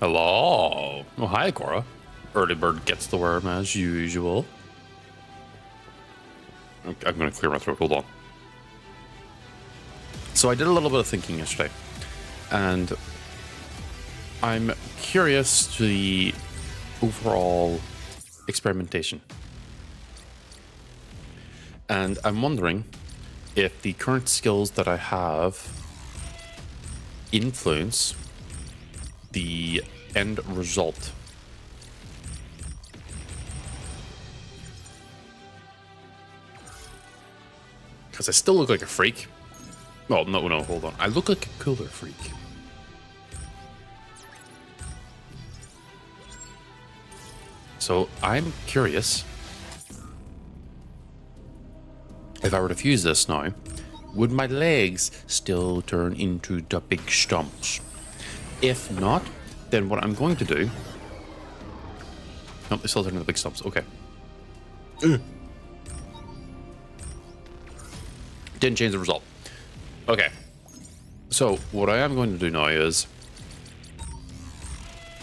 Hello. Oh, hi, Cora. Early bird gets the worm as usual. I'm going to clear my throat. Hold on. So I did a little bit of thinking yesterday, and I'm curious to the overall experimentation. And I'm wondering if the current skills that I have influence the end result. Because I still look like a freak. Well, no, hold on. I look like a cooler freak. So I'm curious, if I were to fuse this now, would my legs still turn into the big stumps? If not, then what I'm going to do... Nope, they still turn into big stumps. Okay. Didn't change the result. Okay. So, what I am going to do now is...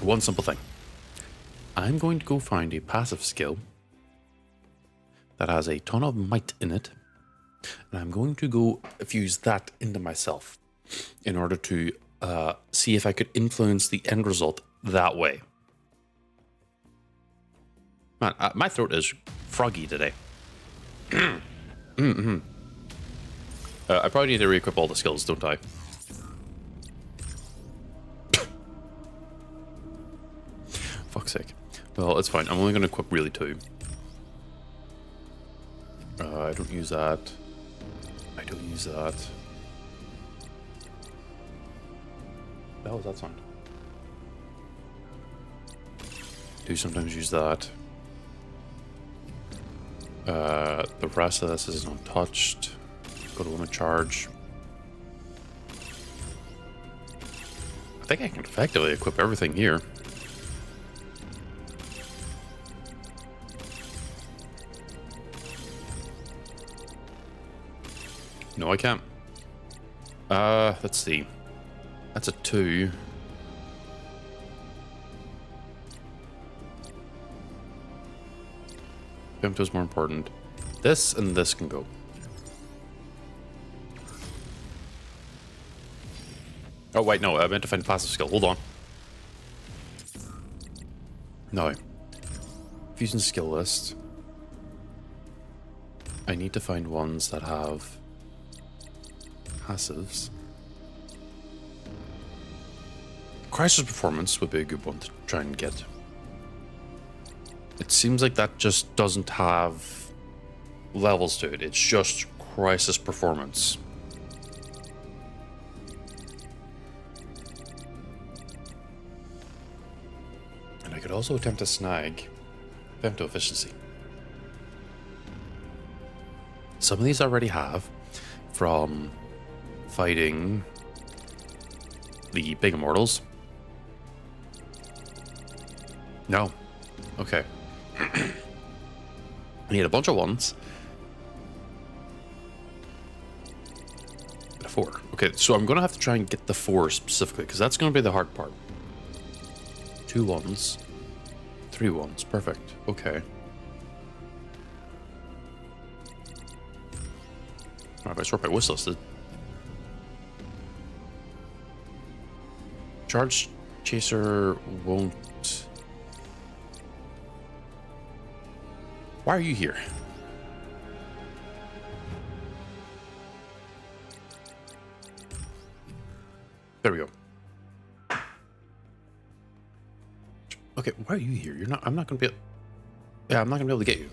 one simple thing. I'm going to go find a passive skill that has a ton of might in it, and I'm going to go fuse that into myself in order to see if I could influence the end result that way. Man, my throat is froggy today. I probably need to re-equip all the skills, don't I? Fuck's sake. Well, it's fine. I'm only going to equip really 2. I don't use that. I don't use that. What the hell was that sound? Do sometimes use that. The rest of this is untouched. Go to limit charge. I think I can effectively equip everything here. No, I can't. Let's see. That's a 2. Femto is more important. This and this can go. Oh, wait, no. I meant to find a passive skill. Hold on. No. Fusion skill list. I need to find ones that have passives. Crisis performance would be a good one to try and get. It seems like that just doesn't have levels to it. It's just crisis performance. And I could also attempt to snag femto efficiency. Some of these I already have from fighting the big immortals. No. Okay. I need a bunch of 1s. And a 4. Okay, so I'm going to have to try and get the 4 specifically, because that's going to be the hard part. 2 1s. 3 1s. Perfect. Okay. Alright, I sort by wish listed. Charge Chaser won't... Why are you here? There we go. Okay, why are you here? You're not... I'm not gonna be... Yeah, I'm not gonna be able to get you.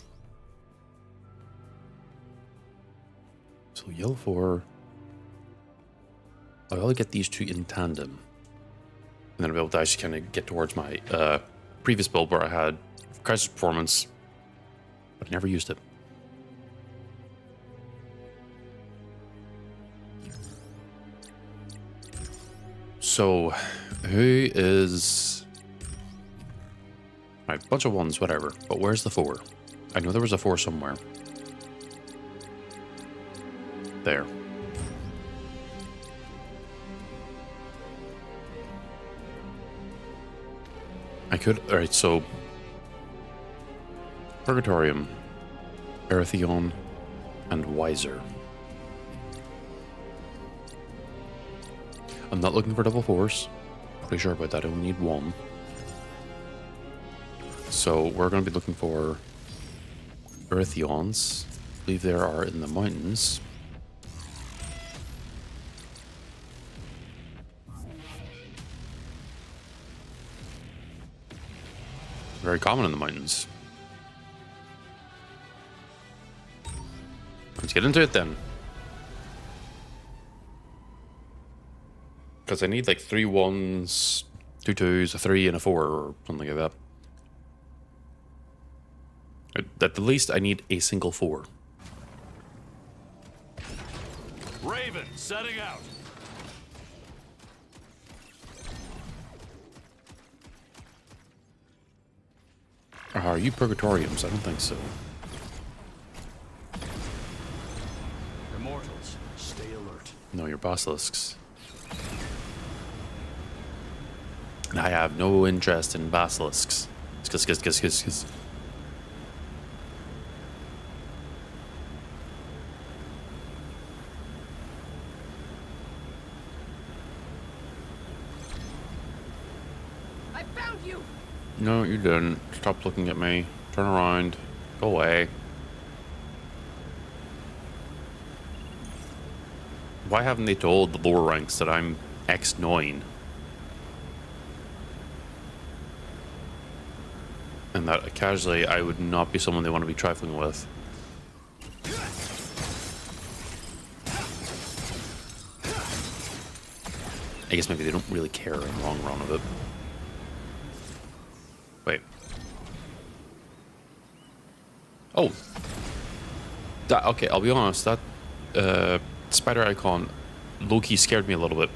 So yellow 4... I'll get these 2 in tandem. And then I'll be able to actually kind of get towards my previous build where I had crisis performance, but I never used it. So, who is... Right, bunch of 1s, whatever. But where's the 4? I know there was a 4 somewhere. There. I could. Alright, so. Purgatorium, Erythion, and Wiser. I'm not looking for double fours. Pretty sure about that. I only need one. So we're going to be looking for Erythions. I believe there are in the mountains. Very common in the mountains. Let's get into it then. Because I need like 3 1s, 2 2s, a 3, and a 4, or something like that. At the least, I need a single 4. Raven, setting out. Are you Purgatoriums? I don't think so. Immortals, stay alert. No, you're Basilisks. And I have no interest in Basilisks. Skis. I found you! No, you didn't. Stop looking at me. Turn around. Go away. Why haven't they told the lower ranks that I'm X9? And that casually I would not be someone they want to be trifling with. I guess maybe they don't really care in the long run of it. Wait. Oh. That, okay, I'll be honest. That spider icon low-key scared me a little bit.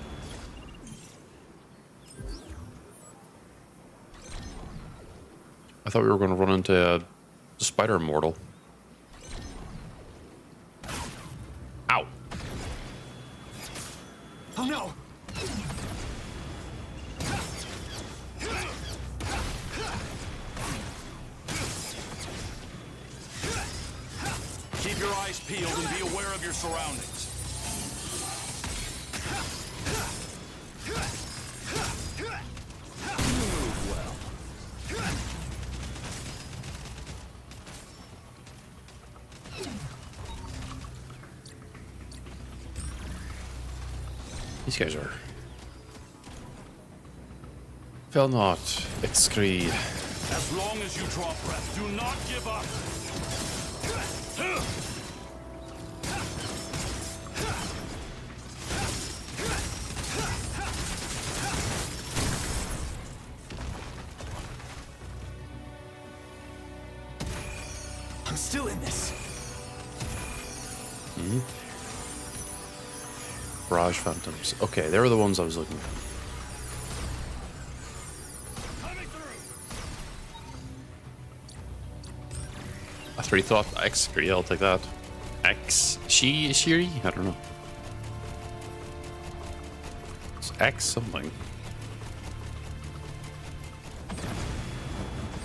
I thought we were going to run into a spider immortal. Ow. Oh no! Keep your eyes peeled and be aware of your surroundings. Move well. These guys are... Fail not, excreed. As long as you draw breath, do not give up. I'm still in this. Barrage Phantoms. Okay, they were the ones I was looking for. Coming through. A 3-thought excrete, I'll take that. Shiri? I don't know. It's X something.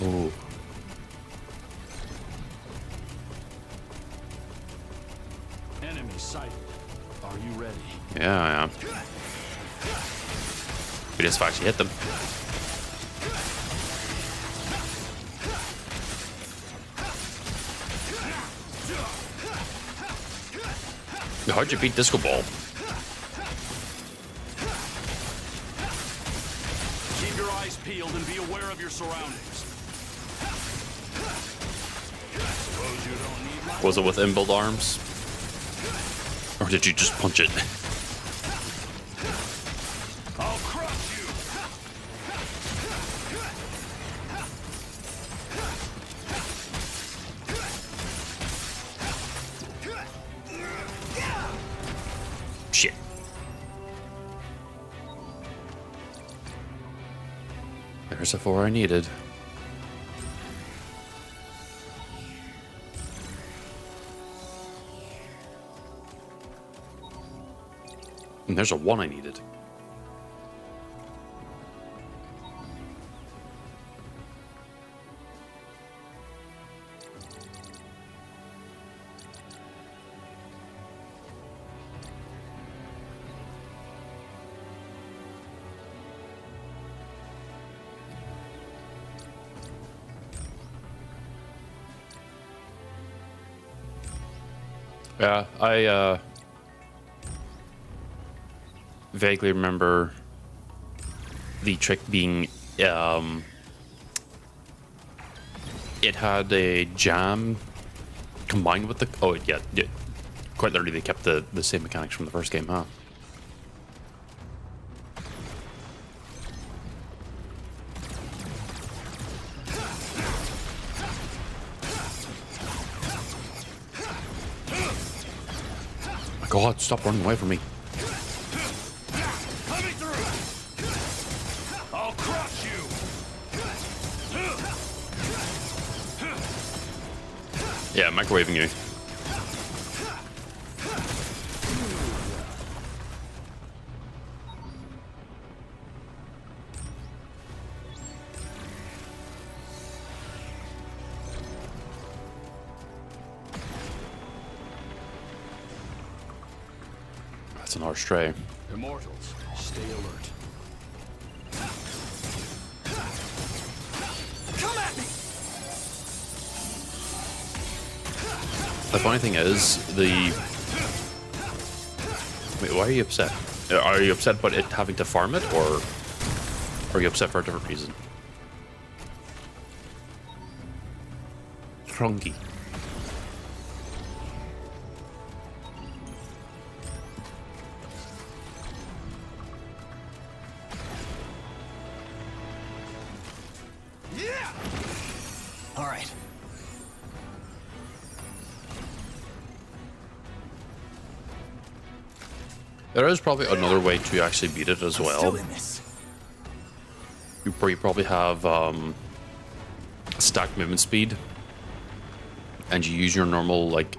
Oh. Enemy sighted. Are you ready? Yeah, I am. We just actually hit them. How'd you beat Disco Ball? Keep your eyes peeled and be aware of your surroundings. Suppose you don't need my... Was it with inbuilt arms? Or did you just punch it? I'll crush you. Shit. There's the 4 I needed. And there's a 1 I needed. Yeah, I vaguely remember the trick being it had a jam combined with the yeah, quite literally they kept the same mechanics from the first game, huh? My God, stop running away from me. Coming through. I'll crush you. Yeah, microwaving you. That's another stray. Immortals, stay alert. Come at me. The funny thing is, wait, why are you upset? Are you upset about it having to farm it, or are you upset for a different reason? Krunky. Yeah. All right. There is probably another way to actually beat it as well. Still in this. You probably have stacked movement speed, and you use your normal like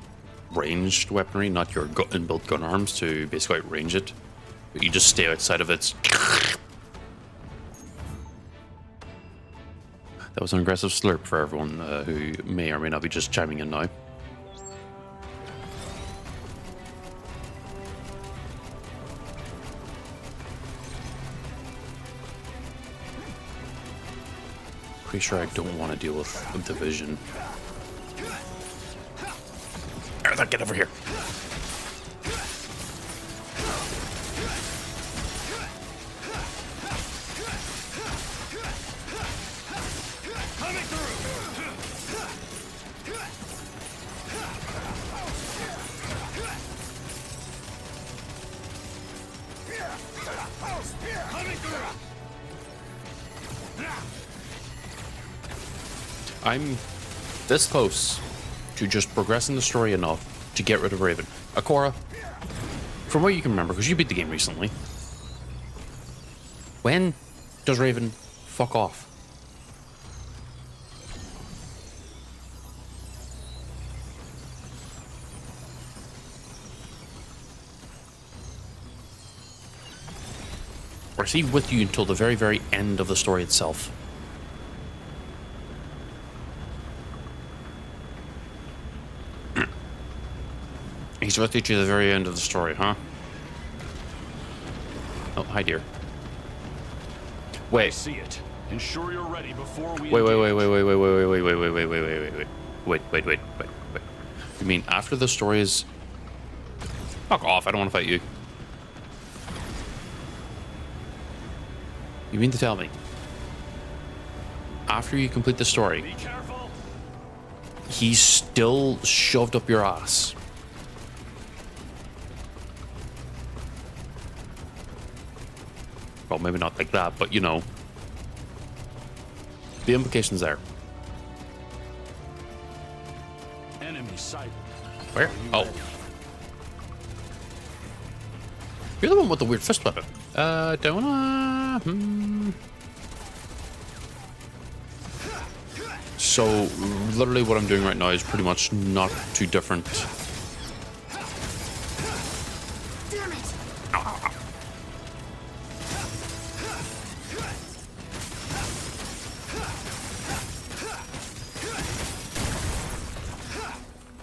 ranged weaponry, not your inbuilt gun arms, to basically outrange it. But you just stay outside of its. That was an aggressive slurp for everyone who may or may not be just chiming in now. Pretty sure I don't want to deal with the division. Arthur, get over here. Coming through. Coming through. I'm this close to just progressing the story enough to get rid of Raven. Akora, from what you can remember, because you beat the game recently, when does Raven fuck off? Or is he with you until the very, very end of the story itself? He's with you to the very end of the story, huh? Oh, hi, dear. I Wait. see it. Ensure you're ready before we. Wait. You mean after the story is... Fuck off, I don't want to fight you. You mean to tell me, after you complete the story, Be careful. he's still shoved up your ass? Well, maybe not like that, but you know. The implication's there. Enemy sighted. Where? Oh. You're the one with the weird fist weapon. Don't I? So, literally what I'm doing right now is pretty much not too different. Damn it!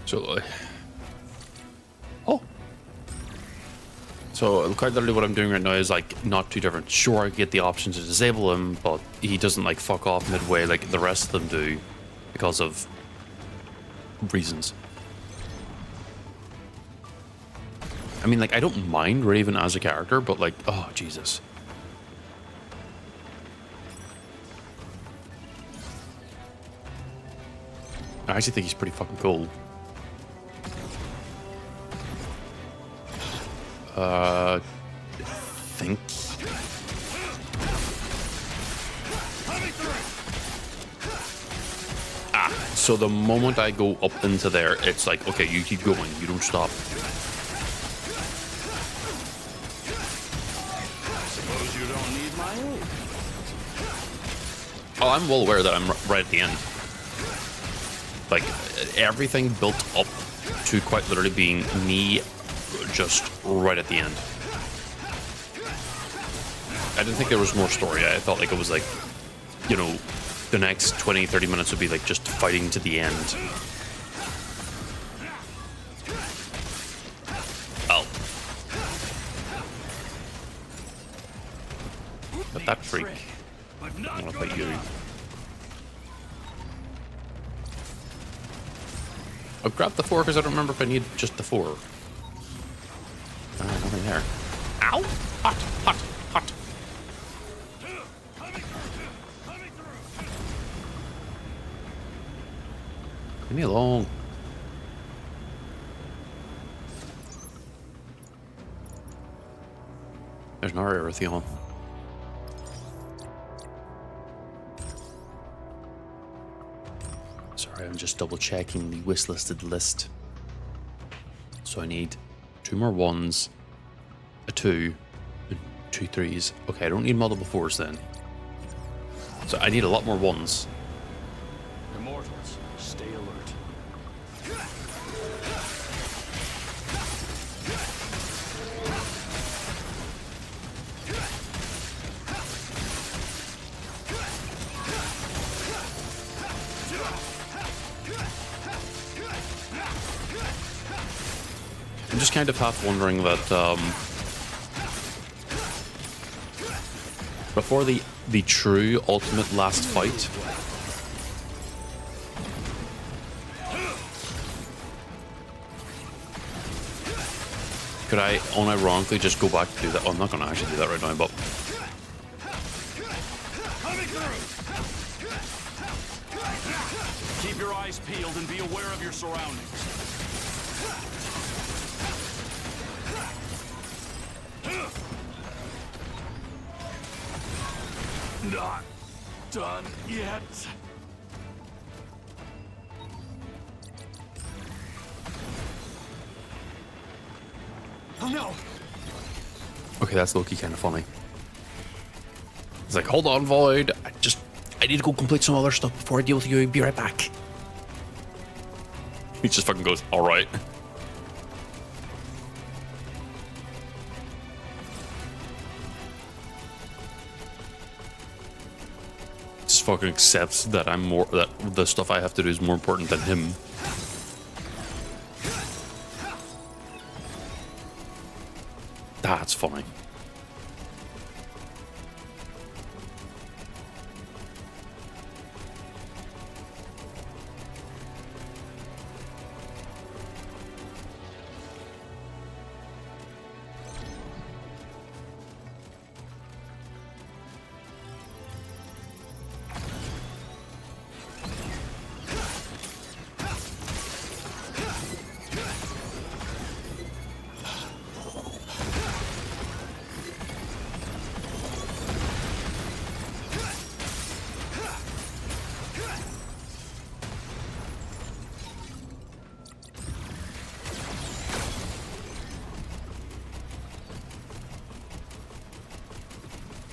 So, oh. So, quite literally what I'm doing right now is like not too different. Sure, I get the option to disable him, but he doesn't like fuck off midway like the rest of them do because of reasons. I mean, like, I don't mind Raven as a character, but like, oh, Jesus. I actually think he's pretty fucking cool. Think. So the moment I go up into there, it's like, okay, you keep going, you don't stop. Suppose you don't need my aid. Oh, I'm well aware that I'm right at the end. Like, everything built up to quite literally being me just right at the end. I didn't think there was more story. I felt like it was like, you know, the next 20, 30 minutes would be like just fighting to the end. Oh. But that freak. I want to fight you. I'll grab the 4 because I don't remember if I need just the 4. Nothing there. Ow! Hot, hot, hot. Leave me alone. There's an area with you on. Sorry, I'm just double checking the wish listed list. So I need 2 more 1s, a 2, and 2 3s. Okay, I don't need multiple 4s then. So I need a lot more 1s. Immortals, stay alert. I'm just kind of half wondering that before the true ultimate last fight, could I unironically just go back to do that? Oh, I'm not going to actually do that right now, but Keep your eyes peeled and be aware of your surroundings. Not done yet. Oh no! okay, that's low-key kind of funny. It's like, hold on, Void. I need to go complete some other stuff before I deal with you. Be right back. He just fucking goes, all right. Just fucking accepts that that the stuff I have to do is more important than him. That's funny.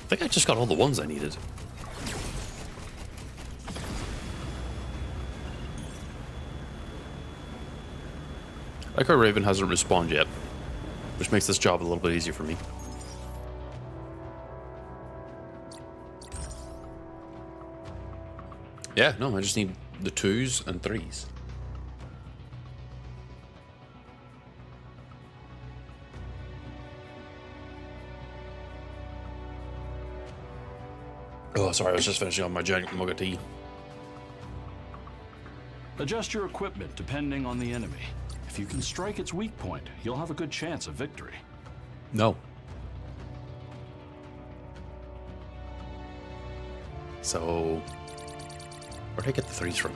I think I just got all the ones I needed. I like how Raven hasn't respawned yet, which makes this job a little bit easier for me. Yeah, no, I just need the 2s and 3s. Oh, sorry, I was just finishing on my giant mug of tea. Adjust your equipment depending on the enemy. If you can strike its weak point, you'll have a good chance of victory. No. So, where'd I get the 3s from?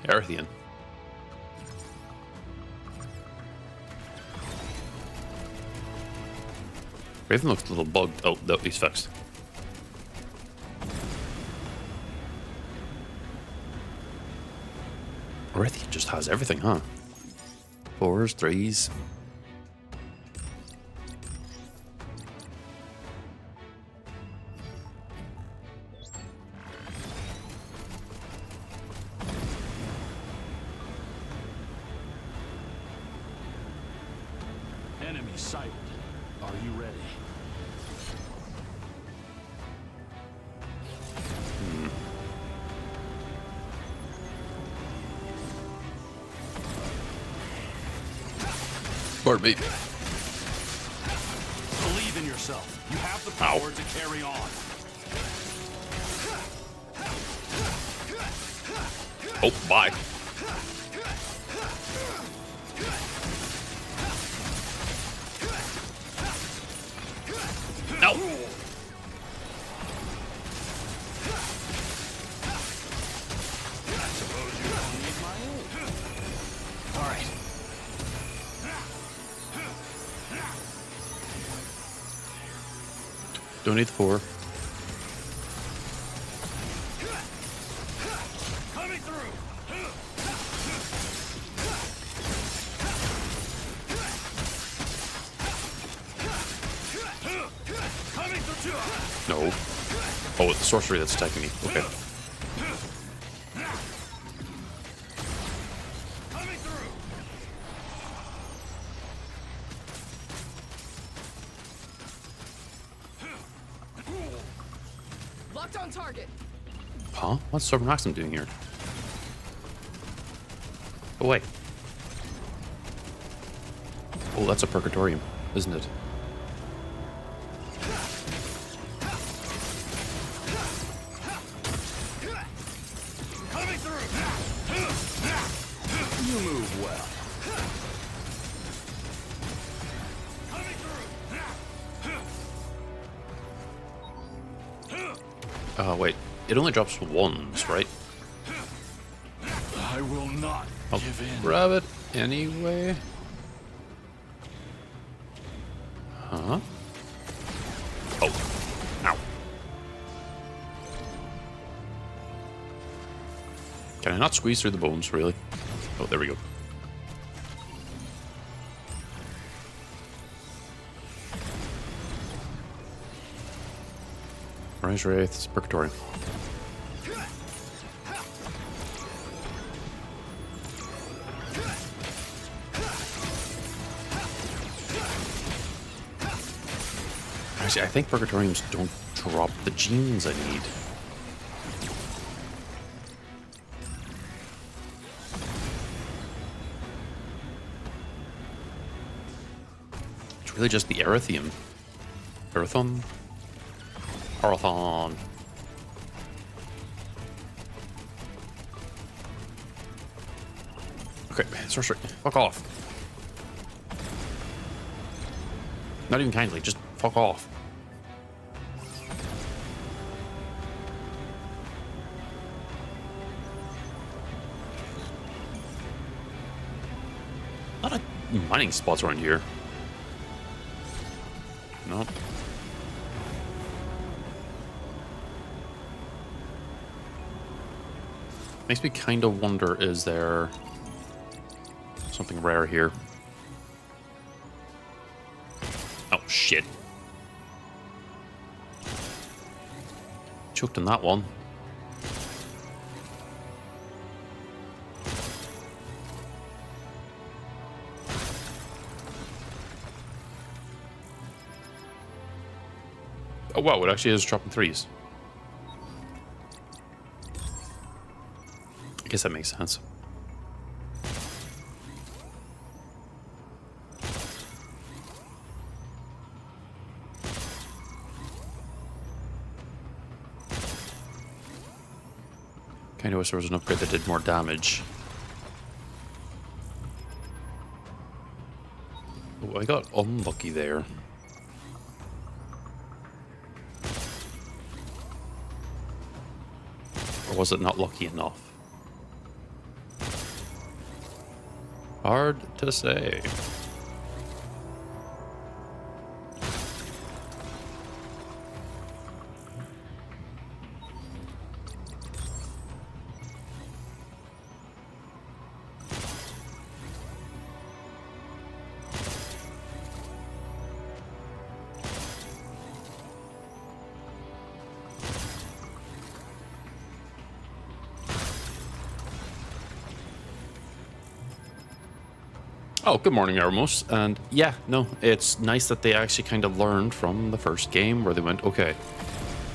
Earthian. Raven looks a little bugged. Oh, no, he's fixed. Earthian just has everything, huh? 4s, 3s. Enemy sighted. Are you ready? Pardon me. Believe in yourself. You have the power to carry on. Oh, bye. No. Suppose you don't need my aid. All right. Don't need the 4. Coming through. Coming through. No. Oh, it's the sorcery that's attacking me. Okay. Coming through. Locked on target. Huh? What's Sovereign Maxim doing here? Go away. Oh, that's a Purgatorium, isn't it? Coming through. You move well. Coming through. Wait. It only drops 1s, right? I will not I'll give in. grab it anyway. Huh? Oh. Ow. Can I not squeeze through the bones, really? Oh, there we go. Rise Wraiths, Purgatorium. Actually, I think Purgatoriums don't drop the genes I need. It's really just the Erythium. Erython? Arathon. Okay, sorcery. Fuck off. Not even kindly, just fuck off. A lot of mining spots around here. Nope. Makes me kind of wonder, is there something rare here? Oh, shit. Choked on that one. Oh, wow, it actually is dropping 3s. I guess that makes sense. Kind of wish there was an upgrade that did more damage. Oh, I got unlucky there. Or was it not lucky enough? Hard to say. Oh, good morning, Ermos. And yeah, no, it's nice that they actually kind of learned from the first game where they went, okay,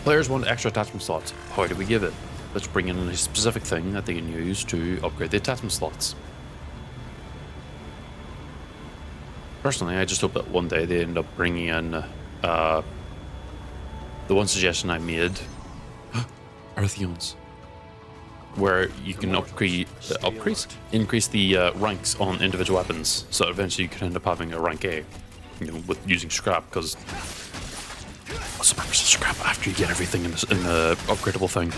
players want extra attachment slots. How do we give it? Let's bring in a specific thing that they can use to upgrade the attachment slots. Personally, I just hope that one day they end up bringing in the one suggestion I made, Artheons, where you can increase the ranks on individual weapons, so eventually you could end up having a rank A, you know, with using scrap. Because what's the purpose of scrap after you get everything in the upgradable thing?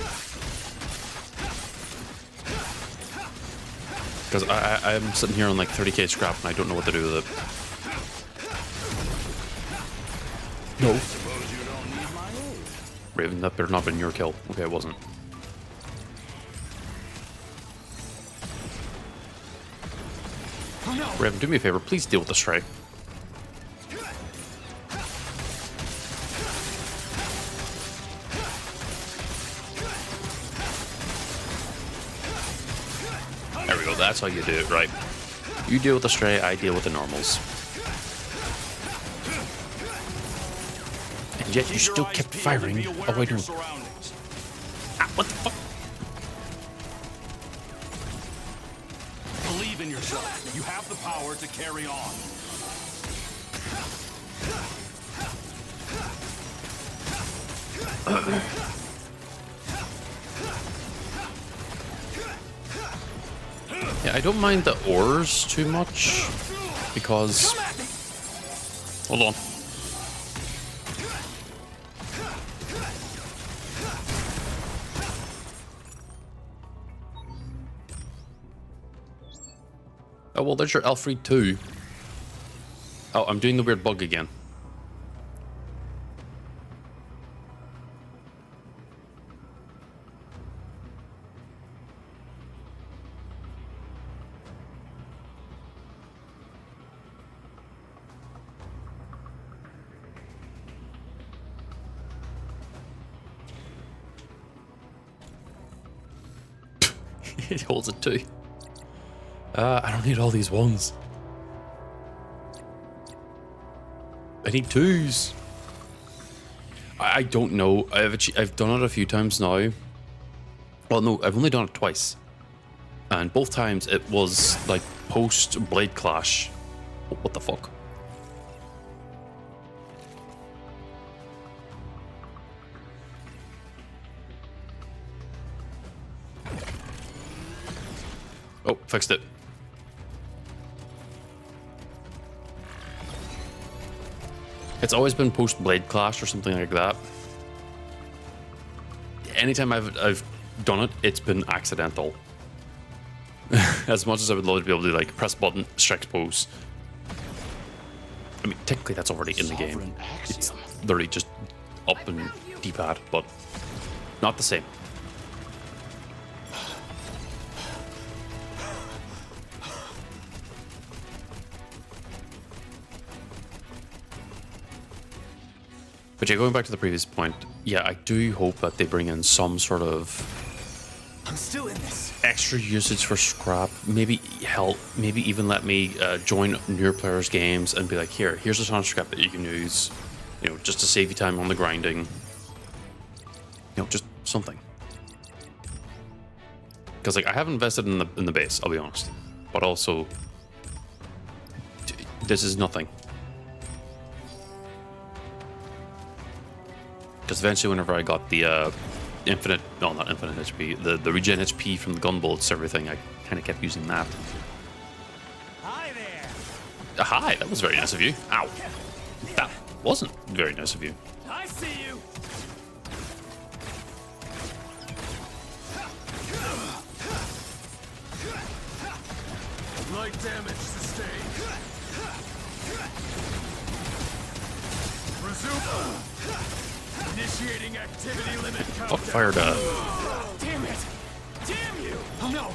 Because I'm sitting here on like 30k scrap and I don't know what to do with it. No. Raven, that better not have been your kill. Okay, it wasn't. Raven, do me a favor, please deal with the stray. There we go, that's how you do it, right? You deal with the stray, I deal with the normals. And yet you still kept firing. Oh, wait, no. Ah, what the fuck? Believe in yourself. You have the power to carry on. Yeah, I don't mind the ores too much because... Hold on. Oh, well, there's your Alfred 2. Oh, I'm doing the weird bug again. It holds it too. I don't need all these ones. I need twos. I don't know. I've done it a few times now. Well, no, I've only done it twice, and both times it was like post Blade Clash. What the fuck? Oh, fixed it. It's always been post Blade Clash or something like that. Anytime I've done it, it's been accidental. As much as I would love to be able to like press button, strike pose. I mean, technically that's already in the game. It's literally just up and D-pad, but not the same. But yeah, going back to the previous point, yeah, I do hope that they bring in some sort of I'm still in this. extra usage for scrap. Maybe help, maybe even let me join newer players' games and be like, here's a ton of scrap that you can use, you know, just to save you time on the grinding. You know, just something. Because like I haven't invested in the base, I'll be honest, but also this is nothing. Because eventually, whenever I got the infinite, no, not infinite HP, the regen HP from the gun bullets, everything. I kind of kept using that. Hi there. Hi, that was very nice of you. Ow. That wasn't very nice of you. I see you. Light damage sustained. Resume. Initiating activity limit countdown. Oh, fired Damn it! Damn you! Oh no!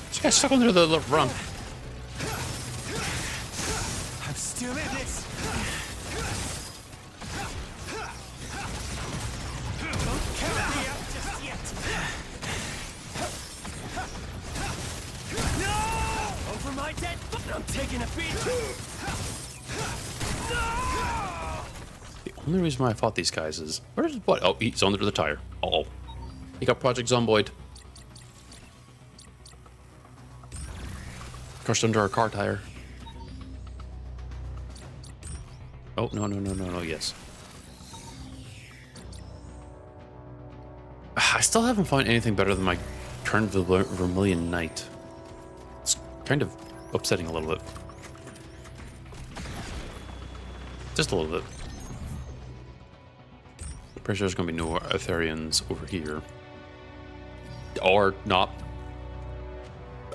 This guy's stuck under the ramp. I'm still in this. Don't count me out just yet. No! Over my dead foot. I'm taking a beat. The only reason why I fought these guys is... Where's what? Oh, he's under the tire. Uh-oh. He got Project Zomboid. Crushed under a car tire. Oh, no, yes. I still haven't found anything better than my current Vermilion Knight. It's kind of upsetting a little bit. Just a little bit. Pretty sure there's going to be no Aetherians over here. Or not.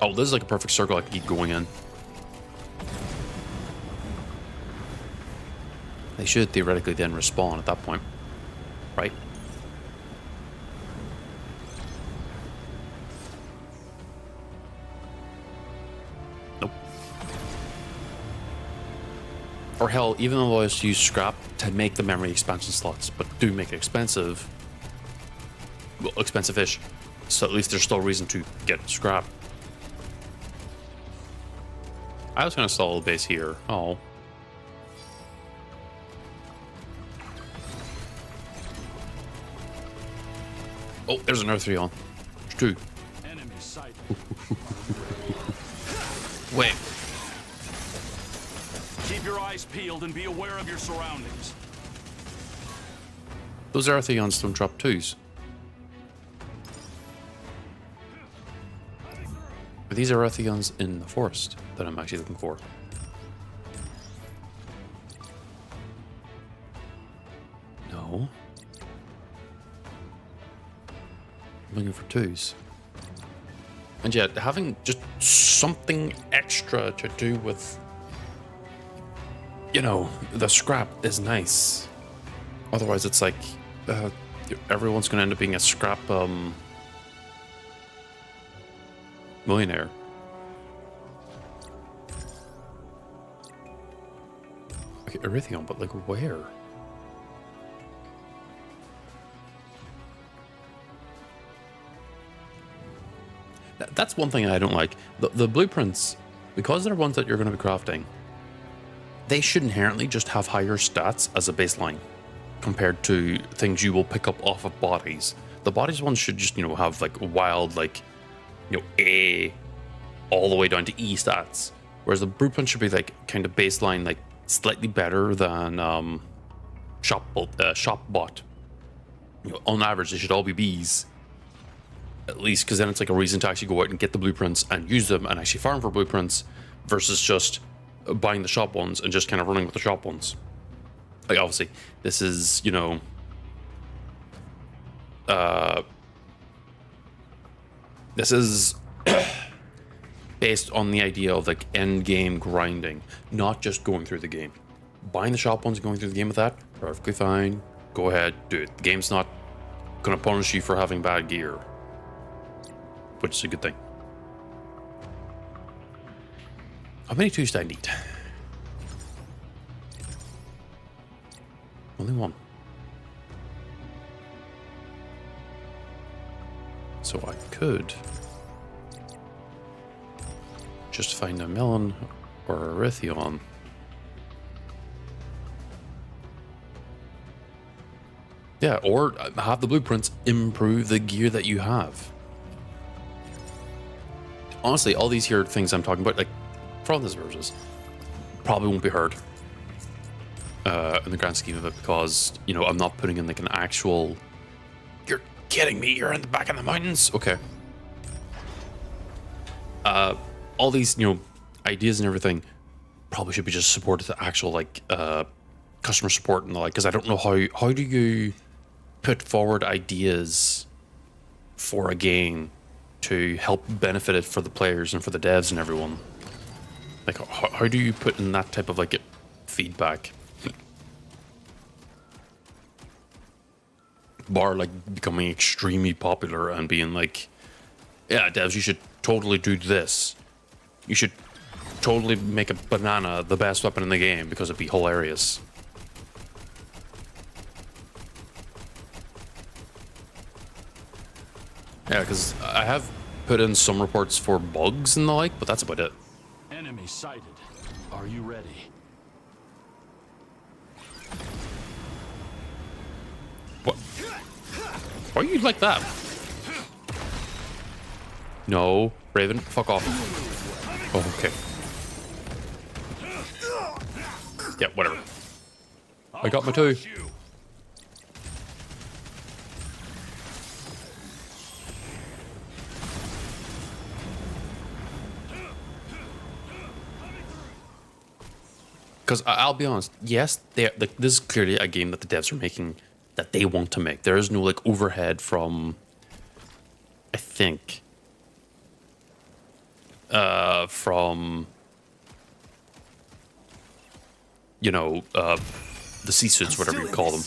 Oh, this is like a perfect circle I can keep going in. They should theoretically then respawn at that point. Right? Nope. Or hell, even though I used to use scrap to make the memory expansion slots, but do make it expensive. Well, expensive-ish. So at least there's still a reason to get scrap. I was going to install a base here. Oh. Oh, there's another 3 on. There's 2. Enemy sight. Wait. Keep your eyes peeled and be aware of your surroundings. Those Artheons don't drop 2s. But these are Artheons in the forest that I'm actually looking for. No. I'm looking for 2s. And yet, having just something extra to do with, you know, the scrap is nice. Otherwise, it's like everyone's going to end up being a scrap millionaire. Okay, Erythion, but like where? That's one thing I don't like. The blueprints, because they're ones that you're going to be crafting, they should inherently just have higher stats as a baseline compared to things you will pick up off of bodies. The bodies ones should just, you know, have like wild, like, you know, A all the way down to E stats. Whereas the blueprint should be like kind of baseline, like slightly better than shop bot. You know, on average, they should all be Bs. At least, because then it's like a reason to actually go out and get the blueprints and use them and actually farm for blueprints versus just buying the shop ones and just kind of running with the shop ones. Like, obviously, this is, you know, this is based on the idea of like end game grinding, not just going through the game. Buying the shop ones and going through the game with that, perfectly fine. Go ahead, do it. The game's not going to punish you for having bad gear, which is a good thing. How many 2s do I need? Only 1. So I could just find a melon or a Erythion. Yeah, or have the blueprints improve the gear that you have. Honestly, all these here things I'm talking about, like, for all these versions, probably won't be heard. in the grand scheme of it, because, you know, I'm not putting in like an actual, you're kidding me, you're in the back of the mountains. Okay. All these, you know, ideas and everything probably should be just supported to actual like customer support and the like, because I don't know how do you put forward ideas for a game to help benefit it for the players and for the devs and everyone. Like, how do you put in that type of like feedback? Bar like becoming extremely popular and being like, yeah, devs, you should totally do this. You should totally make a banana the best weapon in the game because it'd be hilarious. Yeah, because I have put in some reports for bugs and the like, but that's about it. Enemy sighted. Are you ready? What? Why are you like that? No, Raven, fuck off. Oh, okay. Yeah, whatever. I got my two. Because I'll be honest, yes, like, this is clearly a game that the devs are making that they want to make. There is no like overhead from, I think, from, you know, the C-suits, whatever you call them.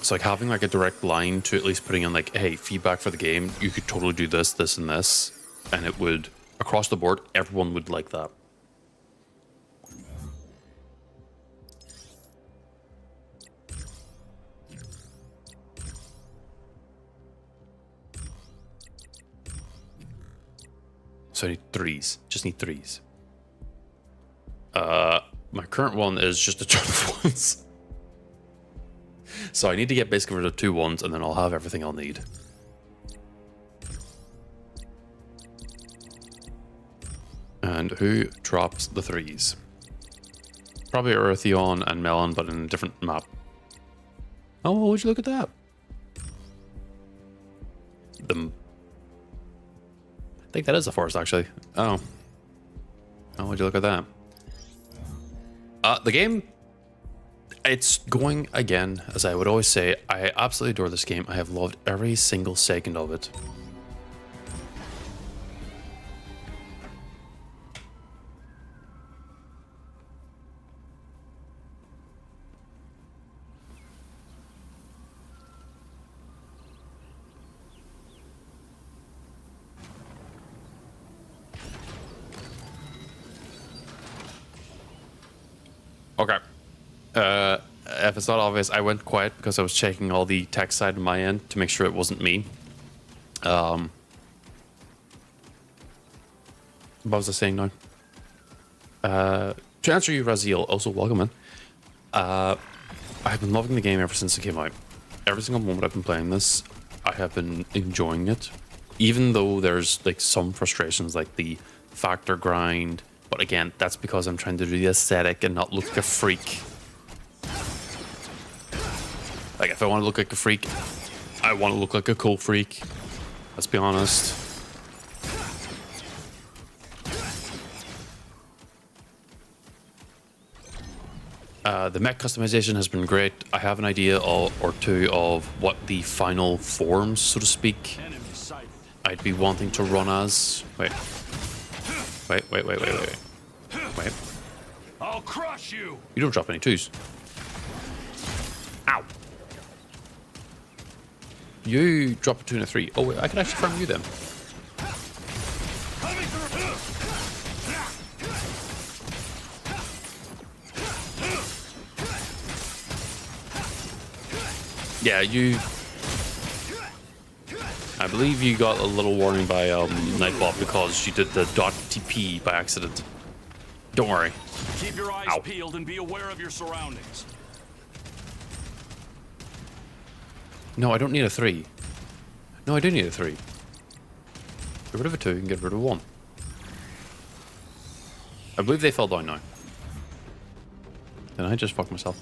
It's like having like a direct line to at least putting in like, hey, feedback for the game. You could totally do this, this, and this, and it would, across the board, everyone would like that. So I need threes. Just need threes. My current one is just a ton of ones. So I need to get basically rid of 2 ones, and then I'll have everything I'll need. And who drops the threes? Probably Earthion and Melon, but in a different map. Oh, would you look at that? I think that is a forest, actually. Oh. Oh, would you look at that? The game, it's going again, as I would always say. I absolutely adore this game. I have loved every single second of it. Okay. If it's not obvious, I went quiet because I was checking all the text side on my end to make sure it wasn't me. What was I saying now? To answer you, Raziel, also welcome in. I've been loving the game ever since it came out. Every single moment I've been playing this, I have been enjoying it. Even though there's like some frustrations, like the factor grind. But again, that's because I'm trying to do the aesthetic and not look like a freak. Like, if I want to look like a freak, I want to look like a cool freak. Let's be honest. The mech customization has been great. I have an idea or two of what the final forms, so to speak, I'd be wanting to run as. Wait. Wait. I'll crush you. You don't drop any twos. Ow. You drop a 2 and a 3. Oh, wait, I can actually farm you then. Yeah, you... I believe you got a little warning by Nightbot because she did the .TP by accident. Don't worry. Keep your eyes peeled and be aware of your surroundings. No, I don't need a 3. No, I do need a 3. Get rid of a 2 and get rid of 1. I believe they fell down now. Did I just fuck myself?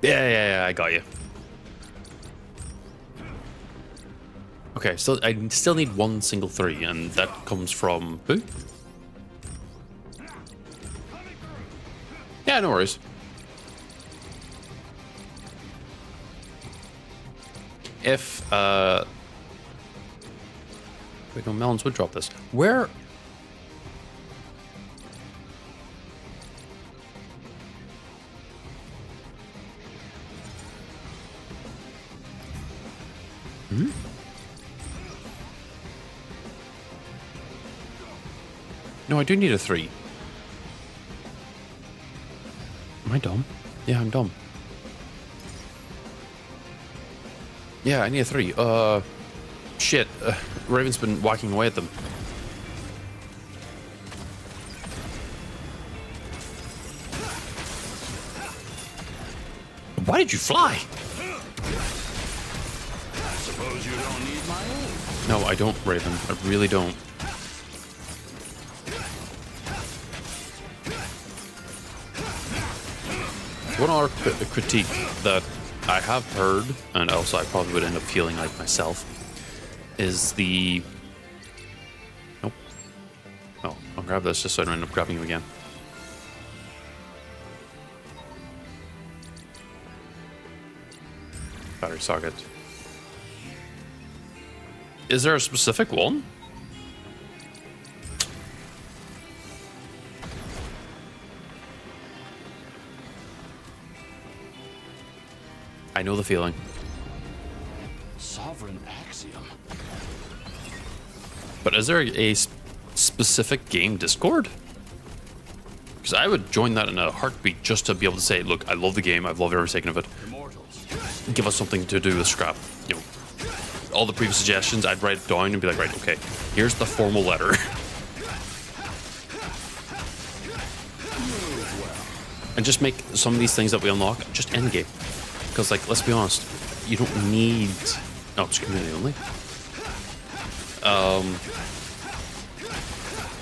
Yeah, I got you. Okay, so I still need one single 3, and that comes from who? Yeah, no worries. If, wait, no, melons would drop this. Where? No, I do need a 3. Am I dumb? Yeah, I'm dumb. Yeah, I need a 3. Shit. Raven's been whacking away at them. Why did you fly? I suppose you don't need my aid. No, I don't, Raven. I really don't. One other critique that I have heard, and also I probably would end up feeling like myself, is the... Nope. Oh, I'll grab this just so I don't end up grabbing you again. Battery socket. Is there a specific one? I know the feeling. Sovereign axiom. But is there a specific game Discord? Because I would join that in a heartbeat just to be able to say, look, I love the game, I've loved every second of it. Immortals. Give us something to do with scrap. You know, all the previous suggestions, I'd write it down and be like, right, okay, here's the formal letter. And just make some of these things that we unlock just endgame. Because, like, let's be honest, you don't need... Oh, it's community only.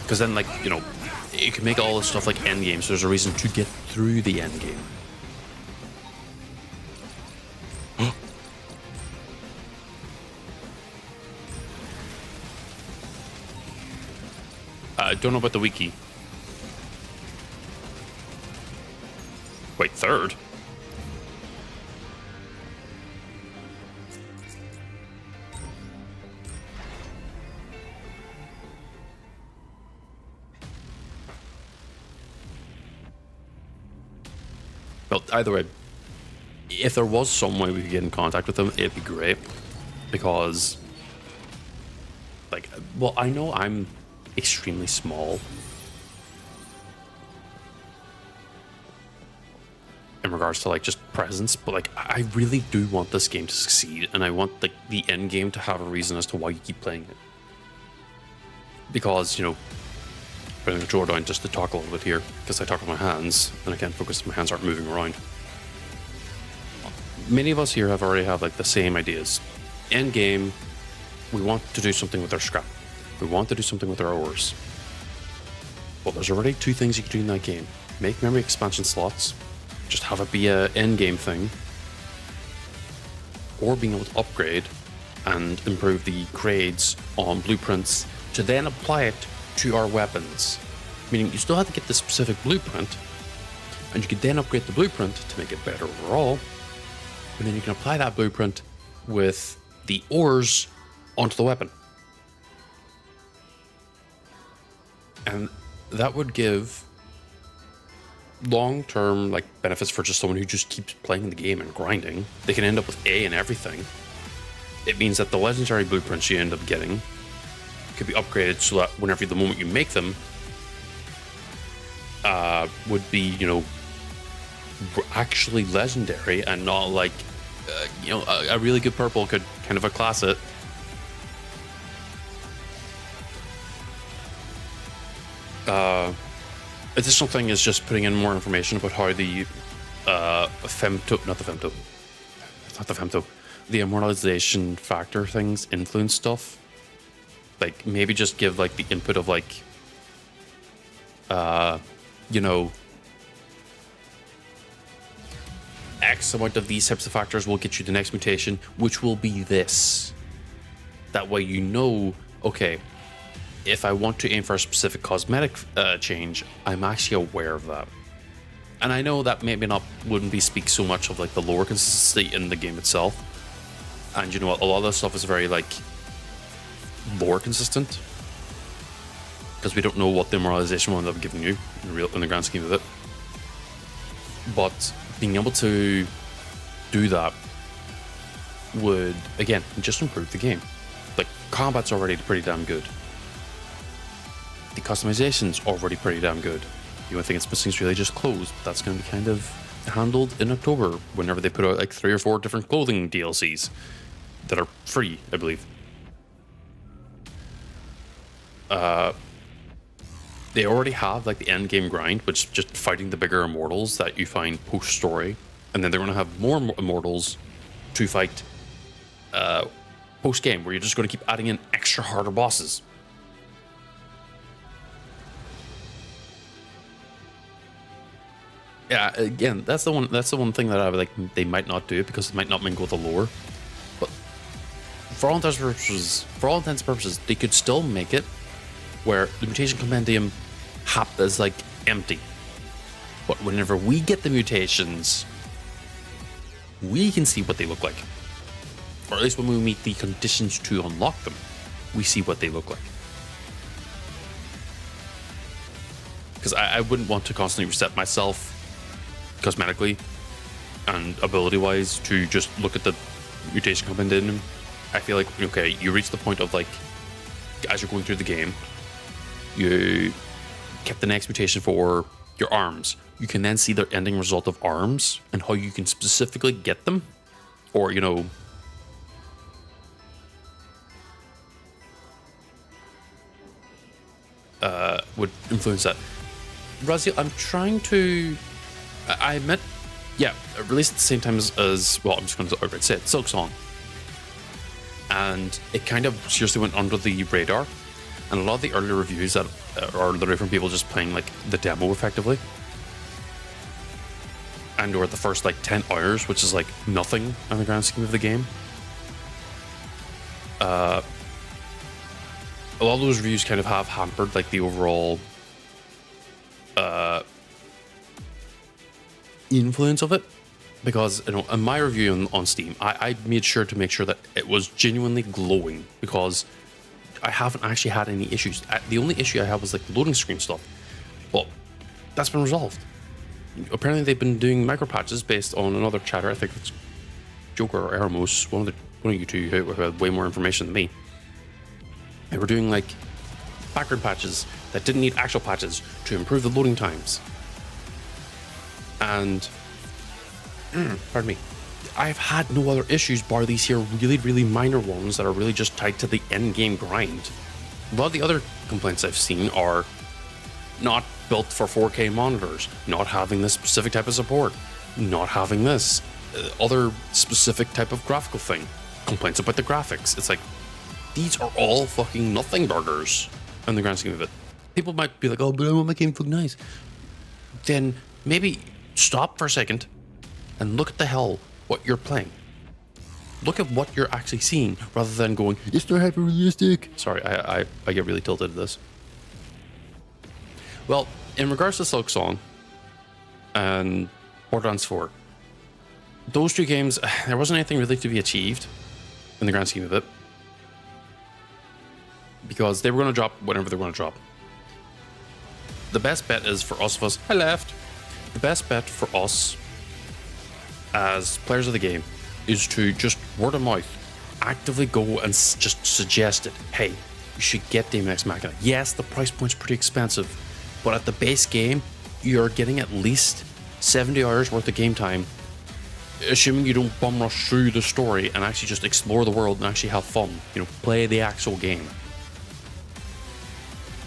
Because then, like, you know, you can make all this stuff like endgame, so there's a reason to get through the endgame. I don't know about the wiki. Wait, 3rd? Well, either way, if there was some way we could get in contact with them, it'd be great. Because, like, well, I know I'm extremely small in regards to, like, just presence, but, like, I really do want this game to succeed, and I want, like, the end game to have a reason as to why you keep playing it. Because, you know, putting the controller down just to talk a little bit here, because I talk with my hands and I can't focus if my hands aren't moving around. Many of us here already have like the same ideas. End game, we want to do something with our scrap. We want to do something with our ores. Well, there's already 2 things you can do in that game. Make memory expansion slots, just have it be a end game thing, or being able to upgrade and improve the grades on blueprints to then apply it to our weapons. Meaning you still have to get the specific blueprint, and you can then upgrade the blueprint to make it better overall, and then you can apply that blueprint with the ores onto the weapon. And that would give long-term like benefits for just someone who just keeps playing the game and grinding. They can end up with A in everything. It means that the legendary blueprints you end up getting could be upgraded so that whenever the moment you make them would be, you know, actually legendary and not like you know, a really good purple could kind of class it. Additional thing is just putting in more information about how the the immortalization factor things influence stuff. Like, maybe just give, like, the input of, like, you know, X amount of these types of factors will get you the next mutation, which will be this. That way you know, okay, if I want to aim for a specific cosmetic change, I'm actually aware of that. And I know that maybe wouldn't be speak so much of like the lore consistency in the game itself. And you know what, a lot of this stuff is very like lore consistent. Because we don't know what the immortalization will end up giving you in the grand scheme of it. But being able to do that would, again, just improve the game. Like, combat's already pretty damn good. The customization's already pretty damn good. The only thing it's missing is really just clothes. But that's going to be kind of handled in October, whenever they put out like 3 or 4 different clothing DLCs that are free, I believe. They already have like the end game grind, which is just fighting the bigger immortals that you find post story, and then they're going to have more immortals to fight post game, where you're just going to keep adding in extra harder bosses. Yeah, again, that's the one thing that I would like. They might not do it because it might not mingle with the lore, but for all intents and purposes, they could still make it where the mutation compendium is like empty. But whenever we get the mutations, we can see what they look like. Or at least when we meet the conditions to unlock them, we see what they look like. Because I wouldn't want to constantly reset myself cosmetically and ability-wise to just look at the mutation compendium. I feel like, okay, you reach the point of like, as you're going through the game, you get the next mutation for your arms. You can then see the ending result of arms and how you can specifically get them, or you know, would influence that. Raziel, I'm trying to. I admit, yeah, released at the same time as well. I'm just going to outright say it, Silk Song, and it kind of seriously went under the radar. And a lot of the early reviews that are literally from people just playing like the demo effectively, and or the first like 10 hours, which is like nothing in the grand scheme of the game. A lot of those reviews kind of have hampered like the overall influence of it, because you know, in my review on Steam, I made sure to make sure that it was genuinely glowing, because I haven't actually had any issues. The only issue I have was like the loading screen stuff, but that's been resolved. Apparently they've been doing micro patches based on another chatter. I think it's Joker or Eramos, one of you two who had way more information than me. They were doing like background patches that didn't need actual patches to improve the loading times. And pardon me, I've had no other issues bar these here really minor ones that are really just tied to the end game grind. A lot of the other complaints I've seen are not built for 4K monitors, not having this specific type of support, not having this other specific type of graphical thing, complaints about the graphics. It's like, these are all fucking nothing burgers in the grand scheme of it. People might be like, oh, but I want my game to look nice. Then maybe stop for a second and look at the hell what you're playing. Look at what you're actually seeing, rather than going, it's not hyper realistic. Sorry, I get really tilted at this. Well, in regards to Silk Song and Borderlands 4, those two games, there wasn't anything really to be achieved in the grand scheme of it, because they were going to drop whenever they were going to drop. The best bet is for us I left. The best bet for us as players of the game is to just word of mouth, actively go and just suggest it. Hey, you should get Daemon X Machina. Yes, the price point's pretty expensive, but at the base game, you're getting at least 70 hours worth of game time, assuming you don't bum rush through the story and actually just explore the world and actually have fun. You know, play the actual game.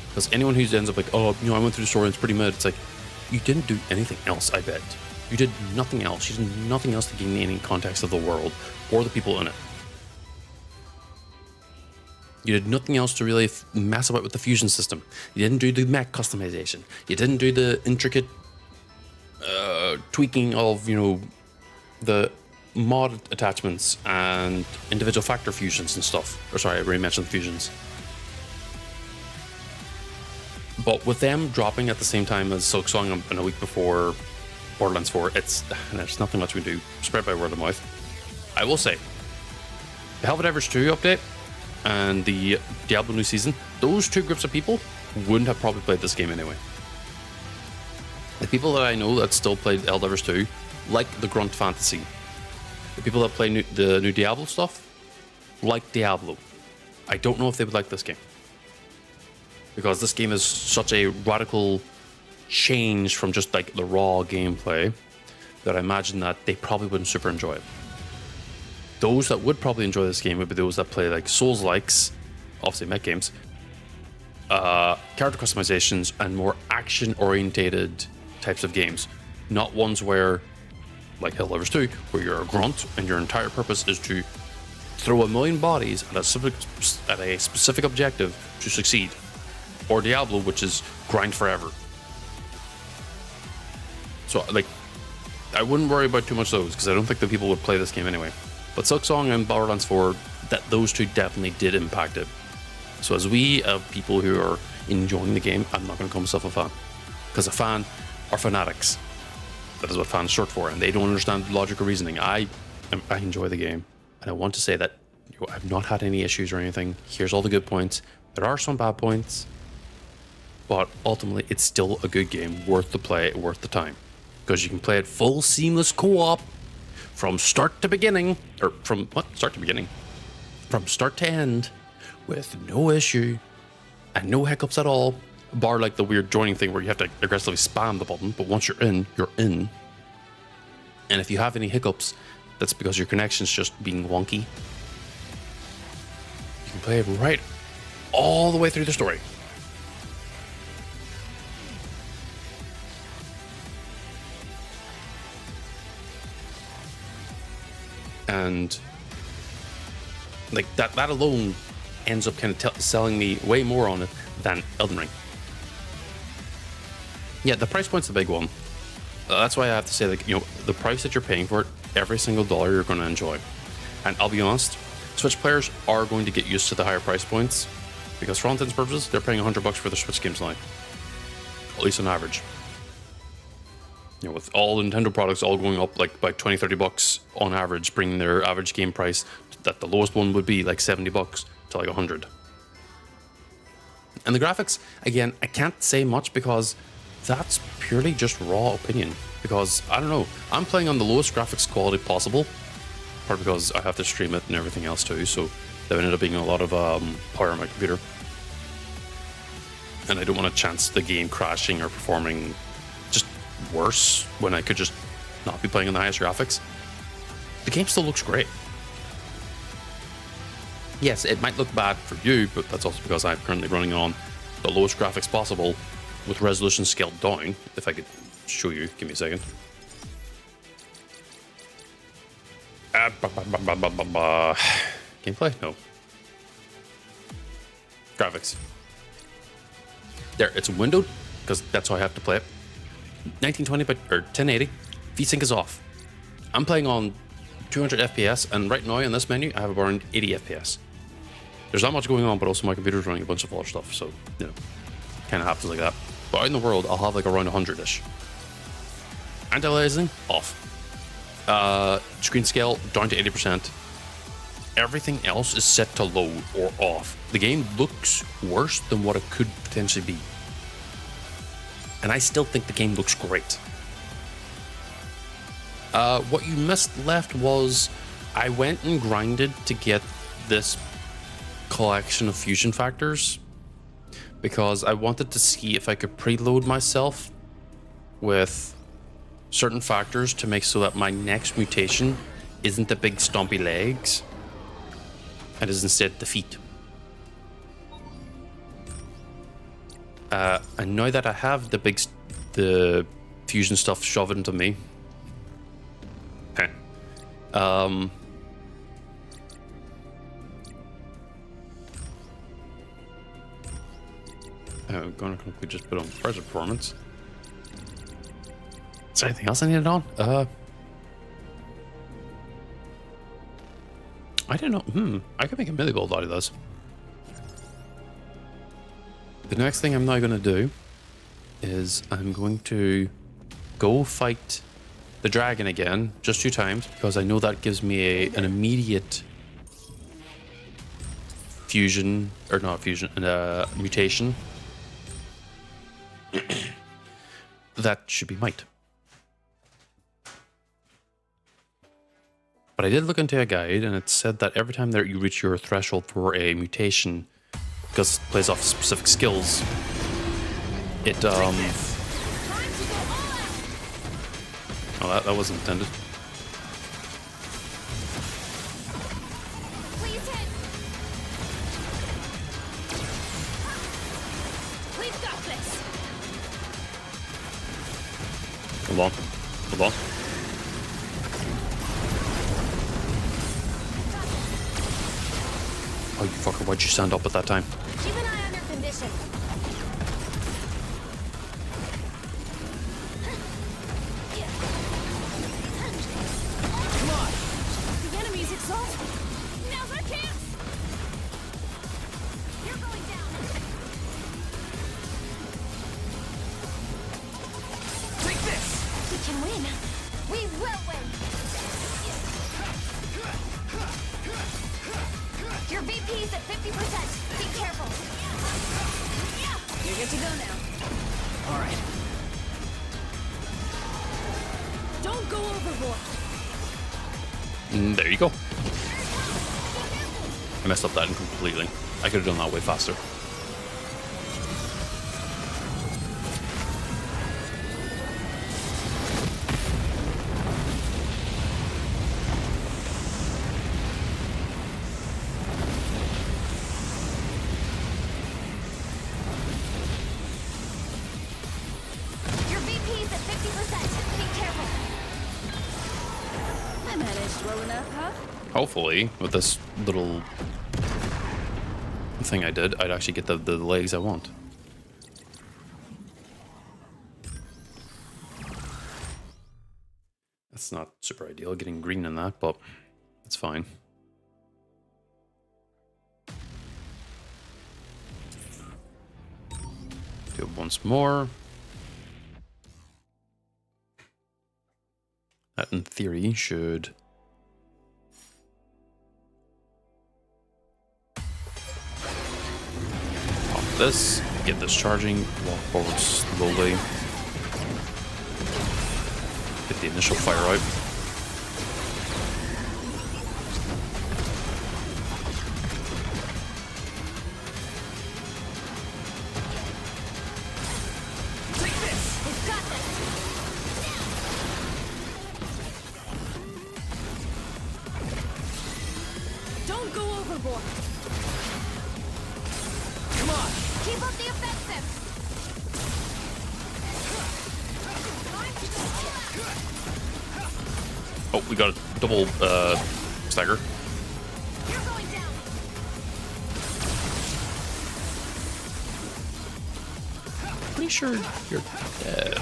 Because anyone who ends up like, oh, you know, I went through the story and it's pretty mid, it's like, you didn't do anything else, I bet. You did nothing else. You did nothing else to gain any context of the world or the people in it. You did nothing else to really mess about with the fusion system. You didn't do the mech customization. You didn't do the intricate tweaking of, you know, the mod attachments and individual factor fusions and stuff. Or sorry, I already mentioned fusions. But with them dropping at the same time as Silksong and a week before Borderlands 4, there's nothing much we do. Spread by word of mouth. I will say, the Helldivers 2 update and the Diablo New Season, those two groups of people wouldn't have probably played this game anyway. The people that I know that still played Helldivers 2 like the grunt fantasy. The people that play the new Diablo stuff like Diablo. I don't know if they would like this game, because this game is such a radical change from just like the raw gameplay that I imagine that they probably wouldn't super enjoy it. Those that would probably enjoy this game would be those that play like Souls-likes, obviously mech games, character customizations, and more action-orientated types of games. Not ones where, like Helldivers 2, where you're a grunt and your entire purpose is to throw a million bodies at a specific objective to succeed. Or Diablo, which is grind forever. So, like, I wouldn't worry about too much of those, because I don't think that people would play this game anyway. But Silksong and Borderlands 4, those two definitely did impact it. So as we have people who are enjoying the game, I'm not going to call myself a fan. Because a fan are fanatics. That is what fans are short for, and they don't understand logical reasoning. I enjoy the game, and I want to say that I've not had any issues or anything. Here's all the good points. There are some bad points, but ultimately it's still a good game, worth the play, worth the time. Because you can play it full seamless co-op from start to beginning, or from start to beginning? From start to end, with no issue and no hiccups at all, bar like the weird joining thing where you have to aggressively spam the button, but once you're in, you're in. And if you have any hiccups, that's because your connection's just being wonky. You can play it right all the way through the story. And like that alone ends up kind of selling me way more on it than Elden Ring. Yeah, the price point's the big one. That's why I have to say, like, you know, the price that you're paying for it, every single dollar you're going to enjoy. And I'll be honest, Switch players are going to get used to the higher price points, because for all intents and purposes, they're paying $100 for their Switch games now, at least on average. You know, with all Nintendo products all going up like by 20, 30 bucks on average, bringing their average game price that the lowest one would be like 70 bucks to like 100. And the graphics, again, I can't say much because that's purely just raw opinion. Because, I don't know, I'm playing on the lowest graphics quality possible, partly because I have to stream it and everything else too, so there ended up being a lot of power on my computer. And I don't want to chance the game crashing or performing just worse when I could just not be playing on the highest graphics. The game still looks great. Yes, it might look bad for you, but that's also because I'm currently running on the lowest graphics possible with resolution scaled down. If I could show you, give me a second. Gameplay? No. Graphics. There, it's windowed, because that's how I have to play it. 1920 or 1080, VSync is off. I'm playing on 200 FPS, and right now in this menu, I have around 80 FPS. There's not much going on, but also my computer's running a bunch of other stuff, so, you know, kind of happens like that. But out in the world, I'll have like around 100-ish. Anti-aliasing, off. Screen scale, down to 80%. Everything else is set to low or off. The game looks worse than what it could potentially be. And I still think the game looks great. What you missed left was I went and grinded to get this collection of fusion factors because I wanted to see if I could preload myself with certain factors to make so that my next mutation isn't the big stompy legs and is instead the feet. And now that I have the fusion stuff shoved into me, I'm going to quickly just put on pressure performance. Is there anything else I needed on? I don't know. I could make a melee build out of this. The next thing I'm now going to do is I'm going to go fight the dragon again, just 2 times, because I know that gives me an immediate fusion, or not fusion, mutation. That should be might. But I did look into a guide, and it said that every time that you reach your threshold for a mutation, because it plays off specific skills, it oh, that wasn't intended. Please hit. We've got this. Hold on. Hold on. Oh, you fucker, why'd you stand up at that time? Keep an eye on your condition. Come on! The enemy's exhausted. Now's our chance. You're going down. Take this! We can win. We will win. Your VP's at 50%. Be careful. You're good to go now. All right. Don't go overboard. There you go. I messed up that completely. I could have done that way faster. Your VP's at 50%. Be careful. I managed well enough, huh? Hopefully, with this little thing I did, I'd actually get the legs I want. That's not super ideal, getting green in that, but it's fine. Do it once more. That, in theory, should... pop this, get this charging, walk forward slowly. Get the initial fire out. Take this! We've got this. Don't go overboard. Come on! Keep up the offensive. Oh, we got a double stagger. You're going down. Pretty sure you're dead.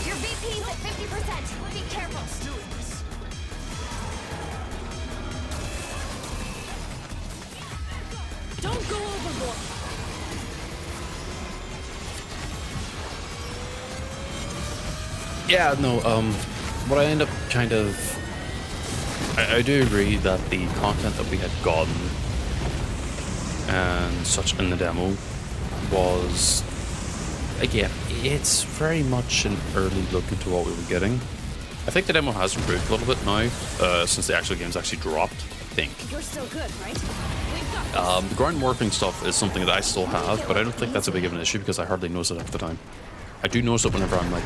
Your VP's at 50%. Be careful. Don't go overboard. Yeah, no, what I end up kind of... I do agree that the content that we had gotten and such in the demo was, again, it's very much an early look into what we were getting. I think the demo has improved a little bit now, since the actual game's actually dropped, I think. You're still good, right? We've got this. The ground warping stuff is something that I still have, but I don't think that's a big of an issue because I hardly notice it half the time. I do notice it whenever I'm like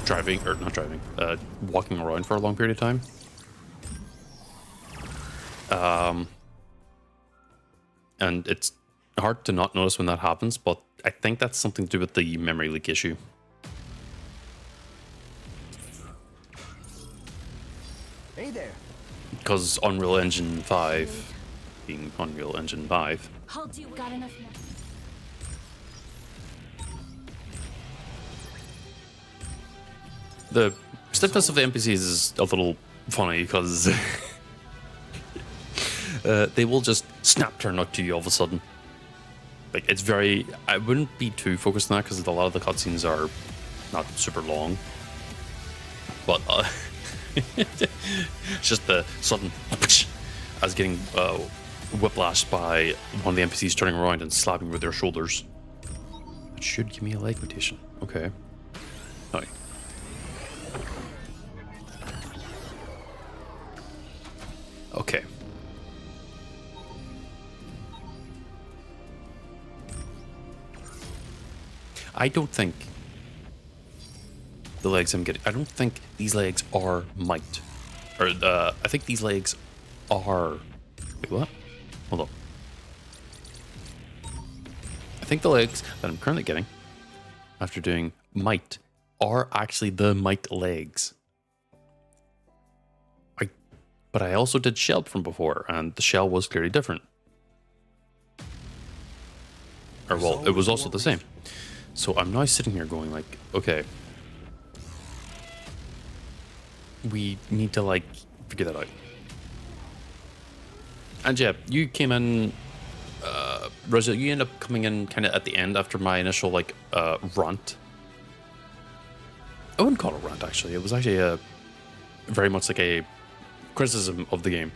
driving, or not driving, walking around for a long period of time. And it's hard to not notice when that happens, but I think that's something to do with the memory leak issue. Hey there. Because Unreal Engine 5 being Unreal Engine 5. I'll do. Got enough. The stiffness of the NPCs is a little funny because they will just snap their nut to you all of a sudden. Like, it's very... I wouldn't be too focused on that because a lot of the cutscenes are not super long. But it's just the sudden... as getting whiplashed by one of the NPCs turning around and slapping with their shoulders. It should give me a leg rotation. Okay. Hi. Okay. I don't think the legs I'm getting... I don't think these legs are might. Or, I think these legs are... Wait, what? Hold on. I think the legs that I'm currently getting, after doing might, are actually the might legs. But I also did shell from before, and the shell was clearly different. Or, well, it was also the same. So I'm now sitting here going like, okay, we need to like figure that out. And yeah, you came in, Rosa, you end up coming in kind of at the end after my initial like rant. I wouldn't call it a rant actually. It was actually a very much like a criticism of the game,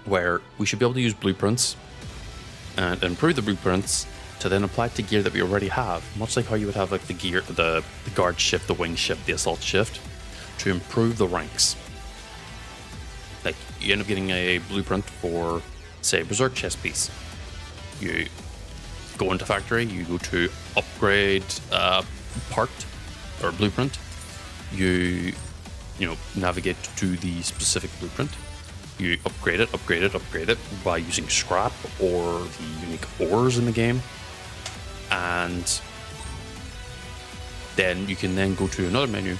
where we should be able to use blueprints and improve the blueprints to then apply it to gear that we already have, much like how you would have like the gear, the guard shift, the wing shift, the assault shift, to improve the ranks. Like, you end up getting a blueprint for, say, Berserk chest piece. You go into factory, you go to upgrade part or blueprint. You know, navigate to the specific blueprint. You upgrade it by using scrap or the unique ores in the game. And then you can then go to another menu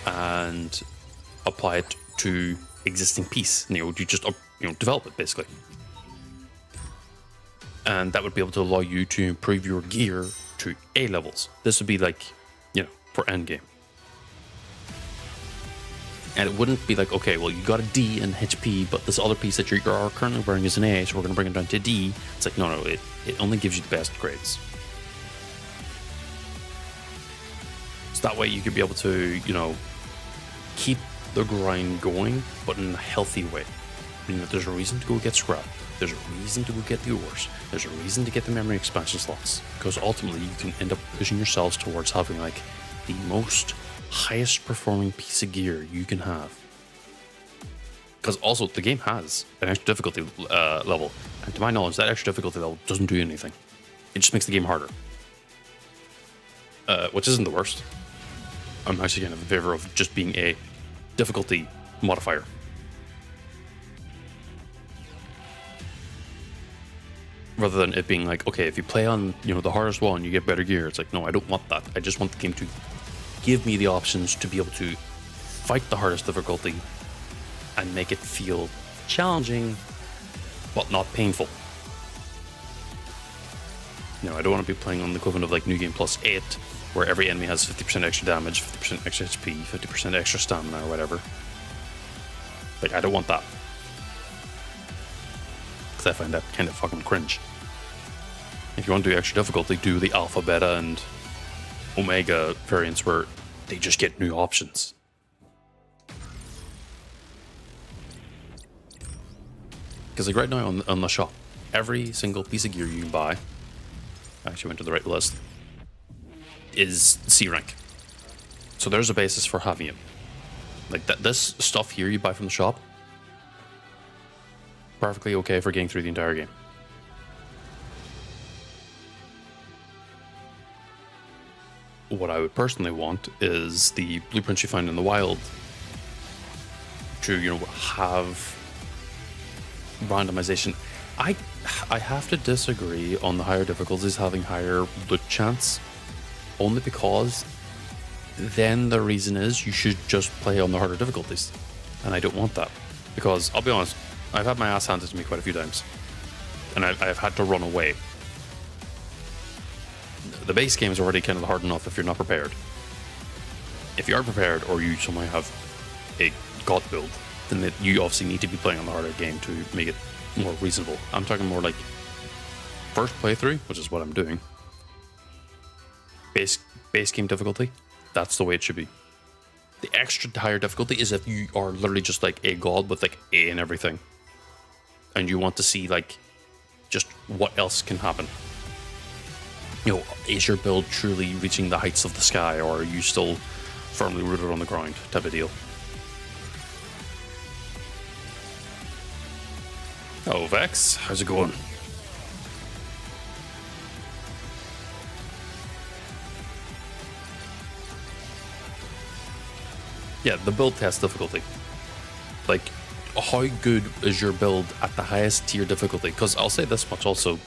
and apply it to existing piece. You know, you just develop it basically. And that would be able to allow you to improve your gear to A levels. This would be like, you know, for end game. And it wouldn't be like, okay, well, you got a D in HP, but this other piece that you're currently wearing is an A, so we're going to bring it down to D. It's like, no, it only gives you the best grades. So that way you could be able to, you know, keep the grind going, but in a healthy way. Meaning that there's a reason to go get scrap. There's a reason to go get the ores. There's a reason to get the memory expansion slots. Because ultimately you can end up pushing yourselves towards having like the most highest performing piece of gear you can have. Because also the game has an extra difficulty level, and to my knowledge that extra difficulty level doesn't do anything. It just makes the game harder, which isn't the worst. I'm actually kind of in favor of just being a difficulty modifier. Rather than it being like, okay, if you play on, you know, the hardest one, you get better gear. It's like, no, I don't want that. I just want the game to give me the options to be able to fight the hardest difficulty and make it feel challenging, but not painful. You know, I don't want to be playing on the equivalent of like New Game Plus 8, where every enemy has 50% extra damage, 50% extra HP, 50% extra stamina or whatever. Like, I don't want that. Because I find that kind of fucking cringe. If you want to do extra difficulty, do the alpha, beta, and omega variants where they just get new options. Because like right now on the shop, every single piece of gear you can buy, I actually went to the right list, is C rank. So there's a basis for having it. Like that, this stuff here you buy from the shop, perfectly okay for getting through the entire game. What I would personally want is the blueprints you find in the wild to, you know, have randomization. I have to disagree on the higher difficulties having higher loot chance, only because then the reason is you should just play on the harder difficulties, and I don't want that, because I'll be honest, I've had my ass handed to me quite a few times. and I've had to run away. The base game is already kind of hard enough if you're not prepared. If you are prepared, or you somehow have a god build, then you obviously need to be playing on the harder game to make it more reasonable. I'm talking more like first playthrough, which is what I'm doing. Base game difficulty, that's the way it should be. The extra higher difficulty is if you are literally just like a god with like A and everything, and you want to see like just what else can happen. You know, is your build truly reaching the heights of the sky, or are you still firmly rooted on the ground type of deal? Oh, Vex, how's it going? Yeah, the build test difficulty. Like, how good is your build at the highest tier difficulty? Because I'll say this much also.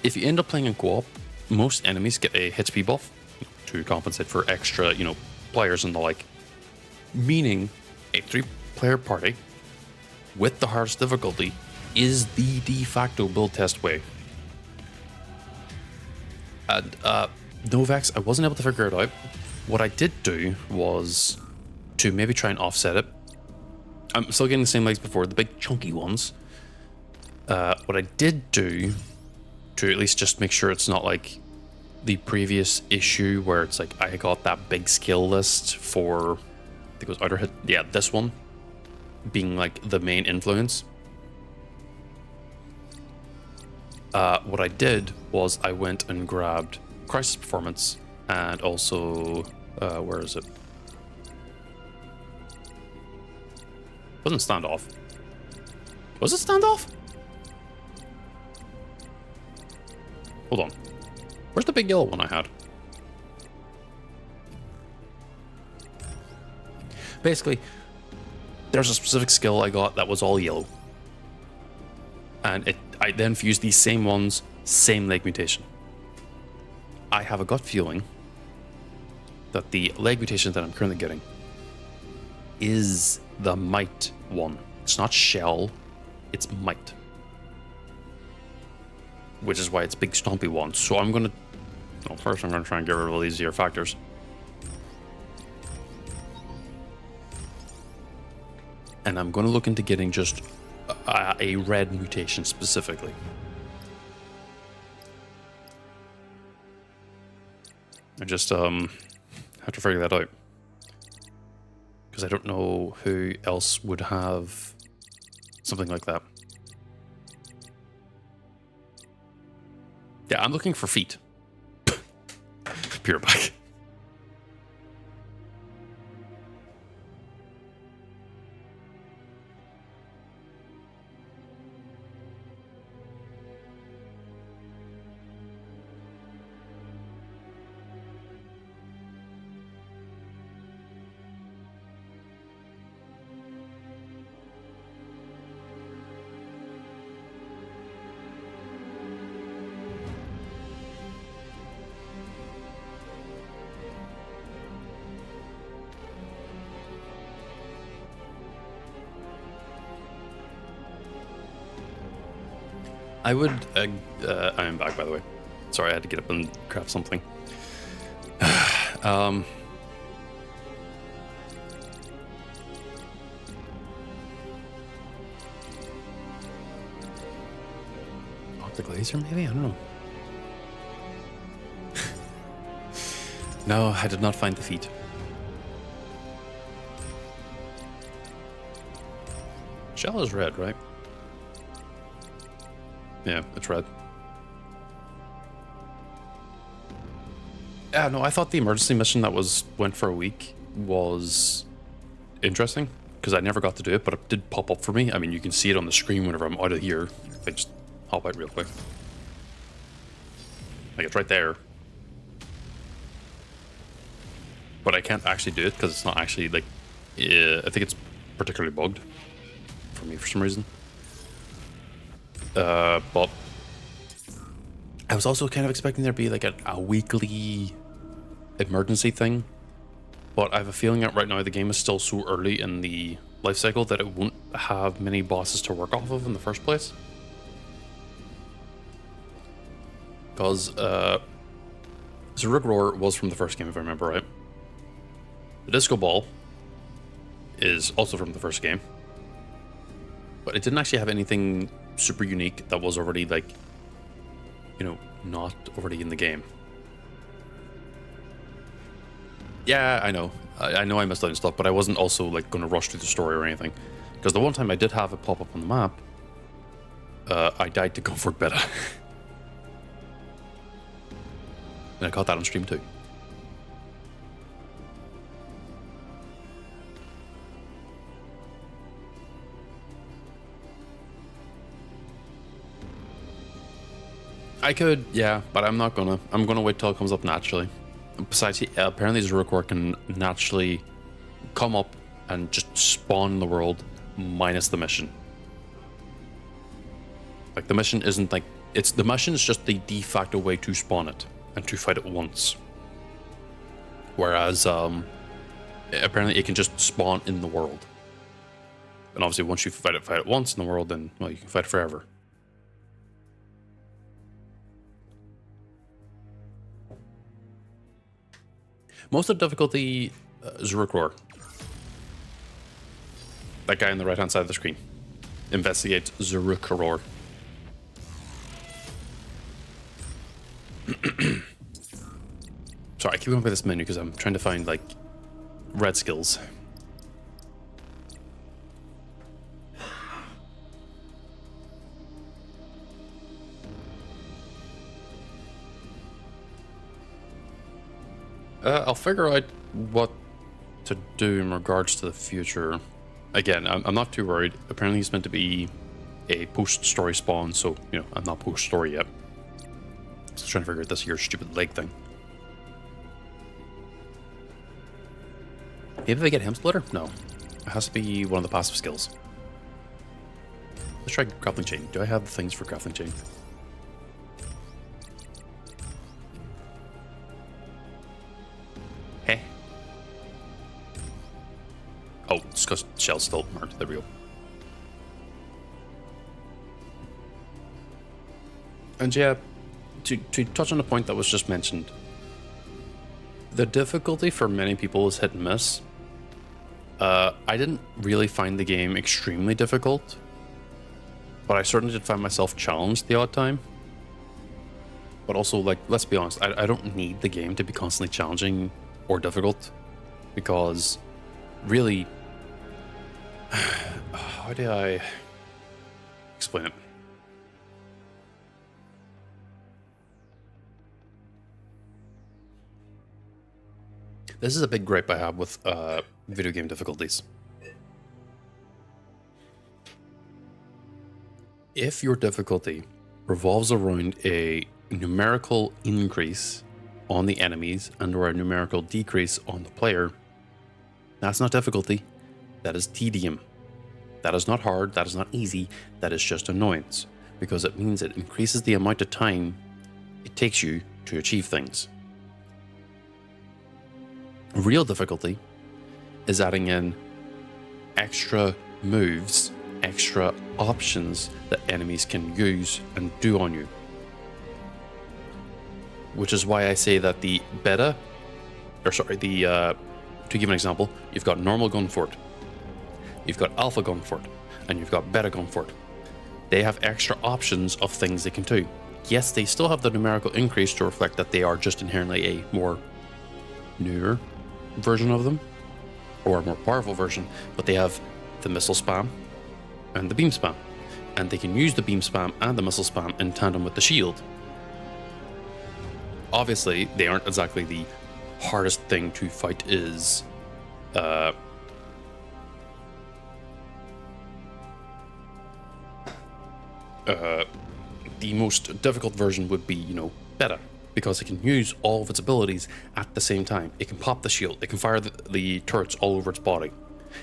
If you end up playing in co-op, most enemies get a HP buff to compensate for extra, you know, players and the like. Meaning, a 3-player party with the hardest difficulty is the de facto build test way. And Novax, I wasn't able to figure it out. What I did do was to maybe try and offset it. I'm still getting the same legs before, the big chunky ones. What I did do to at least just make sure it's not like the previous issue where it's like I got that big skill list for, I think it was Outer Hit, yeah, this one being like the main influence. What I did was I went and grabbed Crisis Performance and also, where is it? Wasn't Standoff. Was it Standoff? Hold on. Where's the big yellow one I had? Basically, there's a specific skill I got that was all yellow. And I then fused these same ones, same leg mutation. I have a gut feeling that the leg mutation that I'm currently getting is the might one. It's not shell, it's might. Which is why it's big stompy one. So I'm gonna, well, first I'm gonna try and get rid of all these easier factors. And I'm gonna look into getting just a red mutation specifically. I just have to figure that out. Because I don't know who else would have something like that. Yeah, I'm looking for feet. Pure back. I would, I am back by the way. Sorry, I had to get up and craft something. Oh, the glazer maybe? I don't know. No, I did not find the feet. Shell is red, right? Yeah, it's red. Yeah, no, I thought the emergency mission that went for a week was interesting because I never got to do it, but it did pop up for me. I mean, you can see it on the screen whenever I'm out of here. I just hop out real quick. Like, it's right there. But I can't actually do it because it's not actually, like, I think it's particularly bugged for me for some reason. But I was also kind of expecting there to be like a weekly emergency thing, but I have a feeling that right now the game is still so early in the life cycle that it won't have many bosses to work off of in the first place. because Zaruk Roar was from the first game, if I remember right. The Disco Ball is also from the first game, but it didn't actually have anything super unique that was already, like, you know, not already in the game. Yeah, I know. I know I missed out on stuff, but I wasn't also, like, going to rush through the story or anything. Because the one time I did have it pop up on the map, I died to Comfort Beta. And I caught that on stream too. I could, yeah, but I'm not gonna. I'm gonna wait till it comes up naturally. Besides, apparently Zaruk can naturally come up and just spawn in the world minus the mission. Like, the mission isn't like, the mission is just the de facto way to spawn it and to fight it once. Whereas, apparently it can just spawn in the world. And obviously once you fight it once in the world, then, well, you can fight it forever. Most of the difficulty, Zaruk Roar. That guy on the right-hand side of the screen. Investigate Zaruk Roar. Sorry, I keep going by this menu because I'm trying to find, like, red skills. I'll figure out what to do in regards to the future. Again, I'm not too worried. Apparently it's meant to be a post-story spawn, so, you know, I'm not post-story yet. Just trying to figure out this here stupid leg thing. Maybe they get him splitter? No. It has to be one of the passive skills. Let's try grappling chain. Do I have the things for grappling chain? Hey. Oh, it's because shell's still marked. There we go. And yeah, to touch on a point that was just mentioned, the difficulty for many people is hit and miss. I didn't really find the game extremely difficult, but I certainly did find myself challenged the odd time. But also, like, let's be honest, I don't need the game to be constantly challenging or difficult, because really, how do I explain it? This is a big gripe I have with video game difficulties. If your difficulty revolves around a numerical increase on the enemies and or a numerical decrease on the player, that's not difficulty, that is tedium. That is not hard, that is not easy, that is just annoyance, because it means it increases the amount of time it takes you to achieve things. Real difficulty is adding in extra moves, extra options that enemies can use and do on you. Which is why I say that the beta, to give an example, you've got normal Gunfort, you've got alpha Gunfort, and you've got beta Gunfort. They have extra options of things they can do. Yes, they still have the numerical increase to reflect that they are just inherently a more newer version of them, or a more powerful version, but they have the missile spam and the beam spam, and they can use the beam spam and the missile spam in tandem with the shield. Obviously, they aren't exactly the hardest thing to fight is the most difficult version would be, you know, beta, because it can use all of its abilities at the same time. It can pop the shield, it can fire the turrets all over its body.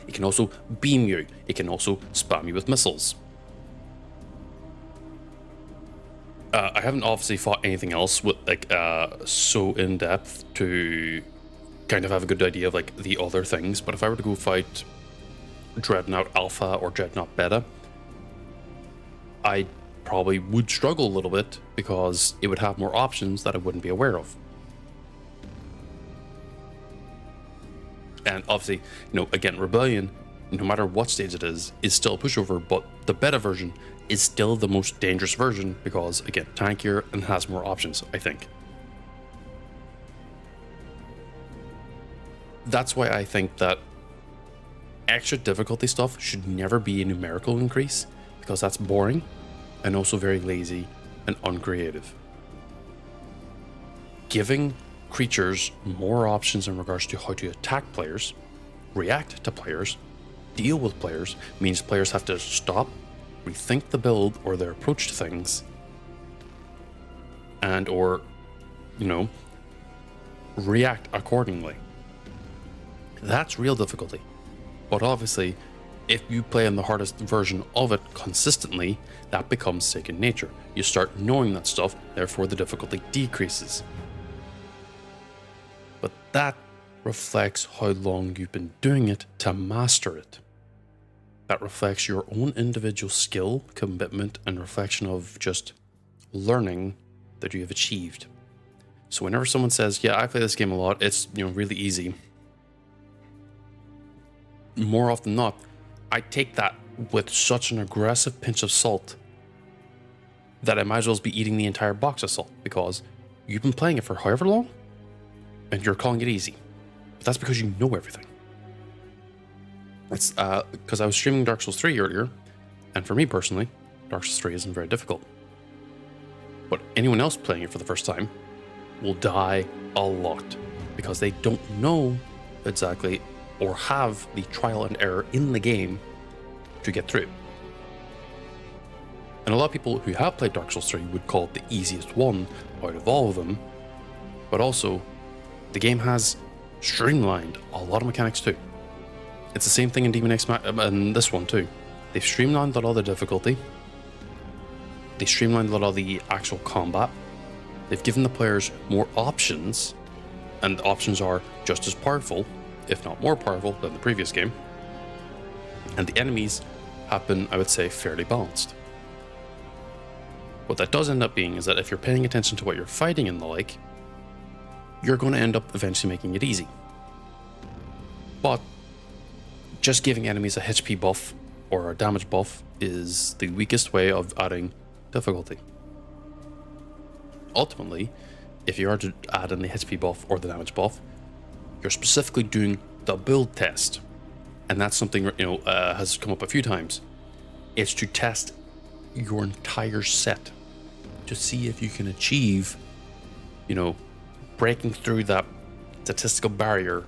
It can also beam you, it can also spam you with missiles. I haven't obviously fought anything else with, like, so in depth to kind of have a good idea of, like, the other things, but if I were to go fight Dreadnought Alpha or Dreadnought Beta, I probably would struggle a little bit because it would have more options that I wouldn't be aware of. And obviously, again, Rebellion, no matter what stage it is still a pushover, but the beta version is still the most dangerous version because, again, tankier and has more options, I think. That's why I think that extra difficulty stuff should never be a numerical increase, because that's boring and also very lazy and uncreative. Giving creatures more options in regards to how to attack players, react to players, deal with players, means players have to stop, rethink the build or their approach to things, and or react accordingly. That's real difficulty. But obviously, if you play in the hardest version of it consistently, that becomes second nature. You start knowing that stuff, therefore the difficulty decreases. But that reflects how long you've been doing it to master it. That reflects your own individual skill, commitment, and reflection of just learning that you have achieved. So whenever someone says, yeah, I play this game a lot, it's really easy, more often than not, I take that with such an aggressive pinch of salt that I might as well be eating the entire box of salt, because you've been playing it for however long and you're calling it easy. But that's because you know everything. It's because I was streaming Dark Souls 3 earlier, and for me personally, Dark Souls 3 isn't very difficult. But anyone else playing it for the first time will die a lot because they don't know exactly or have the trial and error in the game to get through. And a lot of people who have played Dark Souls 3 would call it the easiest one out of all of them, but also the game has streamlined a lot of mechanics too. It's the same thing in Daemon X Machina and this one too. They've streamlined a lot of the difficulty. They streamlined a lot of the actual combat. They've given the players more options, and the options are just as powerful, if not more powerful, than the previous game. And the enemies have been, I would say, fairly balanced. What that does end up being is that if you're paying attention to what you're fighting and the like, you're going to end up eventually making it easy. But just giving enemies a HP buff or a damage buff is the weakest way of adding difficulty. Ultimately, if you are to add in the HP buff or the damage buff, you're specifically doing the build test. And that's something has come up a few times. It's to test your entire set to see if you can achieve, breaking through that statistical barrier,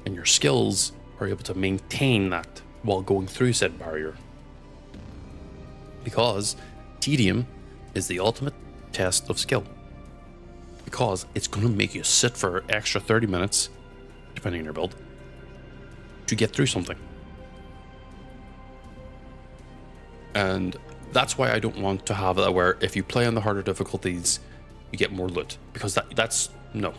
and your skills are able to maintain that while going through said barrier. Because tedium is the ultimate test of skill. Because it's going to make you sit for an extra 30 minutes, depending on your build, to get through something. And that's why I don't want to have that where if you play on the harder difficulties, you get more loot. Because that's no.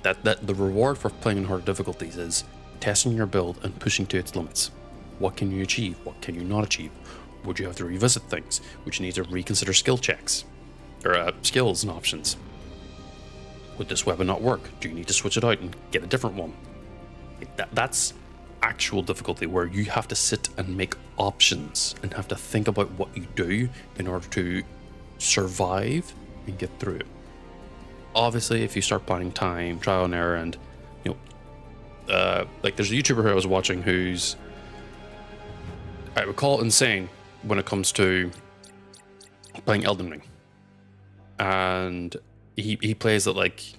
That the reward for playing on harder difficulties is testing your build and pushing to its limits. What can you achieve? What can you not achieve? Would you have to revisit things? Would you need to reconsider skill checks? Or skills and options? Would this weapon not work? Do you need to switch it out and get a different one? That's actual difficulty, where you have to sit and make options and have to think about what you do in order to survive and get through it. Obviously, if you start planning time, trial and error, and like there's a YouTuber who I was watching who's, I would call it insane when it comes to playing Elden Ring, and he plays at like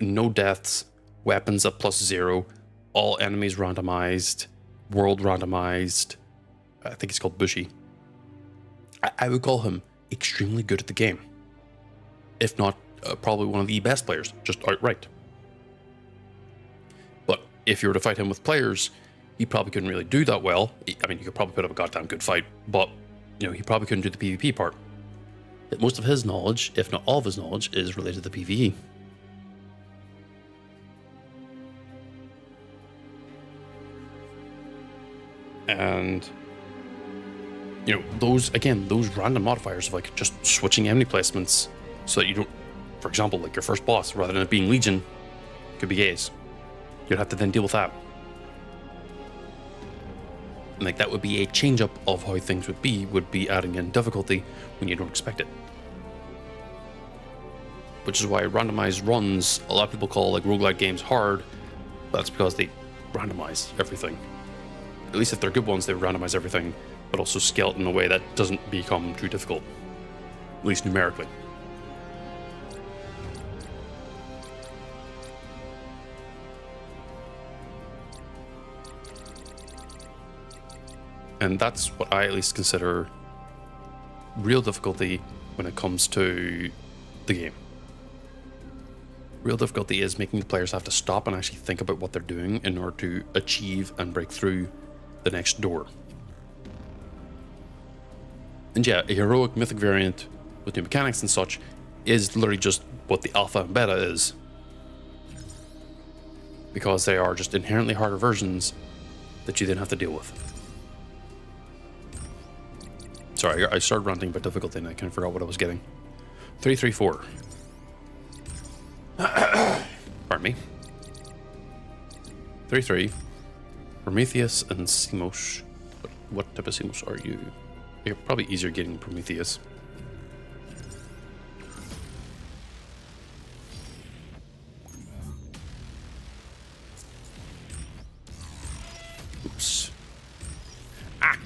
no deaths, weapons at +0, all enemies randomized, world randomized. I think it's called Bushy. I would call him extremely good at the game, if not probably one of the best players, just outright. But if you were to fight him with players, he probably couldn't really do that well. I mean, you could probably put up a goddamn good fight, but he probably couldn't do the PvP part. Most of his knowledge, if not all of his knowledge, is related to PvE. And you know, those random modifiers of like just switching enemy placements so that you don't, for example, like your first boss, rather than it being Legion, could be Gaze. You'd have to then deal with that. And like that would be a change up of how things would be adding in difficulty when you don't expect it. Which is why randomized runs, a lot of people call like roguelike games hard. That's because they randomize everything. At least if they're good ones, they randomize everything, but also scale it in a way that doesn't become too difficult, at least numerically. And that's what I at least consider real difficulty when it comes to the game. Real difficulty is making the players have to stop and actually think about what they're doing in order to achieve and break through the next door. And yeah, a heroic mythic variant with new mechanics and such is literally just what the alpha and beta is. Because they are just inherently harder versions that you then have to deal with. Sorry, I started ranting about difficulty and I kind of forgot what I was getting. 334. Pardon me. 3-3. Prometheus and Simos. What type of Simos are you? You're probably easier getting Prometheus. Oops. Ah!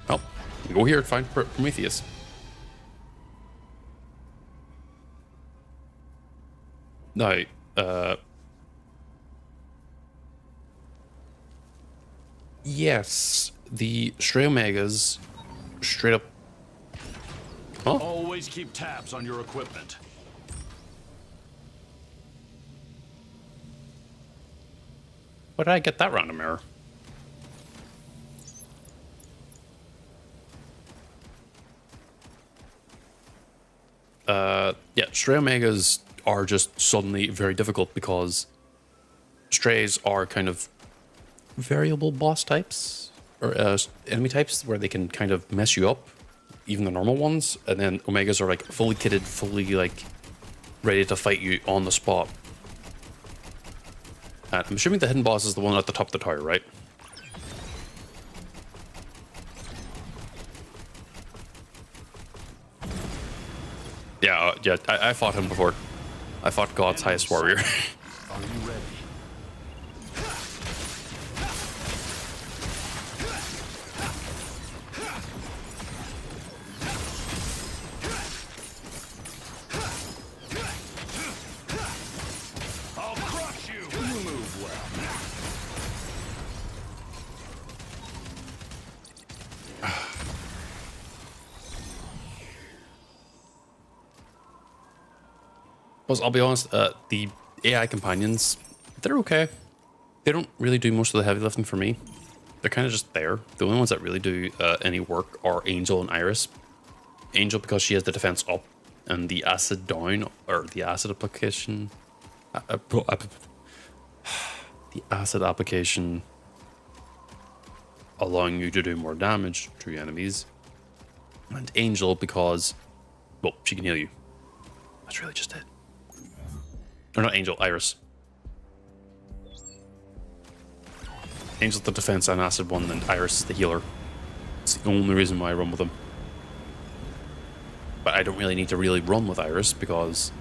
Oh, go here and find Prometheus. No, yes, the Stray Omegas straight up. Huh? Always keep tabs on your equipment. Where did I get that random error? Yeah, Stray Omegas are just suddenly very difficult because Strays are kind of variable boss types or enemy types where they can kind of mess you up, even the normal ones, and then Omegas are like fully kitted, fully like ready to fight you on the spot. I'm assuming the hidden boss is the one at the top of the tower, right? Yeah, I fought him before. I fought God's highest warrior. Are you ready? I'll crush you. You move well. Well, I'll be honest, the AI companions, they're okay. They don't really do most of the heavy lifting for me. They're kind of just there. The only ones that really do any work are Angel and Iris. Angel because she has the defense up and the acid down, or the acid application. The acid application allowing you to do more damage to enemies. And Angel because, well, she can heal you. That's really just it. Or not Angel, Iris. Angel's the defense and acid one, and Iris is the healer. It's the only reason why I run with them. But I don't really need to really run with Iris because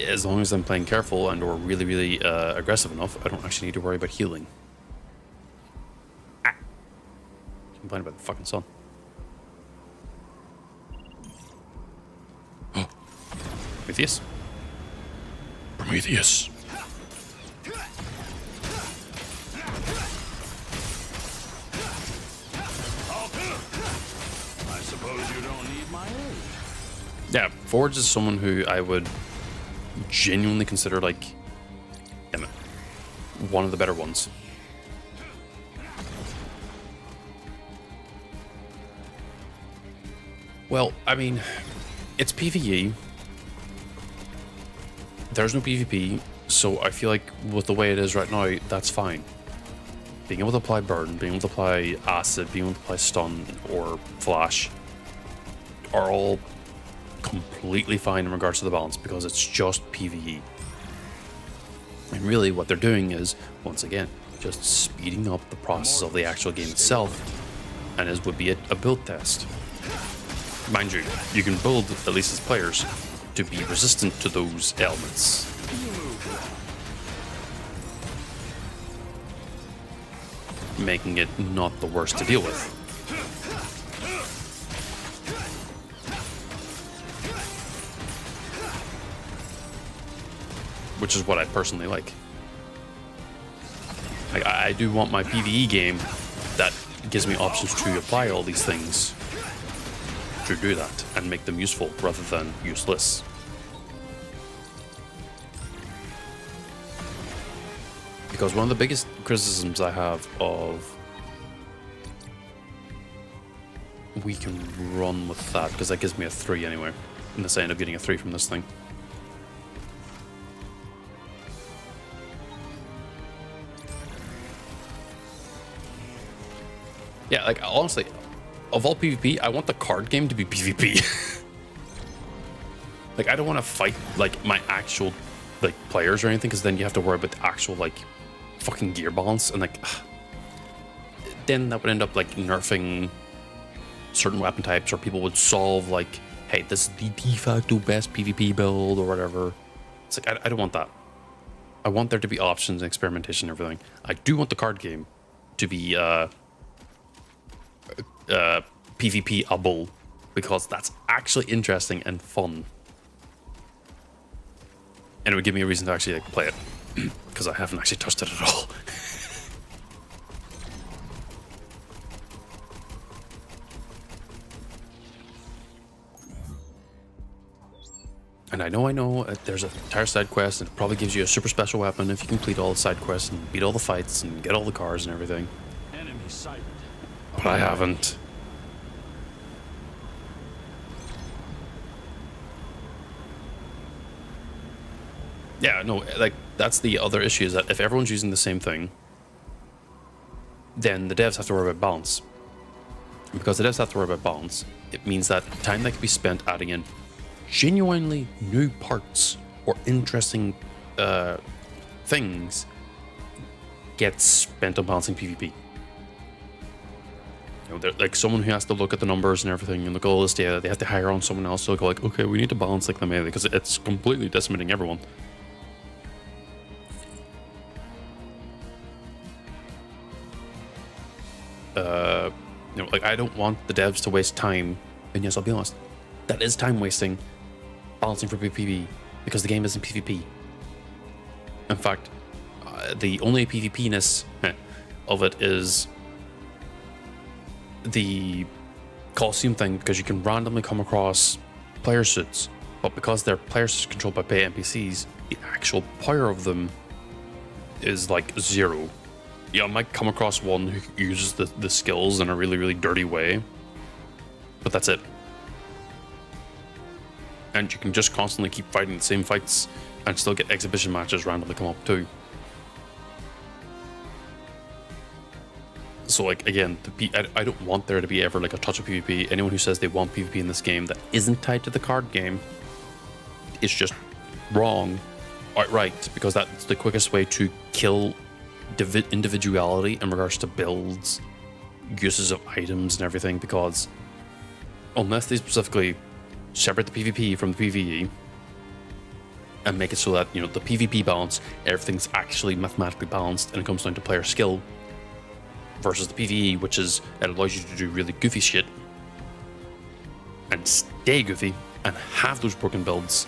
as long as I'm playing careful and or really aggressive enough, I don't actually need to worry about healing. Ah! Complain about the fucking sun. Oh, Prometheus. Prometheus. I suppose you don't need my aid. Yeah, Forge is someone who I would genuinely consider like, damn it, one of the better ones. Well, I mean, it's PvE, there's no PvP, so I feel like with the way it is right now, that's fine. Being able to apply burn, being able to apply acid, being able to apply stun or flash are all completely fine in regards to the balance because it's just PvE. And really what they're doing is, once again, just speeding up the process of the actual game itself, and as would be a build test. Mind you, you can build, at least as players, to be resistant to those elements. Making it not the worst to deal with. Which is what I personally like. I do want my PvE game that gives me options to apply all these things to do that and make them useful rather than useless. Because one of the biggest criticisms I have of we can run with that, because that gives me a 3 anyway, unless I end up getting a 3 from this thing. Yeah, like honestly, of all PvP, I want the card game to be PvP. Like I don't want to fight like my actual like players or anything, because then you have to worry about the actual like fucking gear balance, and like then that would end up like nerfing certain weapon types, or people would solve like, hey, this is the de facto best PvP build or whatever. It's like I don't want that. I want there to be options and experimentation and everything. I do want the card game to be PvP-able, because that's actually interesting and fun, and it would give me a reason to actually like play it, because I haven't actually touched it at all. And I know there's an entire side quest, and it probably gives you a super special weapon if you complete all the side quests and beat all the fights and get all the cars and everything. Enemy sighted. But I haven't. Yeah, no, like, that's the other issue, is that if everyone's using the same thing, then the devs have to worry about balance. And because the devs have to worry about balance, it means that time that can be spent adding in genuinely new parts or interesting things gets spent on balancing PvP. You know, like someone who has to look at the numbers and everything and look at all this data, they have to hire on someone else to go like, okay, we need to balance like the melee because it's completely decimating everyone. You know, like I don't want the devs to waste time, and yes, I'll be honest, that is time wasting balancing for PvP because the game isn't PvP. In fact, the only PvP-ness of it is the Coliseum thing, because you can randomly come across player suits, but because their player suits controlled by paid NPCs, the actual power of them is like 0. Yeah, I might come across one who uses the skills in a really, really dirty way, but that's it. And you can just constantly keep fighting the same fights and still get exhibition matches randomly come up too. So like, again, I don't want there to be ever like a touch of PvP. Anyone who says they want PvP in this game that isn't tied to the card game is just wrong outright, because that's the quickest way to kill individuality in regards to builds, uses of items and everything, because unless they specifically separate the PvP from the PvE and make it so that, you know, the PvP balance, everything's actually mathematically balanced and it comes down to player skill, versus the PvE, which is, it allows you to do really goofy shit and stay goofy and have those broken builds,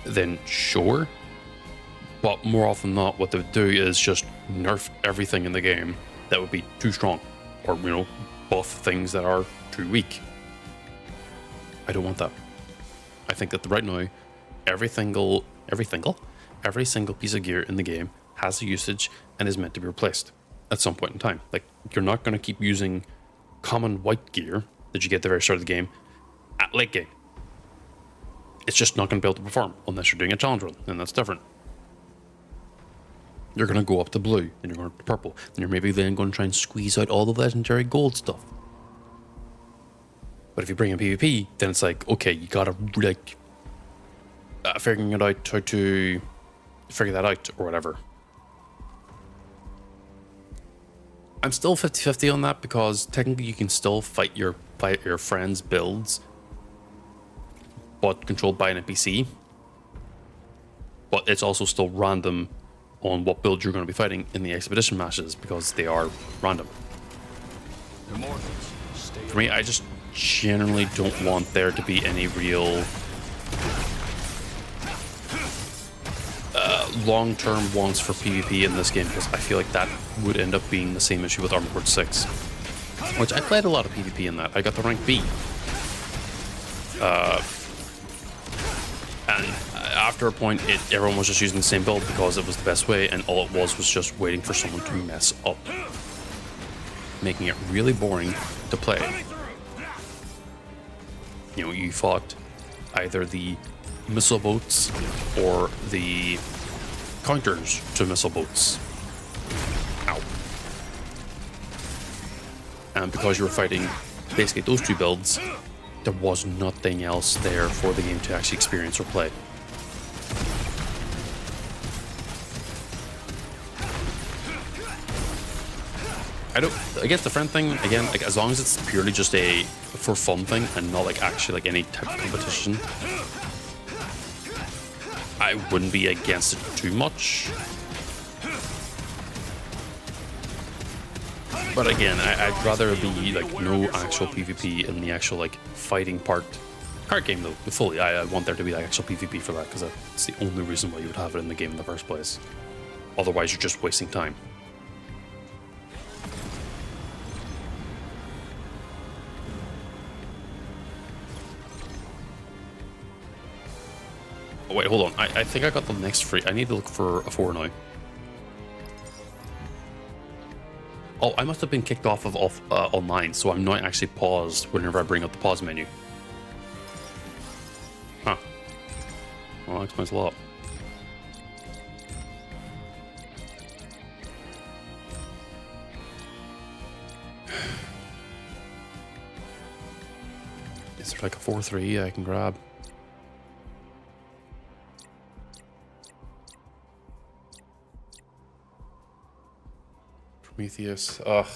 then sure. But more often than not, what they would do is just nerf everything in the game that would be too strong, or, you know, buff things that are too weak. I don't want that. I think that right now, every single piece of gear in the game has a usage and is meant to be replaced at some point in time. Like, you're not going to keep using common white gear that you get at the very start of the game at late game. it's just not going to be able to perform unless you're doing a challenge run, and that's different. You're going to go up to blue, then you're going up to purple, and you're maybe then going to try and squeeze out all the legendary gold stuff. But if you bring in PvP, then it's like, okay, you gotta like figuring it out how to figure that out or whatever. I'm still 50-50 on that because technically you can still fight your friends' builds, but controlled by an NPC. But it's also still random on what build you're going to be fighting in the expedition matches because they are random. For me, I just generally don't want there to be any real long-term wants for PvP in this game because I feel like that would end up being the same issue with Armored Core 6, which I played a lot of PvP in that. I got the rank B. And after a point, everyone was just using the same build because it was the best way, and all it was just waiting for someone to mess up, making it really boring to play. You know, you fought either the missile boats or the counters to missile boats. Ow. And because you were fighting basically those two builds, there was nothing else there for the game to actually experience or play. I guess the friend thing, again, like as long as it's purely just a for fun thing and not like actually like any type of competition, I wouldn't be against it too much. But again, I'd rather be like no actual PvP in the actual like fighting part. Card game though, fully. I want there to be like actual PvP for that because that's the only reason why you would have it in the game in the first place. Otherwise, you're just wasting time. Oh, wait, hold on. I think I got the next free. I need to look for a 4 now. Oh, I must have been kicked off of online, so I'm not actually paused whenever I bring up the pause menu. Huh. Well, that explains a lot. Is there like a 4-3 I can grab? Prometheus. Ugh.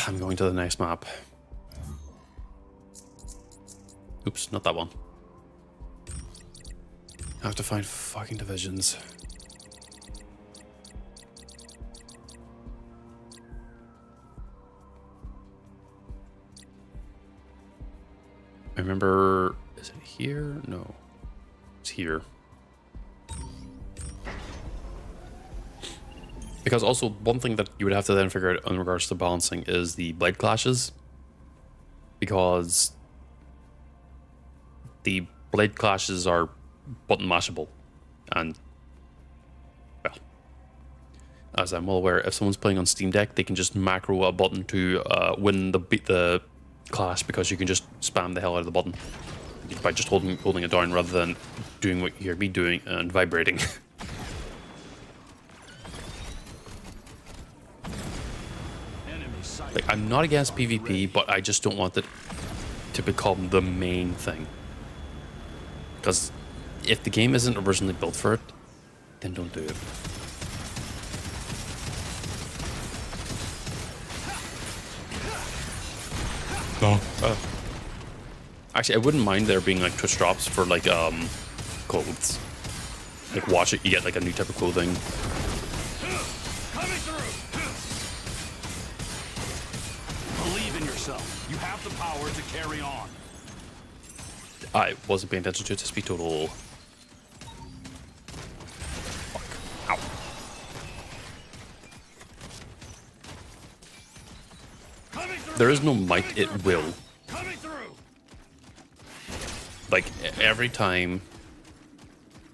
I'm going to the next map. Oops, not that one. I have to find fucking divisions. I remember... Is it here? No. It's here. Because also, one thing that you would have to then figure out in regards to balancing is the blade clashes. Because the blade clashes are button mashable. And, well, as I'm well aware, if someone's playing on Steam Deck, they can just macro a button to win the clash because you can just spam the hell out of the button by just holding it down rather than doing what you hear me doing and vibrating. Like, I'm not against PvP, but I just don't want it to become the main thing. Because if the game isn't originally built for it, then don't do it. No. Actually, I wouldn't mind there being like Twitch drops for like clothes. Like watch it, you get like a new type of clothing. You have the power to carry on. I wasn't paying attention to it, to speak total. Fuck. Ow. There is no might, it will. Like, every time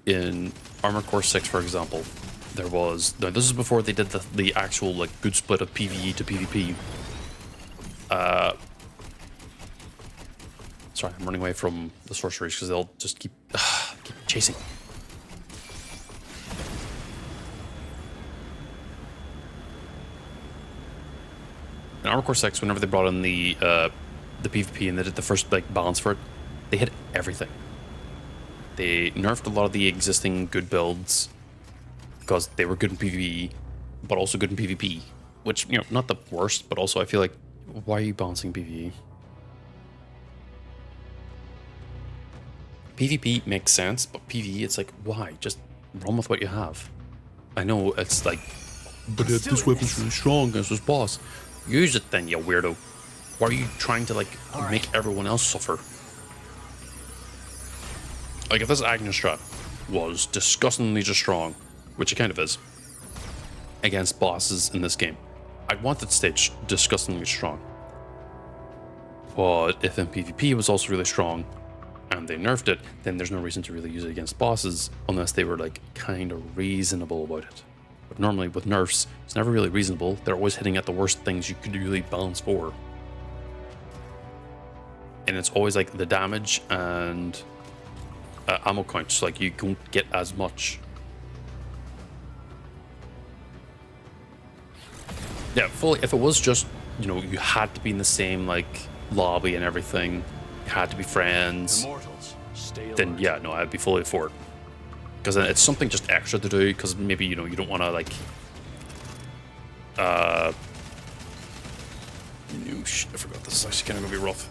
in Armored Core 6, for example, there was... Now, this is before they did the actual, like, good split of PvE to PvP. Sorry, I'm running away from the sorceries because they'll just keep chasing. In Armor Core 6, whenever they brought in the PvP and they did the first like balance for it, they hit everything. They nerfed a lot of the existing good builds because they were good in PvE, but also good in PvP. Which, you know, not the worst, but also I feel like, why are you balancing PvE? PvP makes sense, but PvE, it's like, why? Just run with what you have. I know it's like, but this weapon's really strong against this boss. Use it then, you weirdo. Why are you trying to, like, make everyone else suffer? Like, if this Agnes strat was disgustingly just strong, which it kind of is, against bosses in this game, I'd want it to stay disgustingly strong. But if in PvP it was also really strong, and they nerfed it, then there's no reason to really use it against bosses unless they were like kind of reasonable about it. But normally with nerfs, it's never really reasonable. They're always hitting at the worst things you could really balance for. And it's always like the damage and ammo counts, like you don't get as much. Yeah, fully, if it was just, you know, you had to be in the same like lobby and everything, you had to be friends, Immortals, stay alert. then yeah, no, I'd be fully for it. Because it's something just extra to do, because maybe, you know, you don't want to like no, shit, I forgot, this is actually kind of gonna be rough.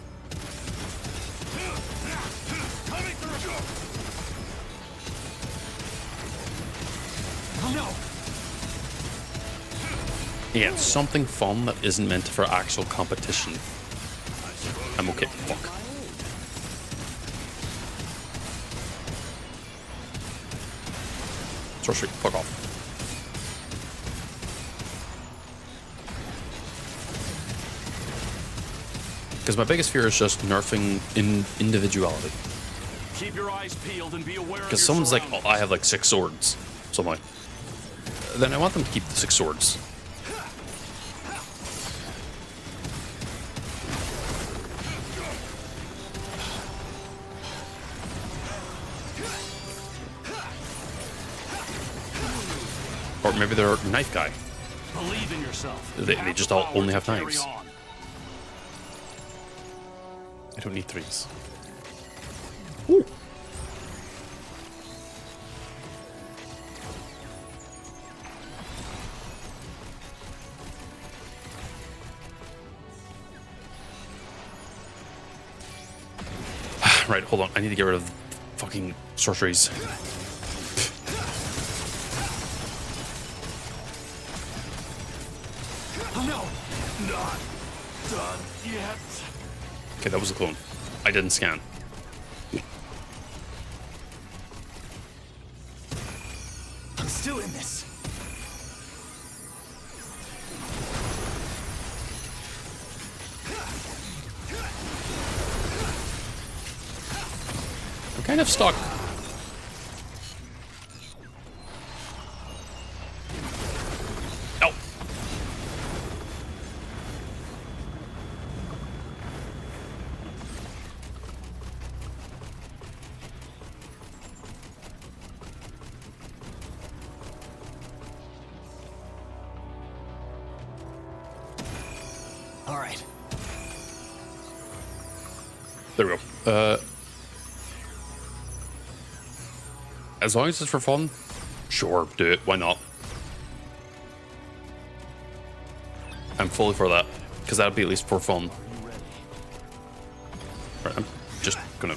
Oh no! Yeah, something fun that isn't meant for actual competition. I'm okay. Fuck. Sorcery, fuck off. Because my biggest fear is just nerfing individuality. Keep your eyes peeled and be aware of Because your someone's like, surroundings. oh, I have like 6 swords. So I'm like, then I want them to keep the 6 swords. Or maybe they're a knife guy. Believe in yourself. They just all only have Carry knives. on. I don't need 3s. Ooh. Right, hold on. I need to get rid of fucking sorceries. Oh no! Not done yet. Okay, that was a clone. I didn't scan. I'm still in this. I'm kind of stuck. Oh. All right. There we go. As long as it's for fun, sure, do it. Why not? I'm fully for that, because that'd be at least for fun. Right, I'm just gonna.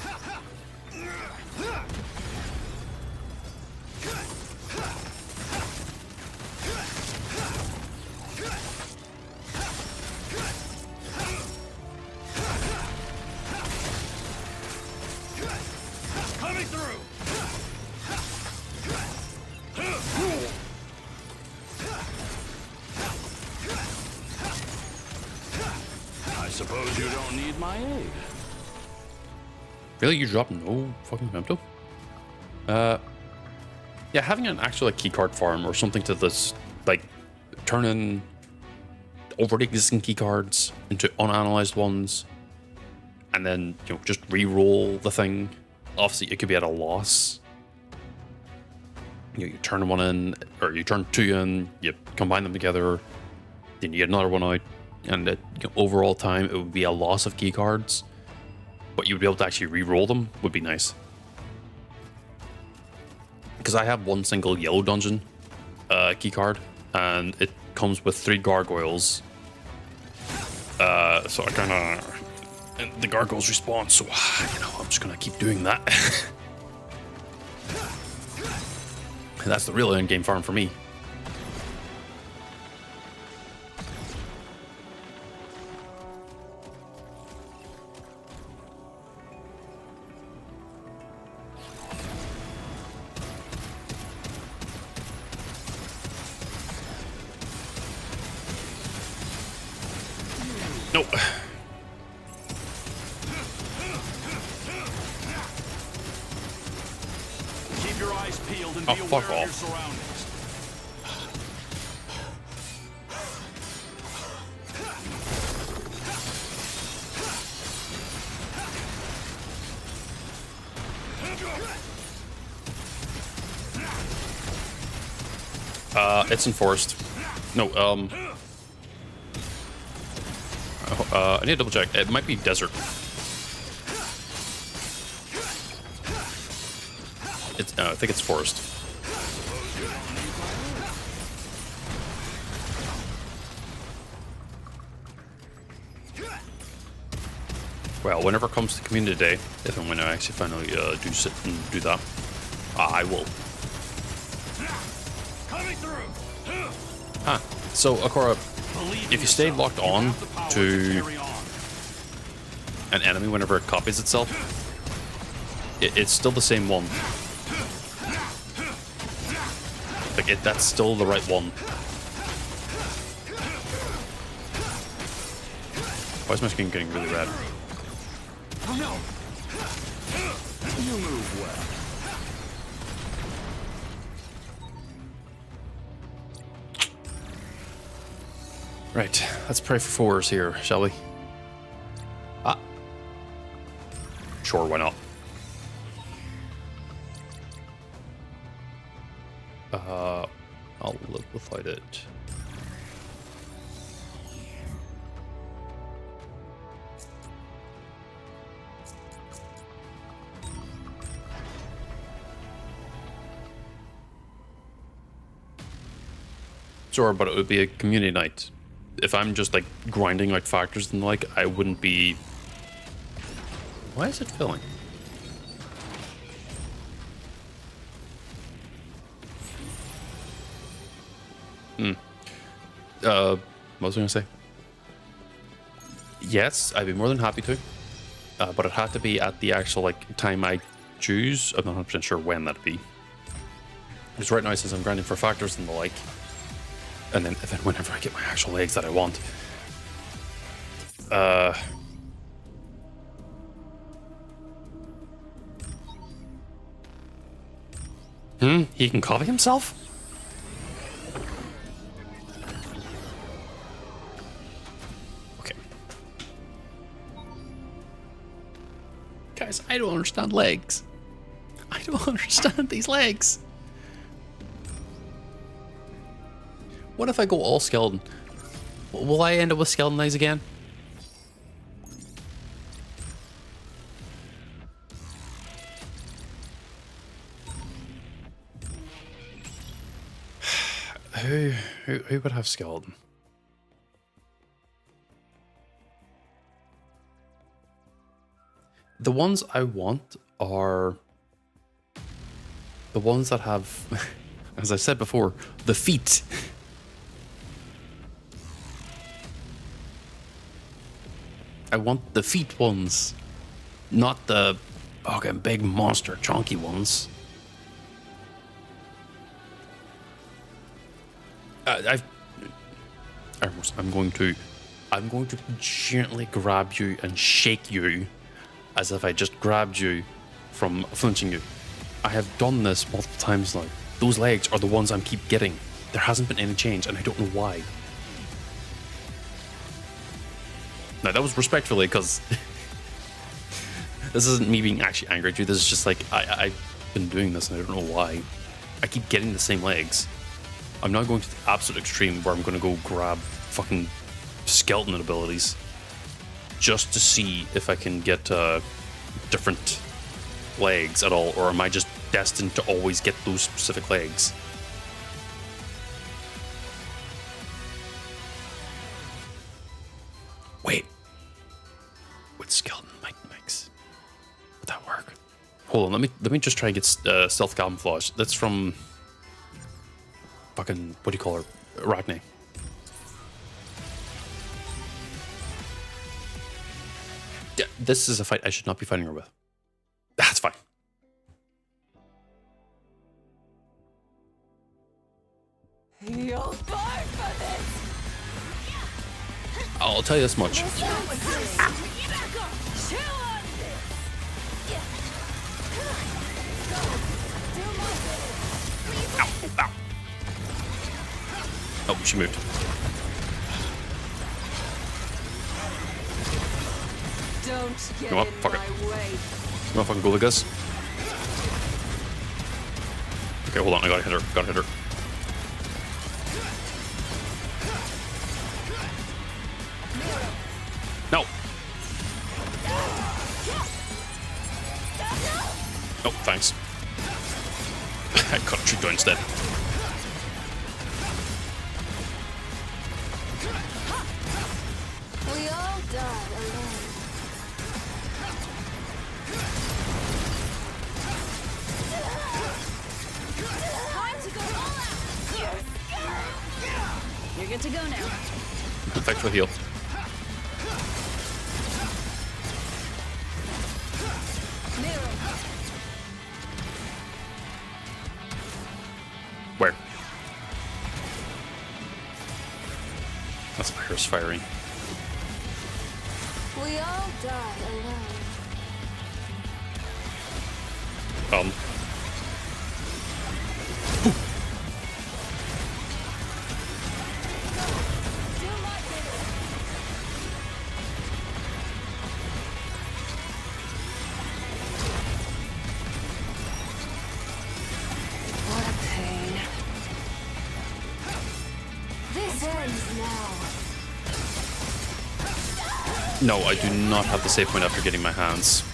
Coming through. I suppose you don't need my aid. Really, you dropped no fucking memento? Yeah, having an actual like keycard farm or something to this, like, turn in already existing keycards into unanalyzed ones, and then just re-roll the thing. Obviously, it could be at a loss. You turn one in, or you turn two in, you combine them together, then you get another one out, and overall time it would be a loss of key cards, but you would be able to actually re-roll them. Would be nice. Because I have one single yellow dungeon key card, and it comes with 3 gargoyles. So I kind of, and the gargoyles respawn. So I'm just gonna keep doing that. That's the real end game farm for me. Nope. Keep your eyes peeled and Oh, be aware fuck of your off. surroundings. It's enforced. No, I need to double check. It might be desert. It's, I think it's forest. Well, whenever it comes to community day, if and when I actually finally do sit and do that, I will. Coming through. Huh. So, Akora, Believe in if you stay yourself. locked You on have the power to carry on. an enemy whenever it copies itself, it's still the same one. Like, that's still the right one. Why is my screen getting really red? Oh no. You move well. Right, let's pray for 4s here, shall we? Ah. Sure, why not? I'll live without it. Sure, but it would be a community night. If I'm just like grinding out factors and the like, I wouldn't be. Why is it filling? What was I gonna say? Yes, I'd be more than happy to, but it had to be at the actual like time I choose. I'm not 100% sure when that'd be. Because right now it says I'm grinding for factors and the like, and then whenever I get my actual eggs that I want, he can copy himself? Okay. Guys, I don't understand legs. I don't understand these legs. What if I go all skeleton? Will I end up with skeleton eyes again? Who would have skeleton? The ones I want are the ones that have, as I said before, the feet. I want the feet ones, not the fucking big monster chunky ones. I'm going to gently grab you and shake you as if I just grabbed you from flinching you. I have done this multiple times now. Those legs are the ones I'm keep getting. There hasn't been any change, and I don't know why. Now that was respectfully, because This isn't me being actually angry at you. This is just like, I've been doing this and I don't know why. I keep getting the same legs. I'm now going to the absolute extreme where I'm going to go grab fucking skeleton abilities just to see if I can get different legs at all, or am I just destined to always get those specific legs? Wait. With skeleton might mix. Would that work? Hold on, let me just try and get stealth camouflage. That's from fucking, what do you call her? Arachne. Yeah, this is a fight I should not be fighting her with. That's fine. You'll burn for this! I'll tell you this much. Ow, ow. Oh, she moved. Don't get Come on, in fuck it. my way. Come on, fucking go like this. Okay, hold on, I gotta hit her. Gotta hit her. No. Oh, thanks. I cut a tree down instead. We all die alone. Time to go all out. You're good to go now. Thanks for the heal. Where? That's Iris firing. We all die alone. Do my bidding. What a pain. This ends now. No, I do not have the save point after getting my hands.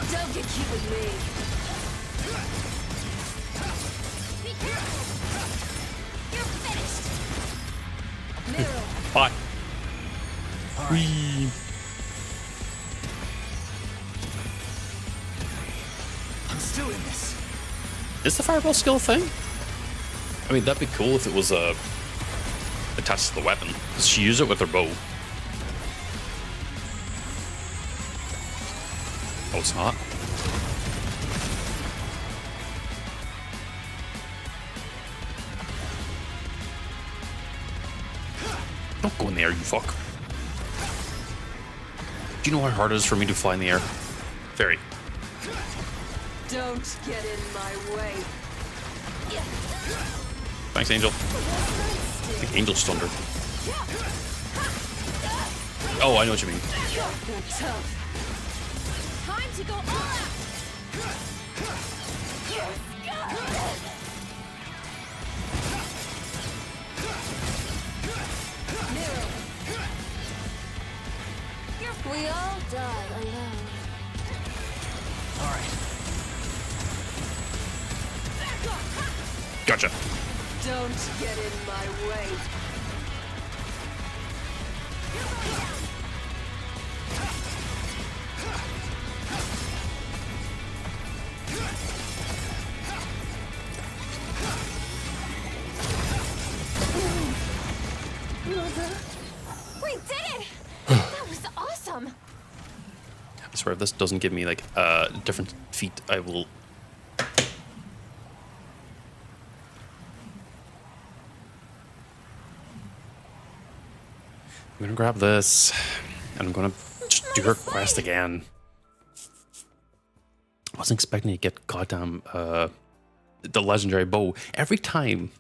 Don't get cute with me. Be careful. You're finished. Mirror. Bye. Whee. I'm still in this. Is the fireball skill a thing? I mean, that'd be cool if it was attached to the weapon. 'Cause she used it with her bow. Oh, it's not. Don't go in the air, you fuck. Do you know how hard it is for me to fly in the air? Very. Don't get in my way. Thanks, Angel. I think Angel's stunned her. Oh, I know what you mean. You're tough. Time to go all out. Mirror. We all die alone. All right. Gotcha. Don't get in my way. We did it! That was awesome! I swear, if this doesn't give me like a different feat, I will. I'm gonna grab this, and I'm gonna just do her quest again. I wasn't expecting to get goddamn the legendary bow every time.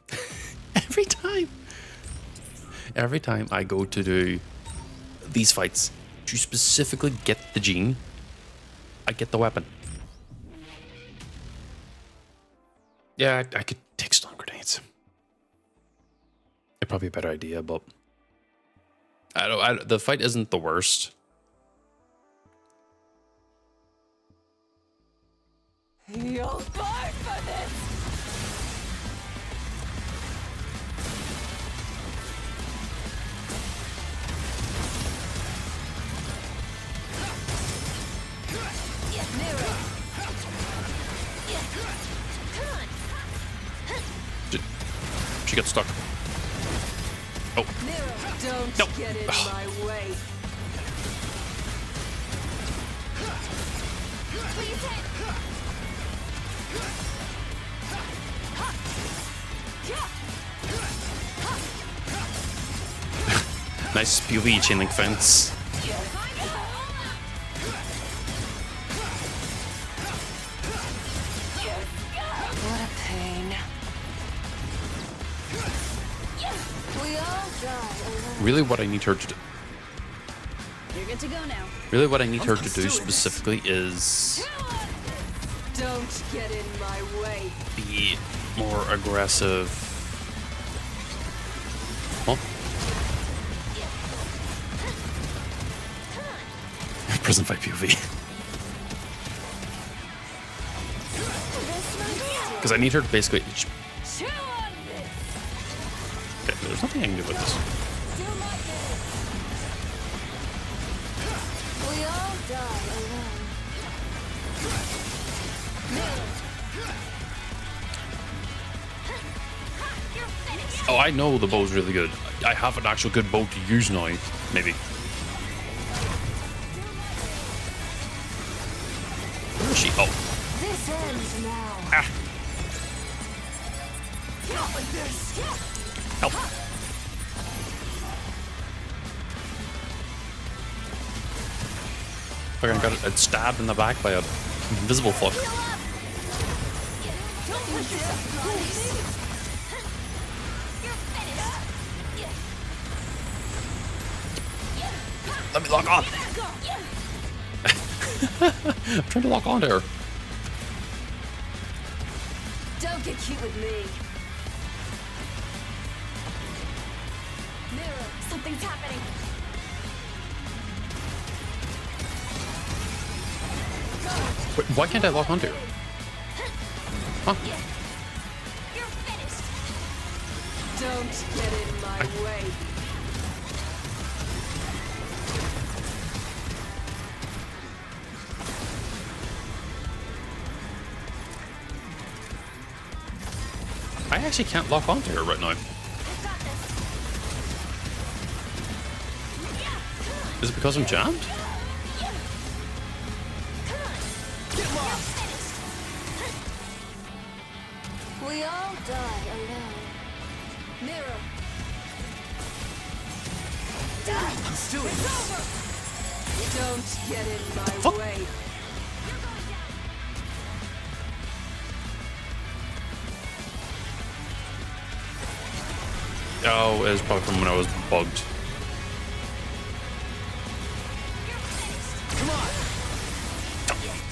every time I go to do these fights to specifically get the gene, I get the weapon. Yeah, I could take stun grenades. It's probably a better idea, but the fight isn't the worst. You'll fight for this! Mirror! She got stuck. Oh. Mirror, don't No. get in my way. Please hit! Nice POV chain link fence. What a pain. We all die alone. Really what I need her to do. You're good to go now. Really what I need her to do specifically is Don't get in my way. be more aggressive. Huh? Prison fight POV. Because I need her to basically... Chew on this. Okay, there's nothing I can do with this. Do my bidding. We all die alone. You're finished. Oh, I know the bow's really good. I have an actual good bow to use now. Maybe. Where is she? Oh. This ends now. Ah. Not like this. Help. Fucking got stabbed in the back by a invisible fuck. Heal up. Don't push yourself, please. You're finished. Let me lock on. I'm trying to lock onto her. Don't get cute with me. Mirror, something's happening. Wait, why can't I lock onto her? Huh? You're finished. Don't get in my way. I actually can't lock onto her right now. I've got this. Is it because I'm jammed? Come on. You're finished. We all die alone. Mirror. Die. I'm still It's over. Don't get in my fuck? way. Oh, it was probably from when I was bugged. Come on.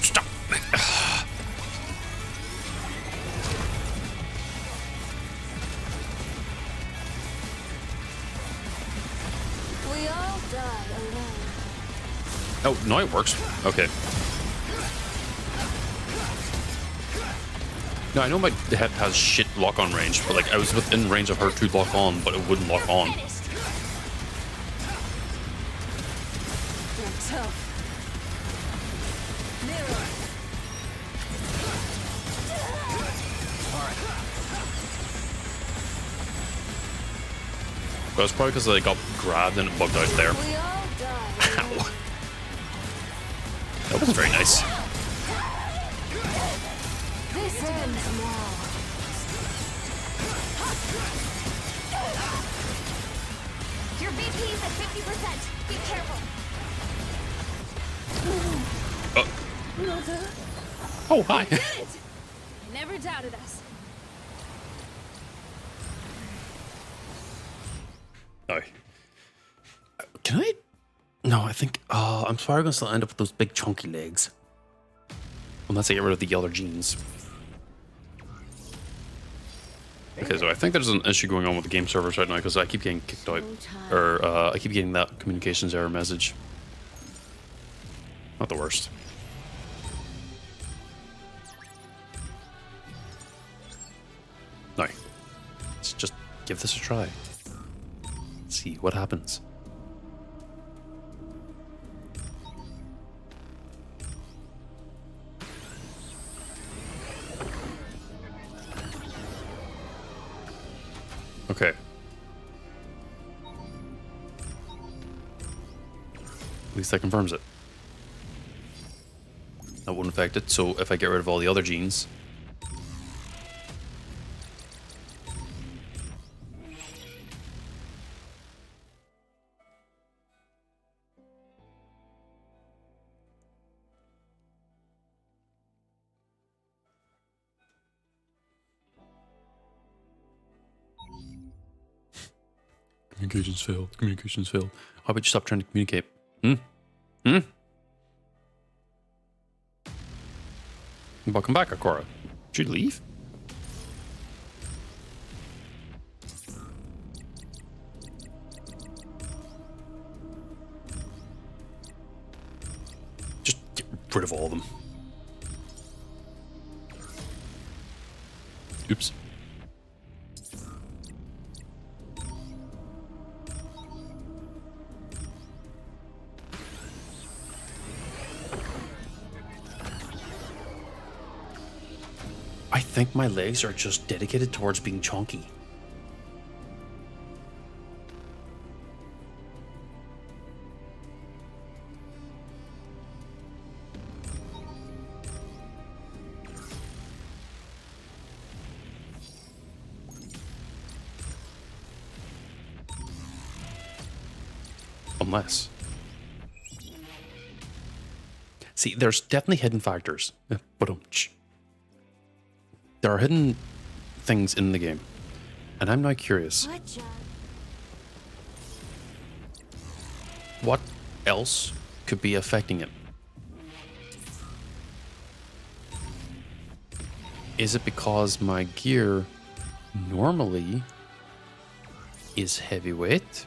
Stop. We all die alone. Oh, no, it works. Okay. No, I know my head has shit lock-on range, but like I was within range of her to lock on, but it wouldn't lock on. Finished. You're tough. Mirror. But it's probably because I got grabbed and it bugged out there. We all die Ow. alone. That was very nice. This ends now. Your BP is at 50%. Be careful. Mother. Oh, hi. Did it! Never doubted us. No. Can I No, I think I'm probably gonna still end up with those big chunky legs. Unless I get rid of the other genes. Okay, so I think there's an issue going on with the game servers right now because I keep getting kicked out. Or I keep getting that communications error message. Not the worst. No. Let's just give this a try. See what happens. Okay. At least that confirms it. That won't affect it, so if I get rid of all the other genes... Communications failed. Communications failed. How about you stop trying to communicate? Welcome back, Akora. Did you leave? Just get rid of all of them. Oops. I think my legs are just dedicated towards being chunky. Unless... See, there's definitely hidden factors. But there are hidden things in the game, and I'm now curious. What else could be affecting it? Is it because my gear normally is heavyweight,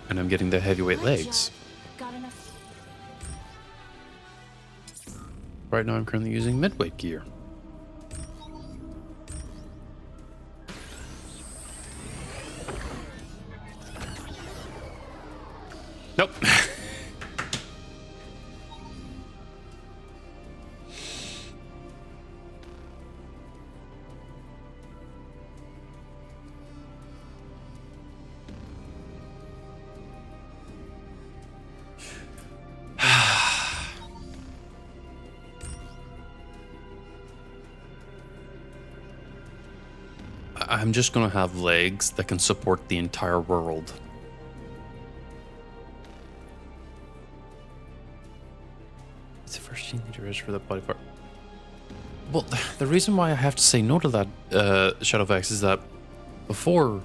and I'm getting the heavyweight legs? Right now I'm currently using midweight gear. Nope. I'm just gonna have legs that can support the entire world. It's the first you need to register for that body part. Well, the reason why I have to say no to that, Shadowvex, is that before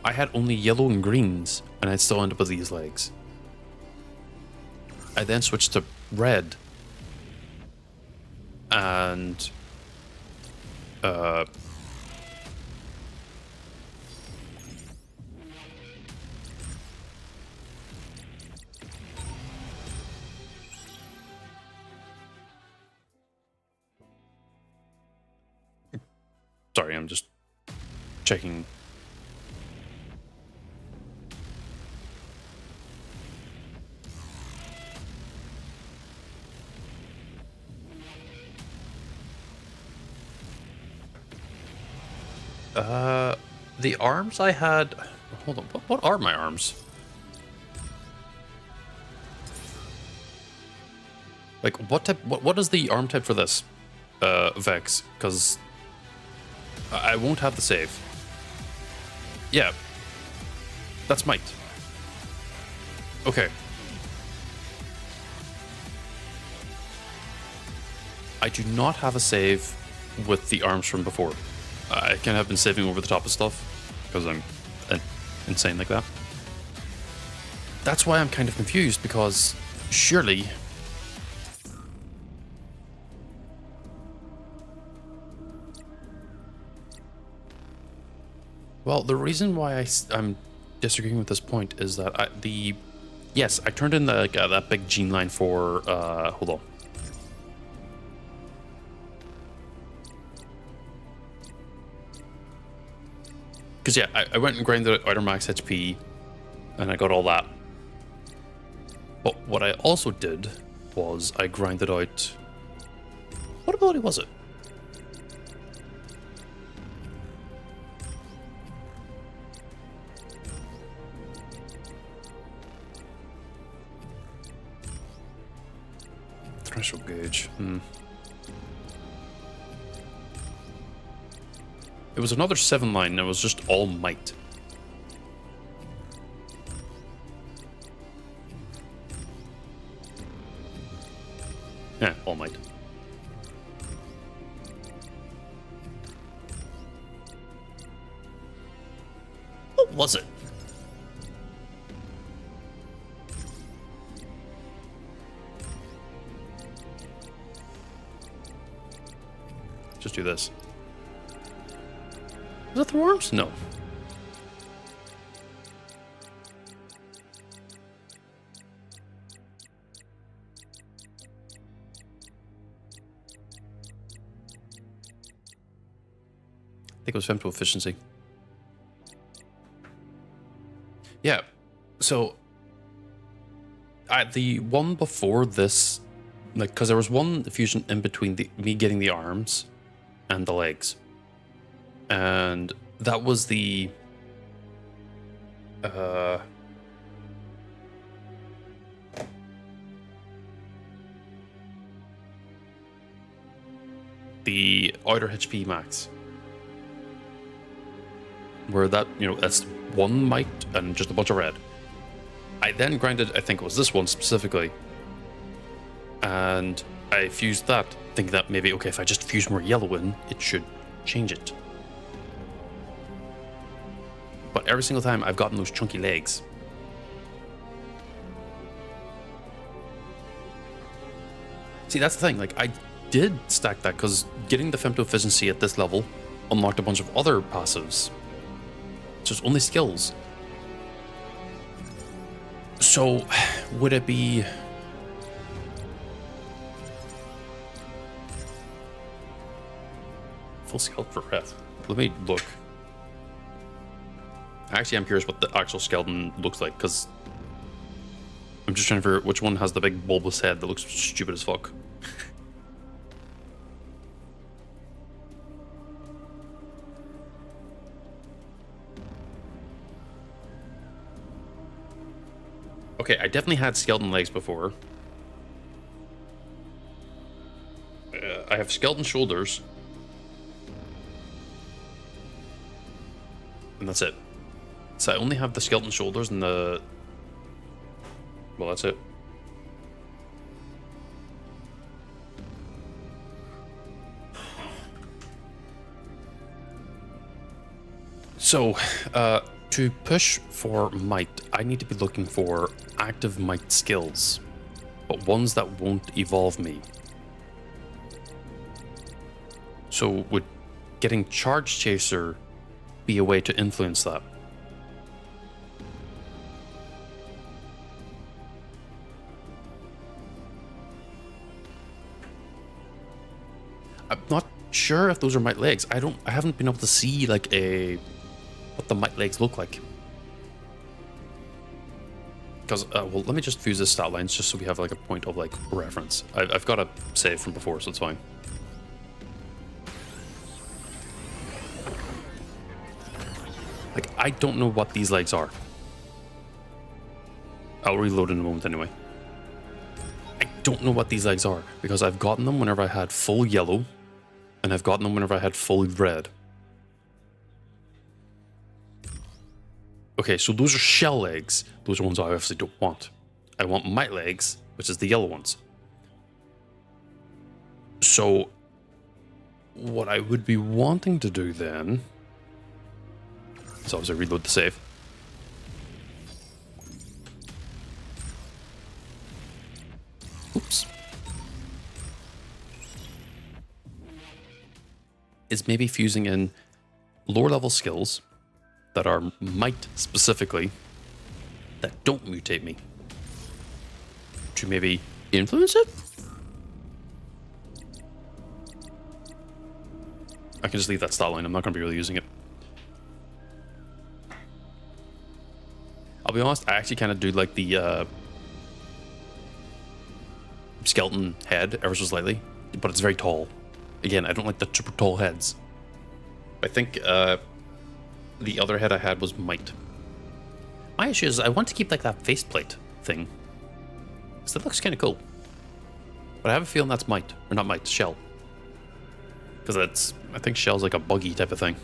I had only yellow and greens, and I'd still end up with these legs. I then switched to red, and sorry, I'm just checking. The arms I had... Hold on, what are my arms? Like, what type... What is the arm type for this, Vex? Because I won't have the save. Yeah. That's might. Okay. I do not have a save with the arms from before. I can have been saving over the top of stuff because I'm insane like that. that's why I'm kind of confused, because surely... Well, the reason why I'm disagreeing with this point is that yes, I turned in that big gene line for hold on. Because yeah, I went and grinded out outer max HP, and I got all that. But what I also did was I grinded out... What ability was it? Threshold gauge. It was another 7 line, and it was just all might. Yeah, all might. What was it? Just do this. Is that the worms? No. I think it was femto efficiency. Yeah. So, the one before this, like, because there was one fusion in between me getting the arms and the legs. And that was the outer HP max, where that, you know, that's one might and just a bunch of red. I then grinded, I think it was this one specifically, and I fused that, thinking that maybe, okay, if I just fuse more yellow in, it should change it. But every single time I've gotten those chunky legs. See, that's the thing, like, I did stack that because getting the femto efficiency at this level unlocked a bunch of other passives. So it's only skills. So, would it be... Full scalp for breath? Let me look. Actually, I'm curious what the actual skeleton looks like, because I'm just trying to figure out which one has the big bulbous head that looks stupid as fuck. Okay, I definitely had skeleton legs before. I have skeleton shoulders. And that's it. So I only have the skeleton shoulders and the... Well, that's it. So, to push for might, I need to be looking for active might skills, but ones that won't evolve me. So would getting Charge Chaser be a way to influence that? I'm not sure if those are might legs. I haven't been able to see like what the might legs look like. Because well, let me just fuse this stat lines just so we have like a point of like reference. I've got a save from before, so it's fine. Like, I don't know what these legs are. I'll reload in a moment anyway. I don't know what these legs are because I've gotten them whenever I had full yellow, and I've gotten them whenever I had full red. Okay, so those are shell legs. Those are ones I obviously don't want. I want might legs, which is the yellow ones. So, what I would be wanting to do then is obviously reload the save. is maybe fusing in lower level skills that are might specifically that don't mutate me to maybe influence it. I can just leave that stat line. I'm not going to be really using it. I'll be honest, I actually kind of do like the skeleton head ever so slightly, but it's very tall. Again, I don't like the super tall heads. I think the other head I had was might. My issue is I want to keep like that faceplate thing, because that looks kind of cool. But I have a feeling that's might, or not might, shell. Because that's, I think shell's like a buggy type of thing.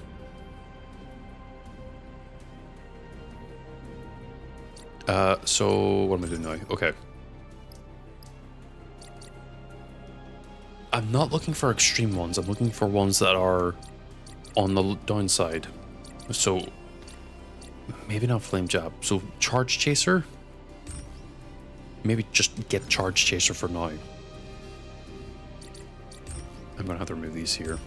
So what am I doing now? Okay. I'm not looking for extreme ones. I'm looking for ones that are on the downside. So maybe not flame jab. So charge chaser. Maybe just get charge chaser for now. I'm gonna have to remove these here.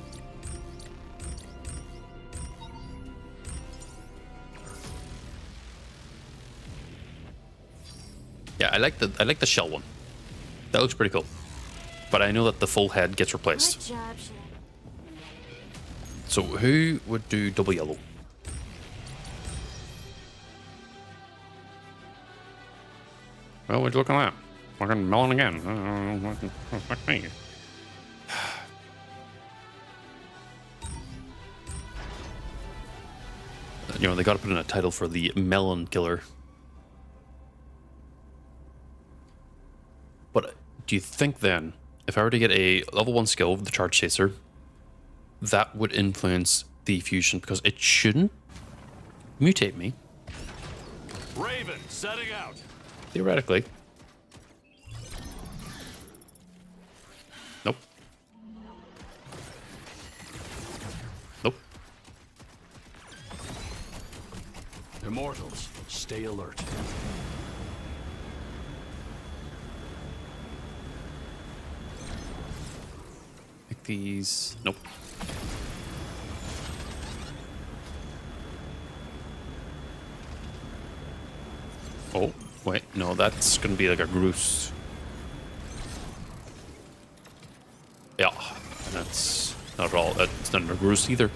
Yeah, I like the shell one. That looks pretty cool. But I know that the full head gets replaced. What job should So who would do double yellow? Well, what are you looking at? Fucking melon again. Fuck me. You know, they gotta put in a title for the melon killer. But do you think then, if I were to get a level 1 skill with the charge chaser, that would influence the fusion? Because it shouldn't mutate me. Raven, setting out. Theoretically. Nope. Nope. Immortals, stay alert. Pick these. Nope. Oh, wait. No, that's going to be like a Groose. Yeah. And that's not at all. It's not a Groose either.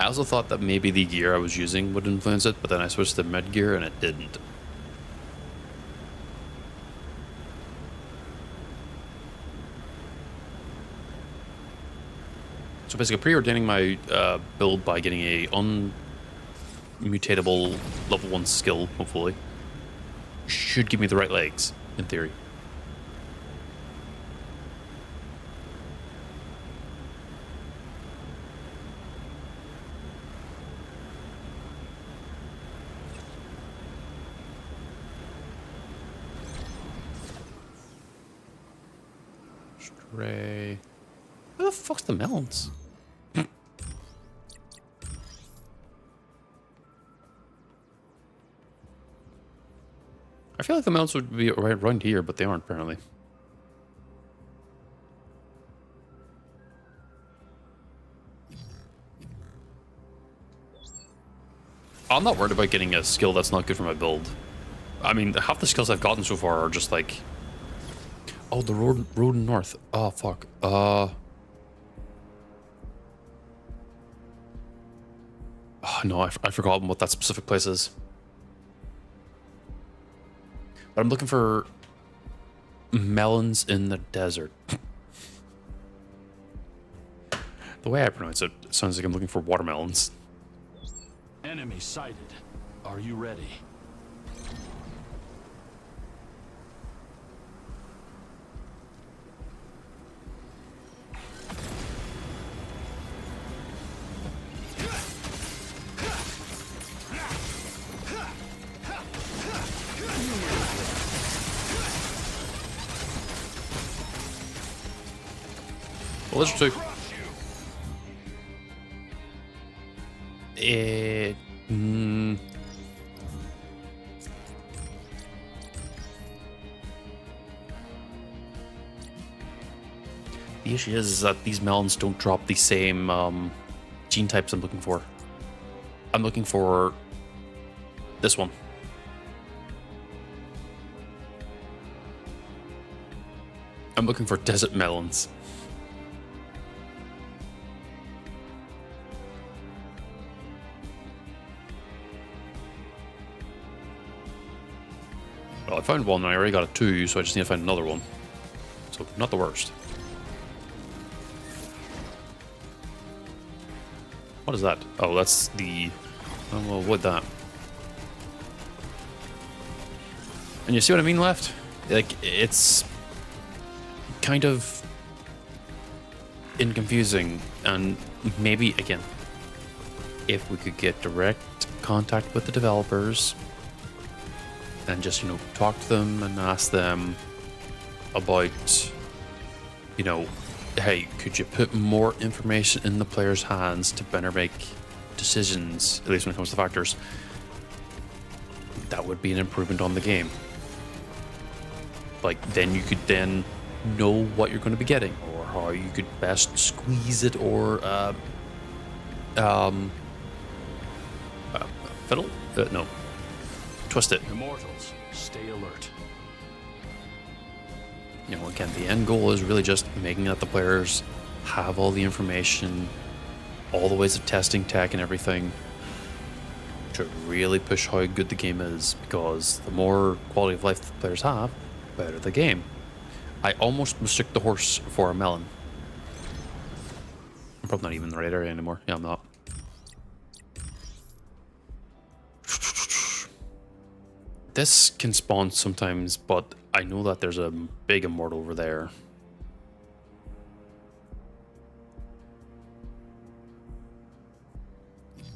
I also thought that maybe the gear I was using would influence it, but then I switched to med gear and it didn't. So basically preordaining my build by getting a unmutatable level 1 skill, hopefully, should give me the right legs, in theory. Stray. Where the fuck's the melons? I feel like the melons would be right around here, but they aren't apparently. I'm not worried about getting a skill that's not good for my build. I mean, half the skills I've gotten so far are just like... Oh, the road north. Oh, fuck. Oh, no, I forgot what that specific place is. But I'm looking for melons in the desert. The way I pronounce it sounds like I'm looking for watermelons. Enemy sighted. Are you ready? Well, there's two. The issue is that these melons don't drop the same gene types I'm looking for. I'm looking for this one. I'm looking for desert melons. Well, I found one and I already got a 2, so I just need to find another one. So, not the worst. What is that? Oh, that's the... Oh, well, what that? And you see what I mean, Left? Like, it's kind of confusing, and maybe, again, if we could get direct contact with the developers and just, you know, talk to them and ask them about, you know, hey, could you put more information in the player's hands to better make decisions, at least when it comes to factors, that would be an improvement on the game. Like, then you could then know what you're going to be getting, or how you could best squeeze it, or fiddle? No, twist it. Immortals, stay alert. You know, again, the end goal is really just making that the players have all the information, all the ways of testing tech and everything, to really push how good the game is, because the more quality of life the players have, the better the game. I almost mistook the horse for a melon. I'm probably not even in the right area anymore. Yeah, I'm not. This can spawn sometimes, but I know that there's a big immortal over there.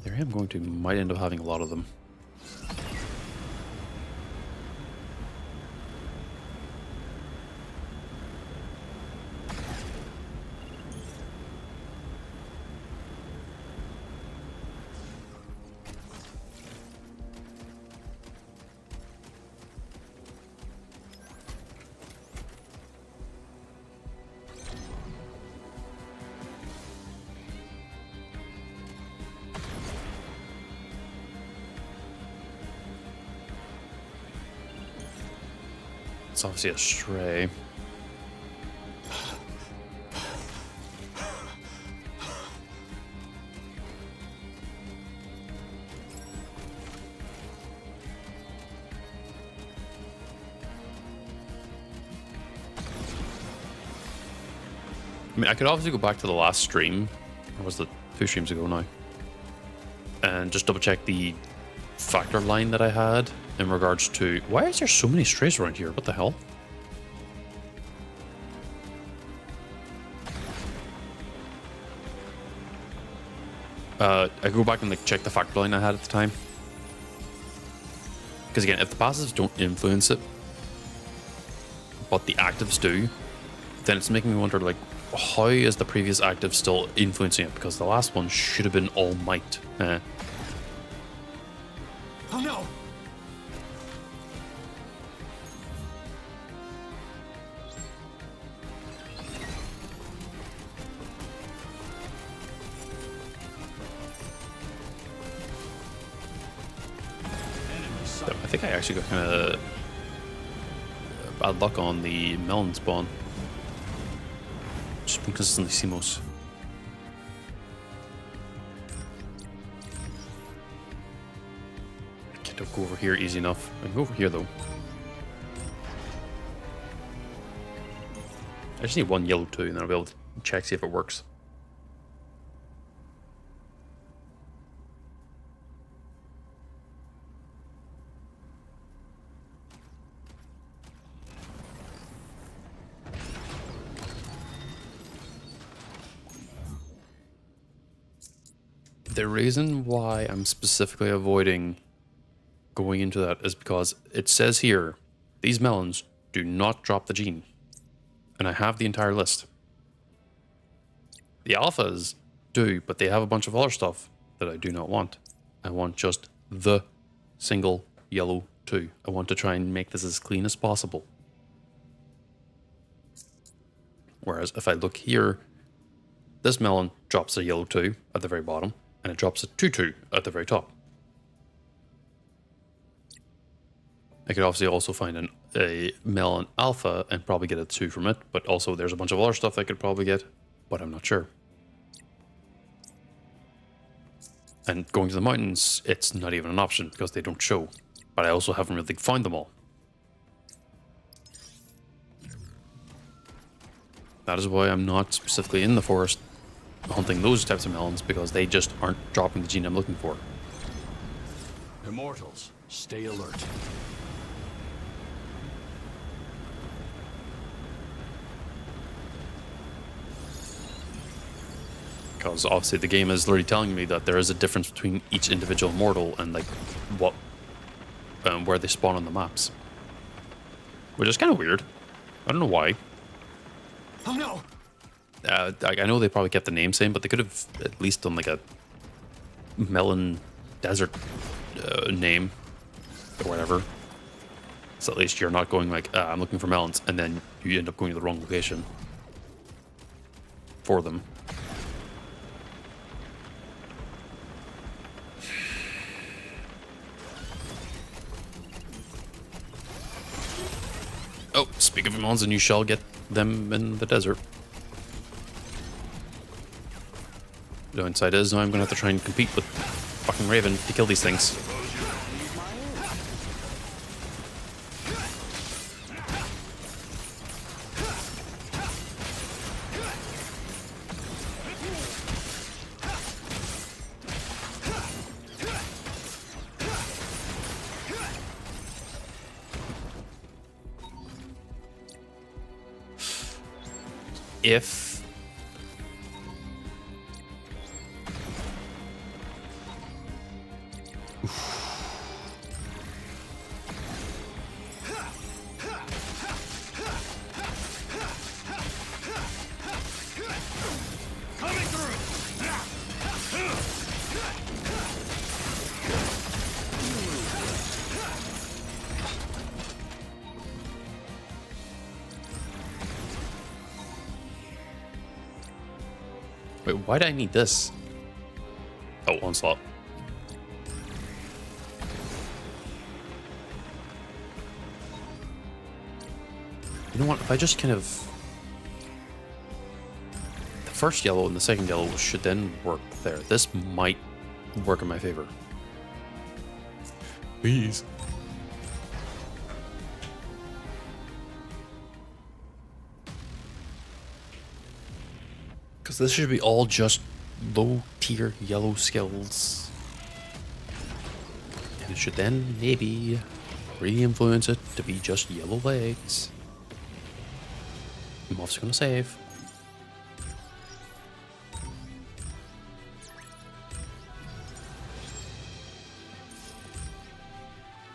There I am going to might end up having a lot of them. It's obviously a stray. I mean, I could obviously go back to the last stream, or was it 2 streams ago now, and just double check the factor line that I had in regards to... Why is there so many strays around here? What the hell? I go back and like check the factor line I had at the time. Because again, if the passives don't influence it, but the actives do, then it's making me wonder, like, how is the previous active still influencing it? Because the last one should have been all might. Oh no! I think I actually got kind of bad luck on the melon spawn. Just been consistently CMOS. I can't go over here easy enough. I can go over here though. I just need one yellow too, and then I'll be able to check, see if it works. The reason why I'm specifically avoiding going into that is because it says here, these melons do not drop the gene. And I have the entire list. The alphas do, but they have a bunch of other stuff that I do not want. I want just the single yellow 2. I want to try and make this as clean as possible. Whereas if I look here, this melon drops a yellow 2 at the very bottom, and it drops a 2-2 at the very top. I could obviously also find a melon alpha and probably get a 2 from it, but also there's a bunch of other stuff I could probably get, but I'm not sure. And going to the mountains, it's not even an option because they don't show, but I also haven't really found them all. That is why I'm not specifically in the forest hunting those types of melons, because they just aren't dropping the gene I'm looking for. Immortals, stay alert. Because obviously the game is literally telling me that there is a difference between each individual mortal and like what, where they spawn on the maps. Which is kind of weird. I don't know why. Oh no! I know they probably kept the name same, but they could have at least done like a melon desert name or whatever. So at least you're not going like, I'm looking for melons, and then you end up going to the wrong location for them. Oh, speak of melons, and you shall get them in the desert. The downside is now I'm going to have to try and compete with fucking Raven to kill these things. If Coming through! wait, why do I need this? Oh, onslaught. You know what? If I just kind of, the first yellow and the second yellow should then work there. This might work in my favor. Please. Because this should be all just low tier yellow skills. And it should then maybe re-influence it to be just yellow legs. I'm also gonna save.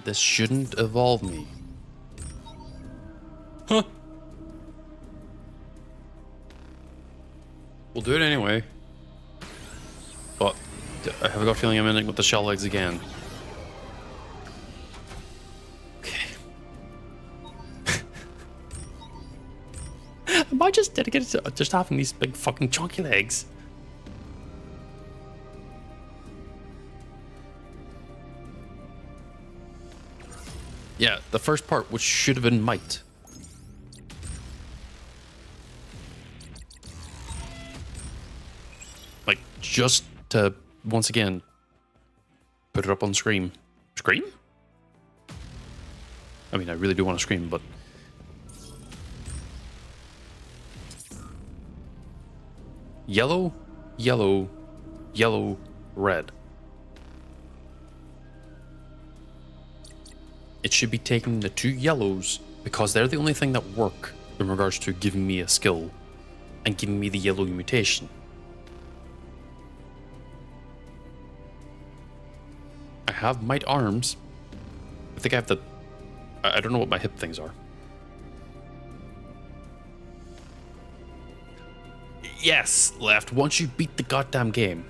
This shouldn't evolve me. Huh. We'll do it anyway. But I have a gut feeling I'm ending with the shell legs again. Okay. Am I just dedicated to just having these big fucking chunky legs? Yeah, the first part, which should have been might. Like, just to, once again, put it up on screen. Scream? I mean, I really do want to scream, but... Yellow, yellow, yellow, red. It should be taking the two yellows because they're the only thing that work in regards to giving me a skill and giving me the yellow mutation. I have might arms. I think I have the... I don't know what my hip things are. Yes, left. Once you beat the goddamn game.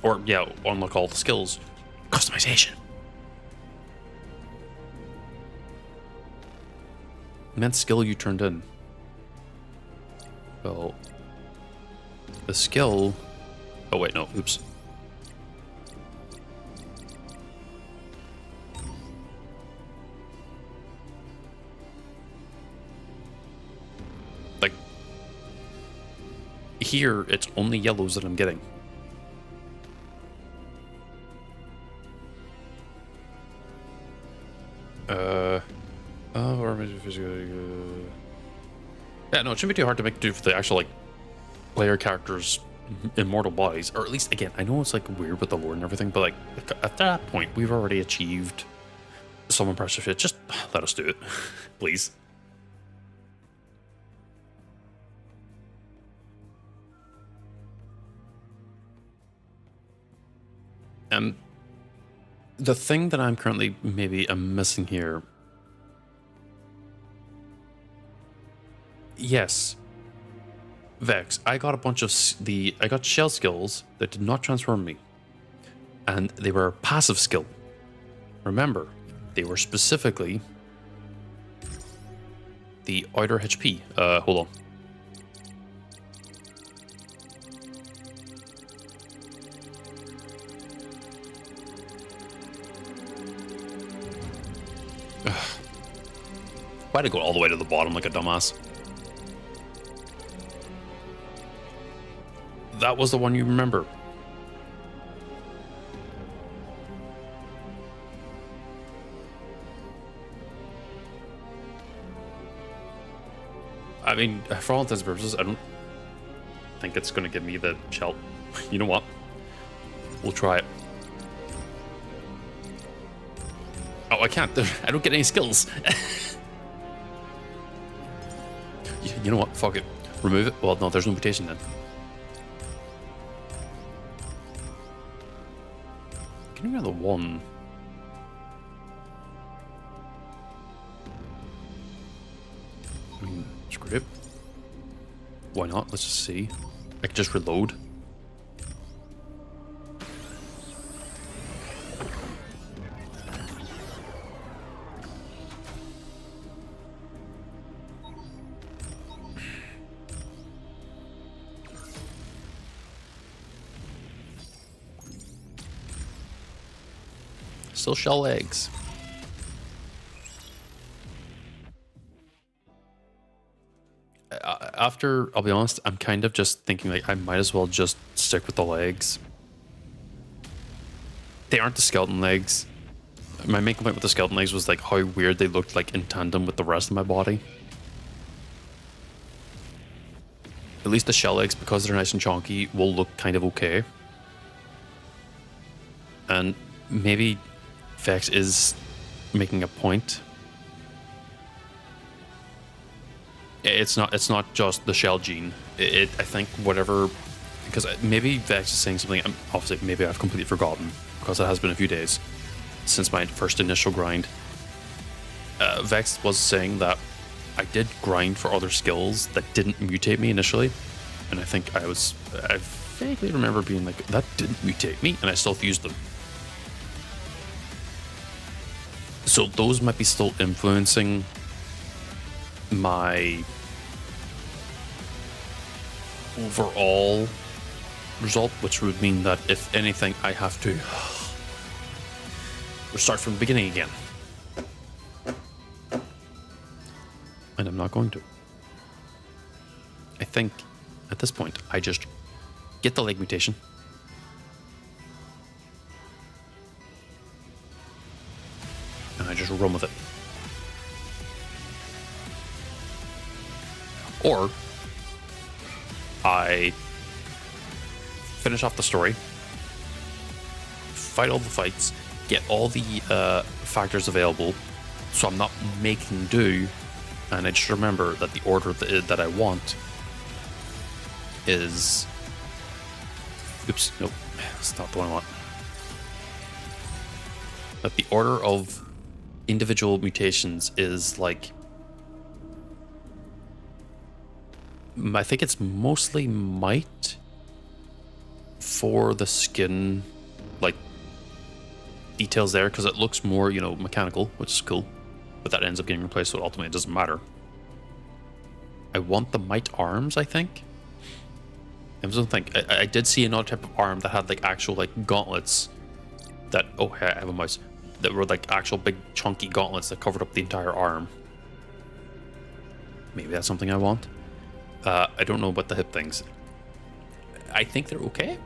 Or, yeah, unlock all the skills. Customization. Meant skill you turned in. Well, the skill... Oh wait, no, oops. Like, here, it's only yellows that I'm getting. Yeah, no, it shouldn't be too hard to make do for the actual, like, player characters' immortal bodies. Or at least, again, I know it's, like, weird with the lore and everything, but, like, at that point, we've already achieved some impressive shit. Just let us do it, please. The thing that I'm currently maybe missing here... Yes, Vex, I got a bunch of I got shell skills that did not transform me, and they were a passive skill. Remember, they were specifically the outer HP. Hold on. Why'd I go all the way to the bottom like a dumbass? That was the one you remember. I mean, for all intents and purposes, I don't think it's going to give me the shell. You know what? We'll try it. Oh, I can't. I don't get any skills. You know what? Fuck it. Remove it. Well, no, there's no mutation then. Give me another one. I mean, screw it. Why not? Let's just see. I can just reload. Still shell eggs. After, I'll be honest, I'm kind of just thinking like I might as well just stick with the legs. They aren't the skeleton legs. My main complaint with the skeleton legs was like how weird they looked like in tandem with the rest of my body. At least the shell legs, because they're nice and chunky, will look kind of okay. And maybe Vex is making a point. It's not just the shell gene. I think whatever, because maybe Vex is saying something. Obviously, maybe I've completely forgotten because it has been a few days since my first initial grind. Vex was saying that I did grind for other skills that didn't mutate me initially, and I think I vaguely remember being like, that didn't mutate me, and I still used them. So those might be still influencing my overall result, which would mean that if anything, I have to start from the beginning again. And I'm not going to. I think at this point, I just get the leg mutation. And I just run with it. Or I finish off the story, fight all the fights, get all the factors available, so I'm not making do, and I just remember that the order that I want is... Oops, nope, that's not the one I want. That the order of individual mutations is like... I think it's mostly might for the skin, like, details there, because it looks more, you know, mechanical, which is cool. But that ends up getting replaced, so ultimately it doesn't matter. I want the might arms, I think. I don't think I did see another type of arm that had like actual like gauntlets that, oh hey, I have a mouse, that were like actual big chunky gauntlets that covered up the entire arm. Maybe that's something I want. I don't know about the hip things. I think they're okay.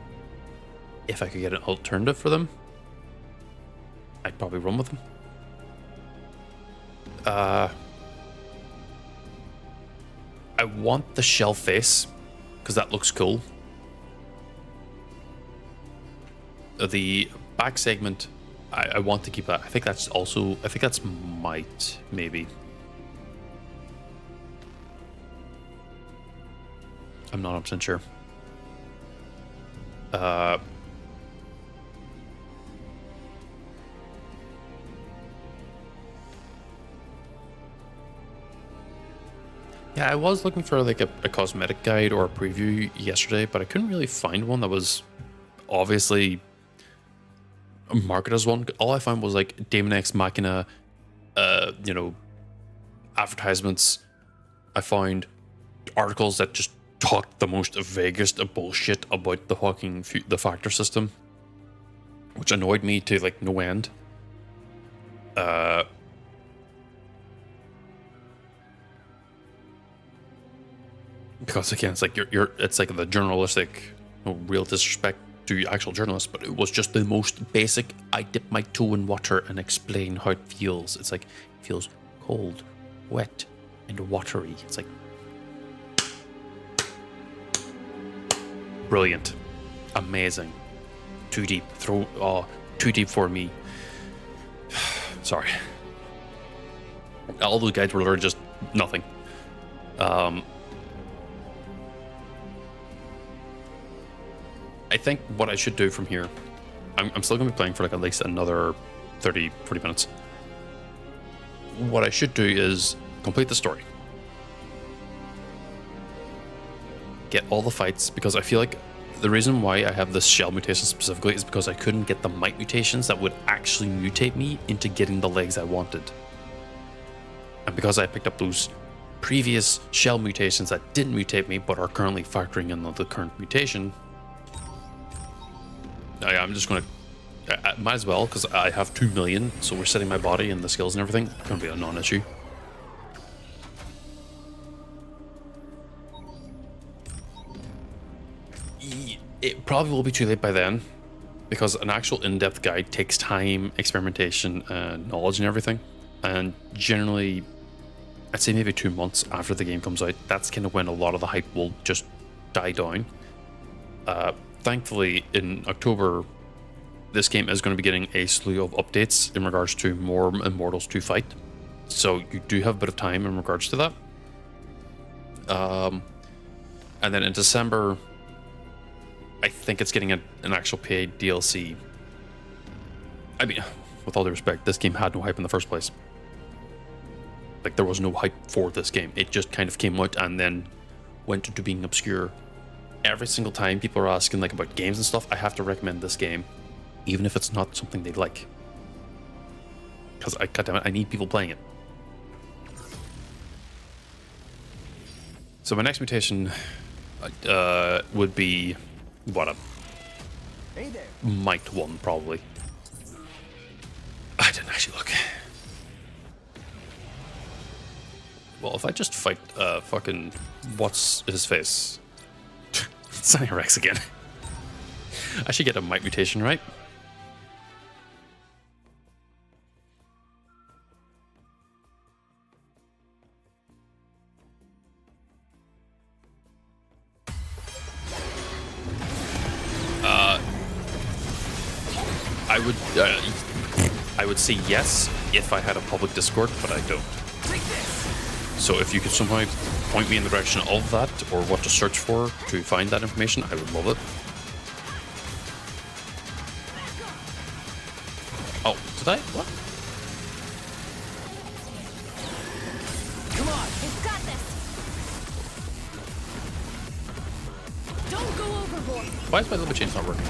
If I could get an alternative for them, I'd probably run with them. I want the shell face because that looks cool. The back segment, I want to keep that. I think that's also, I think that's might, maybe. I'm not 100% sure. Yeah, I was looking for like a cosmetic guide or a preview yesterday, but I couldn't really find one that was obviously marketed as one. All I found was like Daemon X Machina, you know, advertisements. I found articles that just talked the most vaguest of bullshit about the fucking the factor system, which annoyed me to like no end. Because again, it's like it's like the journalistic, no real disrespect to actual journalists, but it was just the most basic. I dip my toe in water and explain how it feels. It's like it feels cold, wet, and watery. It's like brilliant, amazing, too deep. Too deep for me. Sorry. All those guides were literally just nothing. I think what I should do from here, I'm still going to be playing for like at least another 30, 40 minutes. What I should do is complete the story. Get all the fights, because I feel like the reason why I have this shell mutation specifically is because I couldn't get the might mutations that would actually mutate me into getting the legs I wanted. And because I picked up those previous shell mutations that didn't mutate me but are currently factoring in the current mutation, I'm just going to, might as well, because I have 2 million, so we're setting my body and the skills and everything. It's going to be a non-issue. It probably will be too late by then, because an actual in-depth guide takes time, experimentation, and knowledge and everything. And generally, I'd say maybe 2 months after the game comes out, that's kind of when a lot of the hype will just die down. Thankfully, in October, this game is going to be getting a slew of updates in regards to more Immortals to fight. So you do have a bit of time in regards to that. And then in December, I think it's getting an actual paid DLC. I mean, with all due respect, this game had no hype in the first place. Like, there was no hype for this game. It just kind of came out and then went into being obscure. Every single time people are asking like about games and stuff, I have to recommend this game, even if it's not something they like. Because goddammit, I need people playing it. So my next mutation would be what, a might one probably. I didn't actually look. Well, if I just fight fucking what's his face? Sunny Rex again. I should get a might mutation, right? I would say yes if I had a public Discord, but I don't. So if you could somehow point me in the direction of that, or what to search for to find that information, I would love it. Oh, did I? What? Come on, you've got this. Don't go overboard. Why is my limit chains not working?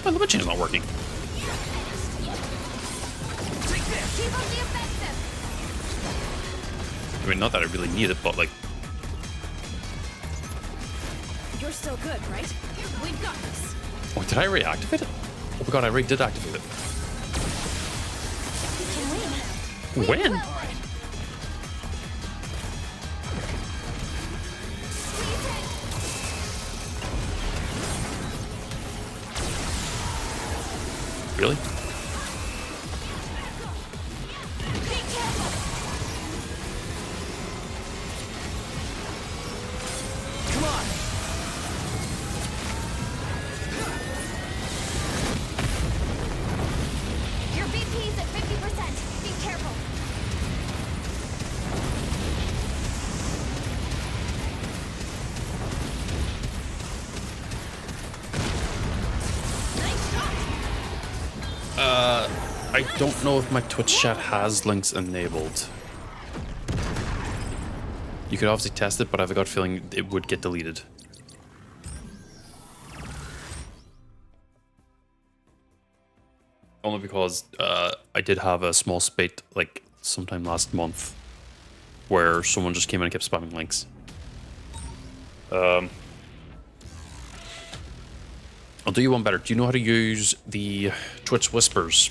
is my limit chain not working? Keep up the offensive. I mean, not that I really need it, but like, You're still good, right? We've got this. oh, did I reactivate it? Oh my god, I already did activate it. We can win. When? Really? Be careful. Come on. Your VP's at 50%. Be careful. Nice shot. I don't know if my Twitch chat has links enabled. You could obviously test it, but I've got a feeling it would get deleted. Only because I did have a small spate like sometime last month where someone just came in and kept spamming links. I'll do you one better. Do you know how to use the Twitch Whispers?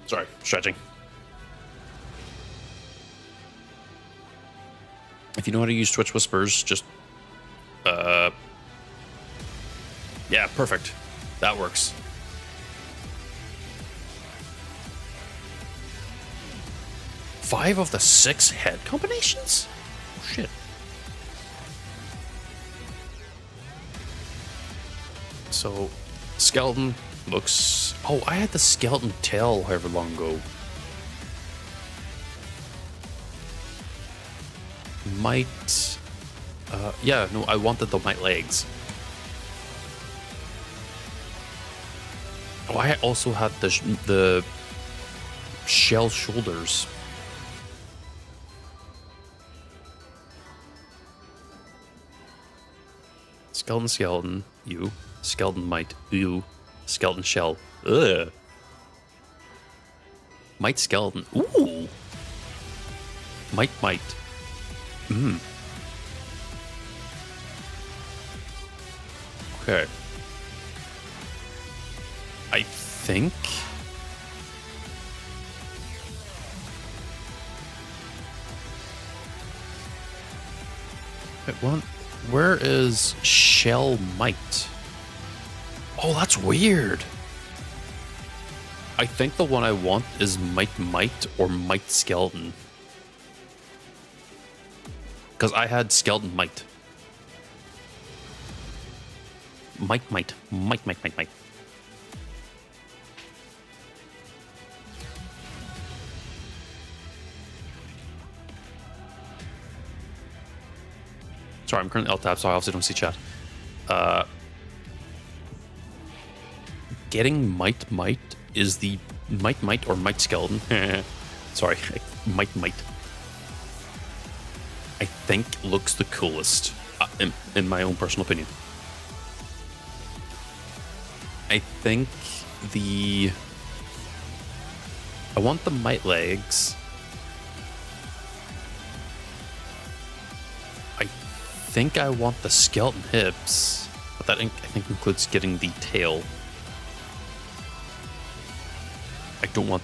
Sorry, stretching. If you know how to use Twitch Whispers, just yeah, perfect. That works. Five of the 6 head combinations? Oh shit. So, skeleton looks... Oh, I had the skeleton tail however long ago. Might... yeah, no, I wanted the might legs. Oh, I also had the shell shoulders. Skeleton, you. Skeleton might, you. Skeleton shell, ugh. Might skeleton, ooh. Might. Okay. I think... Wait, what? Where is Shell Might? Oh, that's weird. I think the one I want is Might or Might Skeleton. Because I had Skeleton Might. Might. Sorry, I'm currently alt-tab, so I obviously don't see chat. Getting Might is the Might or Might Skeleton. Sorry, Might. I think looks the coolest, in my own personal opinion. I think I want the Might legs. I think I want the skeleton hips, but that I think includes getting the tail. I don't want...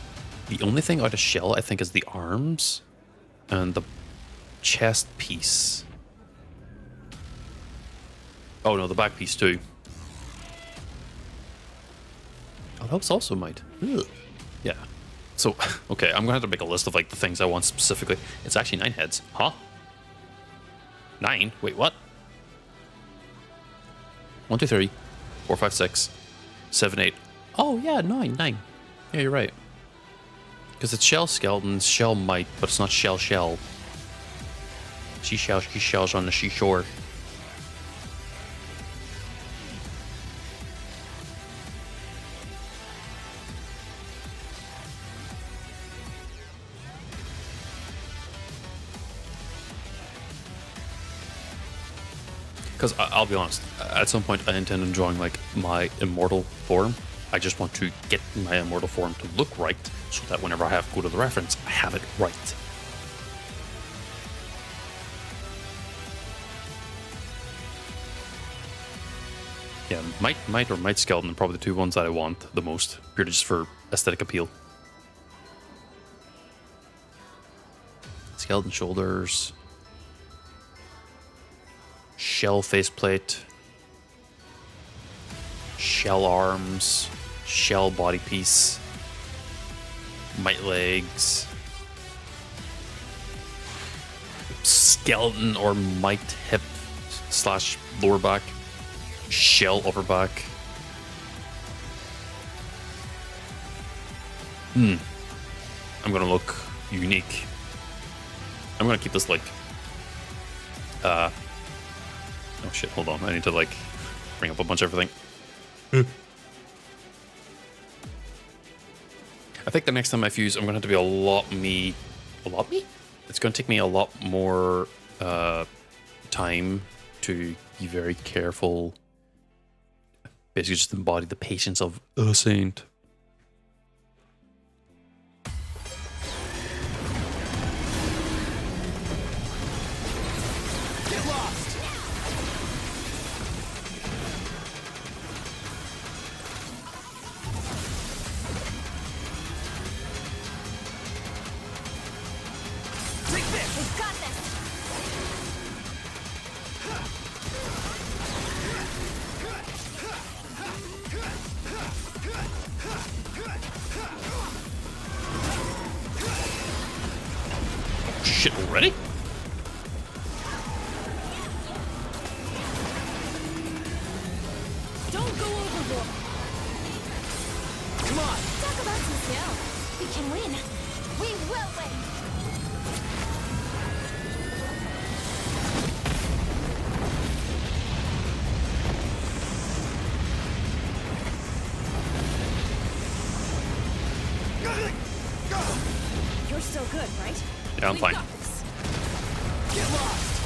The only thing out of shell, I think, is the arms and the chest piece. Oh no, the back piece too. Oh, that was also Might. Ugh. Yeah. So, okay, I'm gonna have to make a list of like the things I want specifically. It's actually 9 heads. Huh? 9? Wait, what? 1, 2, 3, 4, 5, 6, 7, 8. Oh yeah, 9. Yeah, you're right. Because it's shell skeleton, shell might, but it's not shell. She shells on the seashore. Because I'll be honest, at some point I intend on drawing like my immortal form. I just want to get my immortal form to look right, so that whenever I have to go to the reference, I have it right. Yeah, Might or Might Skeleton are probably the two ones that I want the most, purely just for aesthetic appeal. Skeleton shoulders. Shell faceplate. Shell arms. Shell body piece. Might legs. Skeleton or Might hip / lower back. Shell upper back. I'm gonna look unique. I'm gonna keep this like oh shit, hold on. I need to like bring up a bunch of everything. I think the next time I fuse, I'm gonna have to be a lot me. It's gonna take me a lot more time to be very careful. Basically just embody the patience of a saint. Get lost! Take this! We've got this! Shit already? Don't go overboard! Come on! Talk about some skill! We can win! We will win! You're still good, right? Yeah, I'm We've fine. got this. Get lost!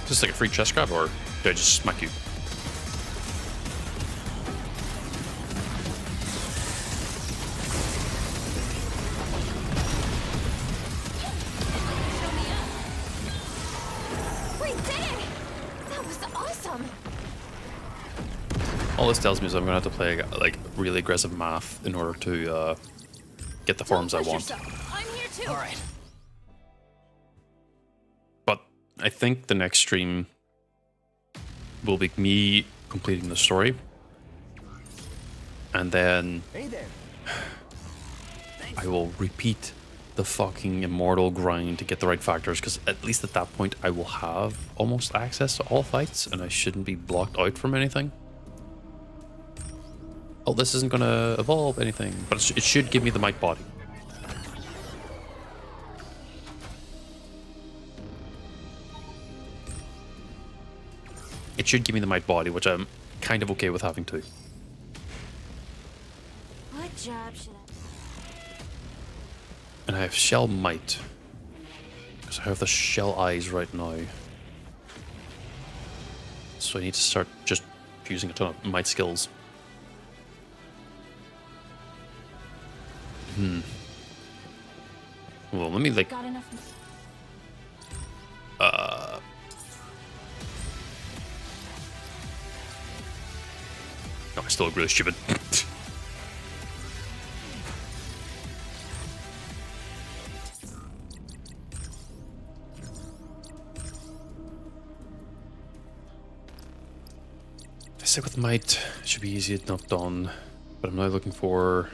Is this like a free chest grab, or did I just smack you? Show me up. We did it! That was awesome! All this tells me is I'm gonna have to play like really aggressive math in order to get the forms I Don't push want. yourself. I'm here too! Alright. But I think the next stream will be me completing the story. And then Hey there. I will repeat the fucking immortal grind to get the right factors, because at least at that point I will have almost access to all fights and I shouldn't be blocked out from anything. Oh, this isn't gonna evolve anything, but it should give me the might body. It should give me the might body, which I'm kind of okay with having to. What job should I... And I have shell might, because I have the shell eyes right now. So I need to start just using a ton of might skills. Well, let me like Got enough... no, I still look really stupid. If I stick with might, it should be easy enough done. But I'm now looking for...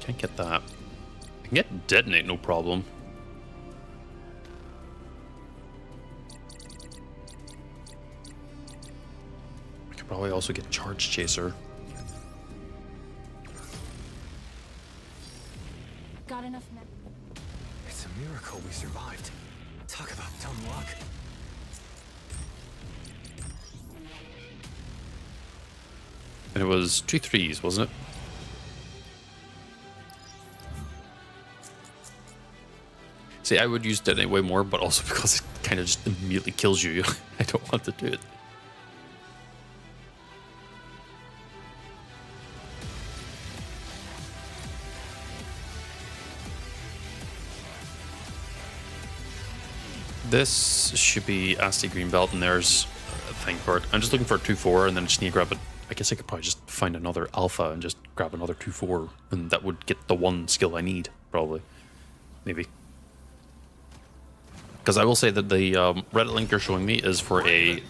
Can't get that. I can get detonate, no problem. I could probably also get charge chaser. Got enough... It's a miracle we survived. Talk about dumb luck. And it was 2 3s, wasn't it? See, I would use Detonate way more, but also because it kind of just immediately kills you. I don't want to do it. This should be Asti Green Belt, and there's a thing for it. I'm just looking for a 2-4, and then I just need to grab it. I guess I could probably just find another alpha and just grab another 2-4, and that would get the one skill I need, probably. Maybe. Because I will say that the Reddit link you're showing me is for a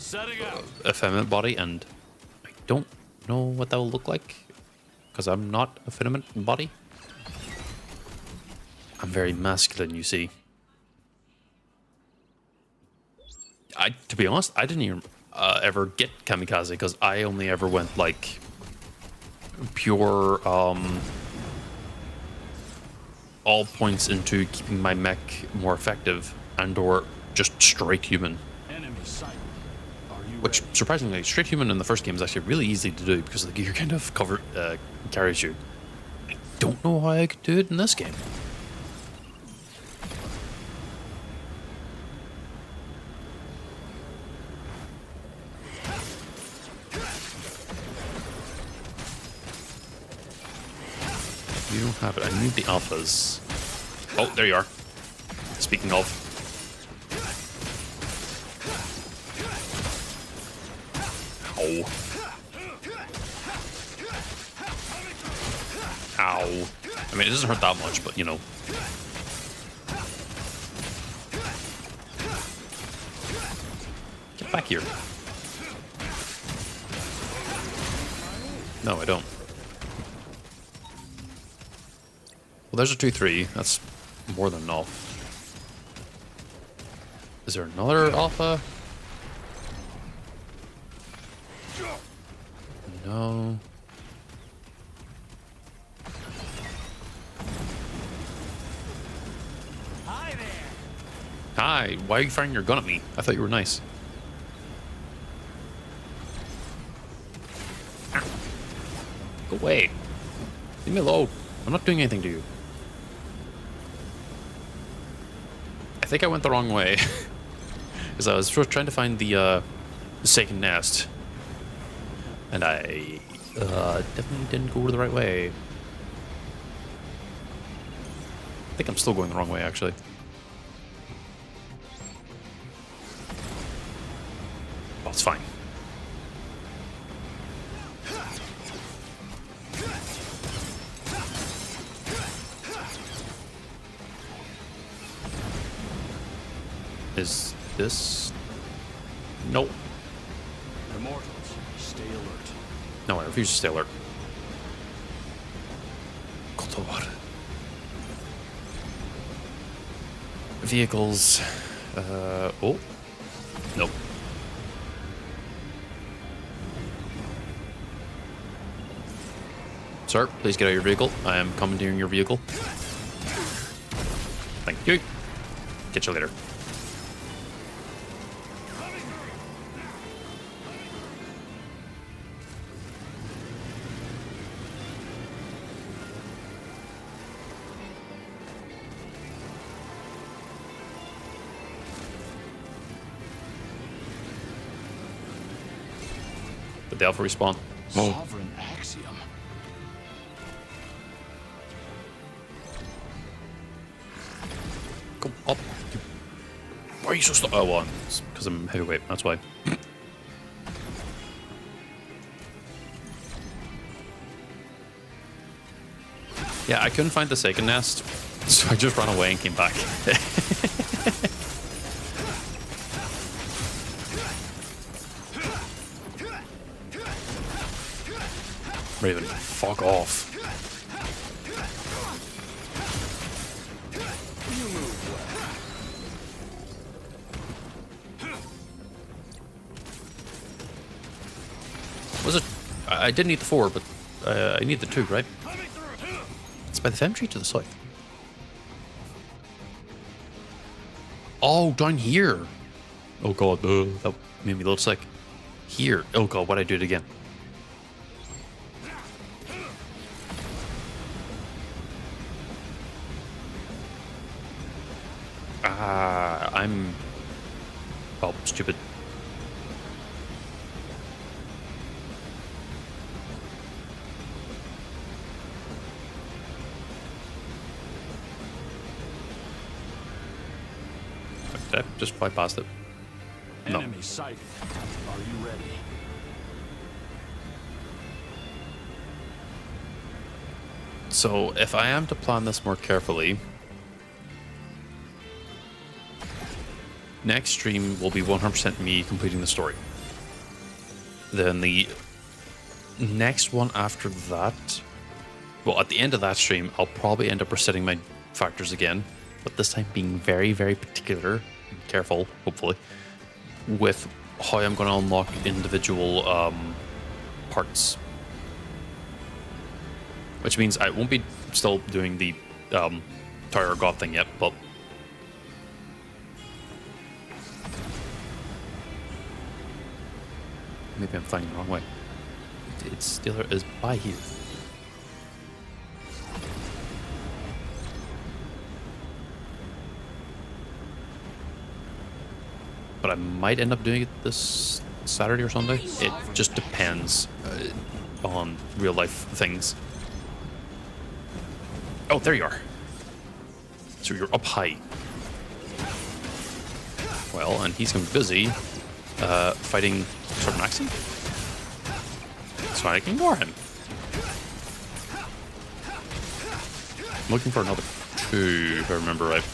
effeminate body, and I don't know what that will look like, because I'm not a effeminate body. I'm very masculine, you see. To be honest, I didn't even ever get Kamikaze, because I only ever went like pure all points into keeping my mech more effective, and or just straight human. Which surprisingly, straight human in the first game is actually really easy to do because the gear kind of carries you. I don't know how I could do it in this game. You don't have it. I need the alphas. Oh, there you are. Speaking of. Ow. Ow. I mean, it doesn't hurt that much, but you know. Get back here. No, I don't. Well, there's a 2-3. That's more than enough. Is there another alpha? No. Hi there. Hi, why are you firing your gun at me? I thought you were nice. Ah. Go away. Leave me alone. I'm not doing anything to you. I think I went the wrong way. Because I was trying to find the second nest. And I definitely didn't go the right way. I think I'm still going the wrong way, actually. Well, it's fine. Is this... Nope. Immortals, stay alert. No, I refuse to stay alert. Kotor. Vehicles. Oh. Nope. Sir, please get out of your vehicle. I am commandeering your vehicle. Thank you. Catch you later. Did the alpha respawn? Oh. Sovereign axiom. Come up. Why are you so slow? Oh, well, it's because I'm heavyweight, that's why. Yeah, I couldn't find the second nest, so I just ran away and came back. Raven, fuck off. Was it? I did need the 4, but I need the 2, right? It's by the fem tree to the south. Oh, down here. Oh god, that made me a little sick. Here. Oh god, why'd I do it again? I'm... Oh, stupid. Did I just fly past it? No. Enemy sighted. Are you ready? So, if I am to plan this more carefully, next stream will be 100% me completing the story. Then the next one after that, well, at the end of that stream, I'll probably end up resetting my factors again, but this time being very, very particular and careful, hopefully, with how I'm going to unlock individual parts. Which means I won't be still doing the Tower of God thing yet, but maybe I'm flying the wrong way. Its Stealer is by here. But I might end up doing it this Saturday or Sunday. It just depends on real life things. Oh, there you are. So you're up high. Well, and he's going to be busy fighting Sword Maxi. So I can ignore him. I'm looking for another 2, if I remember right.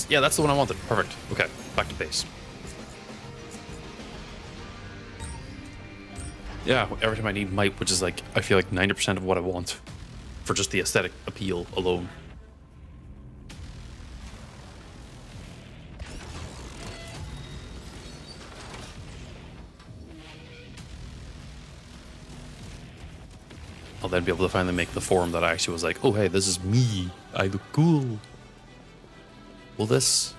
That's the one I wanted. Perfect. Okay, back to base. Yeah, every time I need might, which is like, I feel like 90% of what I want for just the aesthetic appeal alone. I'll then be able to finally make the form that I actually was like, oh hey, this is me. I look cool. Will this...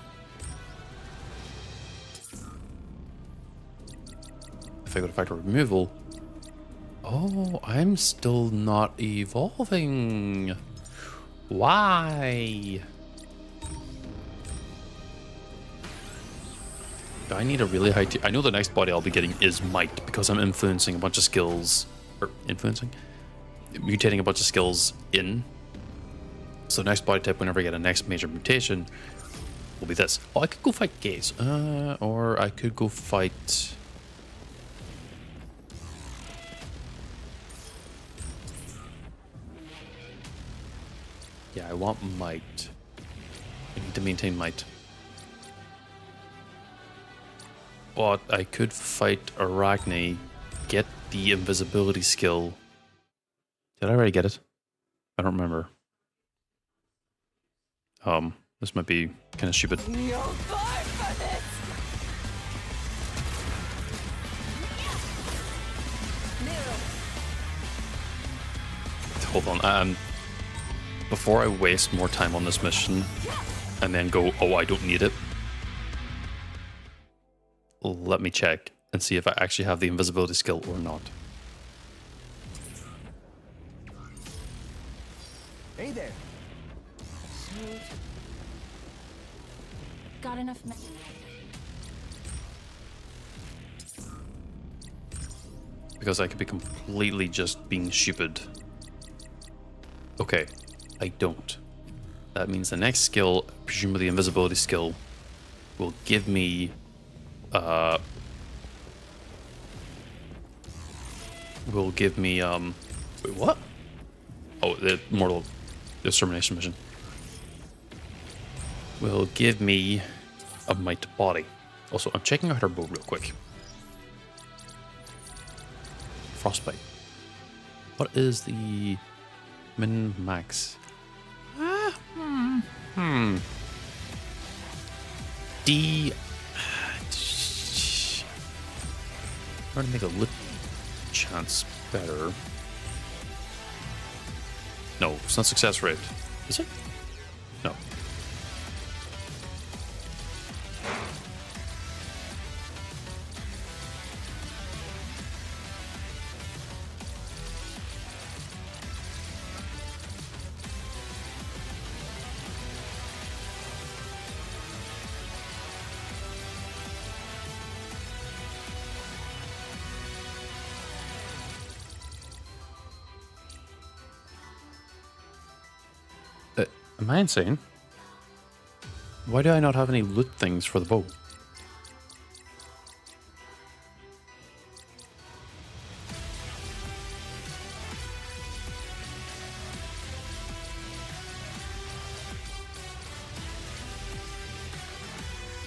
If I go to factor removal... Oh, I'm still not evolving. Why? Do I need a really high tier? I know the next body I'll be getting is might, because I'm influencing a bunch of skills... Or influencing? Mutating a bunch of skills in. So the next body type, whenever I get a next major mutation, will be this. Oh, I could go fight Gaze. Or I could go fight... Yeah, I want might. I need to maintain might. But I could fight Arachne, get the invisibility skill. Did I already get it? I don't remember. This might be kind of stupid. You'll fight for this. Hold on. Before I waste more time on this mission and then go, oh, I don't need it. Let me check and see if I actually have the invisibility skill or not. Hey there. Got enough. Because I could be completely just being stupid. Okay, I don't. That means the next skill, presumably the invisibility skill, will give me wait, what? Oh, the mortal extermination mission. Will give me a might body. Also, I'm checking out her bow real quick. Frostbite. What is the min max? D. Trying to make a little chance better. No, it's not success rate. Is it? No. Am I insane? Why do I not have any loot things for the bow?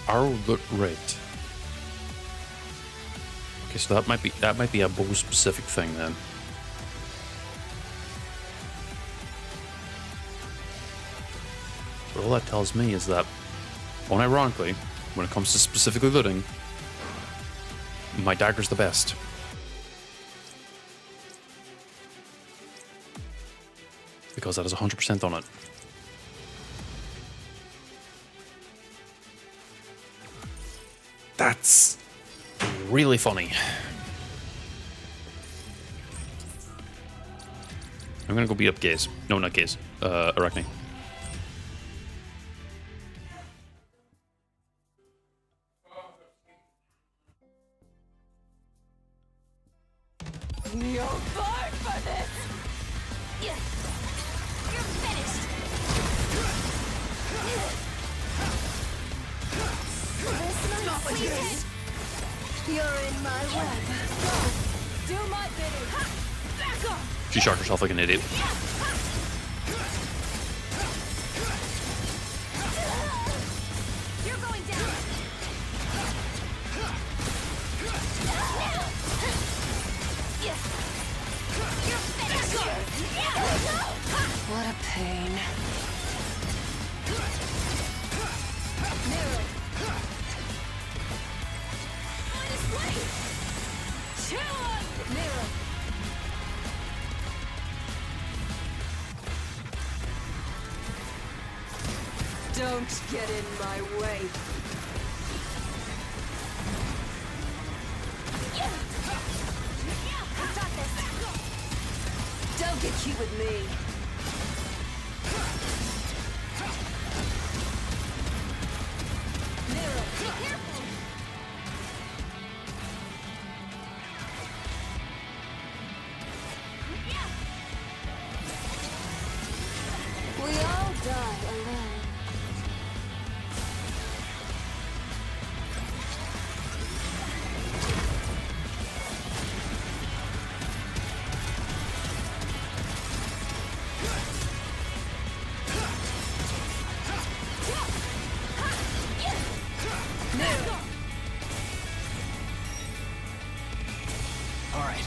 Arrow loot rate. Okay, so that might be a bow specific thing then. But all that tells me is that, unironically, when it comes to specifically looting, my dagger's the best. Because that is 100% on it. That's really funny. I'm gonna go beat up Gaze. No, not Gaze. Arachne. You're born for this! Yeah. You're finished! Stop it! You're in my web. Go. Do my bidding. Back off! She shocked herself like an idiot. You're going down! You're finished! What a pain. Mirror. On his way! Chill on! Mirror. Don't get in my way. Don't get cute with me. Mirror, be careful. We all die alone. All right.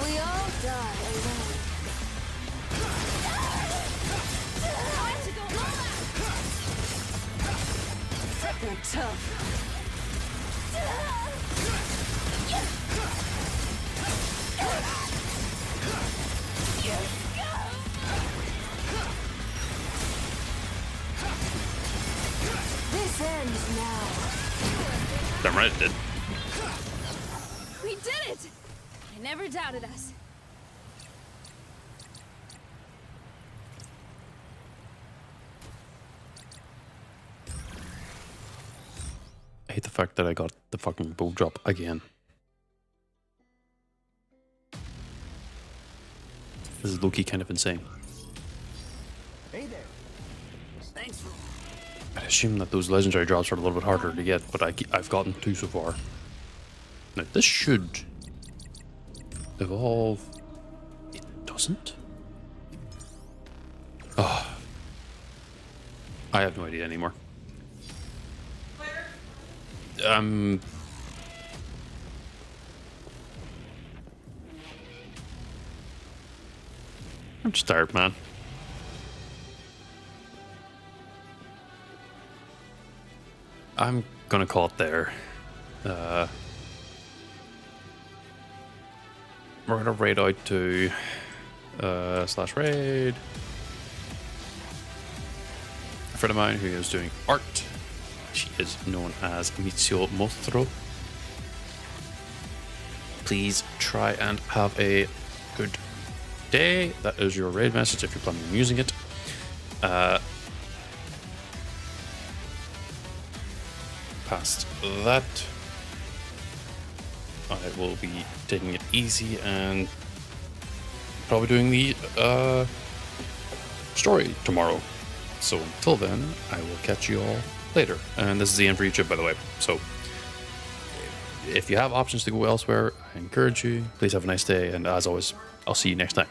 We all die alone. Time to go all out. They're tough. This ends now. Damn right it did. We did it! I never doubted us. I hate the fact that I got the fucking bow drop again. This is low-key kind of insane. Hey there. Thanks for... I assume that those legendary drops are a little bit harder to get, but I've gotten 2 so far. Now, this should evolve. It doesn't? Oh. I have no idea anymore. I'm just tired, man. I'm gonna call it there. We're gonna raid out to slash raid a friend of mine who is doing art. She is known as Mizio Mostro. Please try and have a good day. That is your raid message if you're planning on using it. Past that, I will be taking it easy and probably doing the story tomorrow. So until then, I will catch you all later. And this is the end for YouTube, by the way. So if you have options to go elsewhere, I encourage you. Please have a nice day. And as always, I'll see you next time.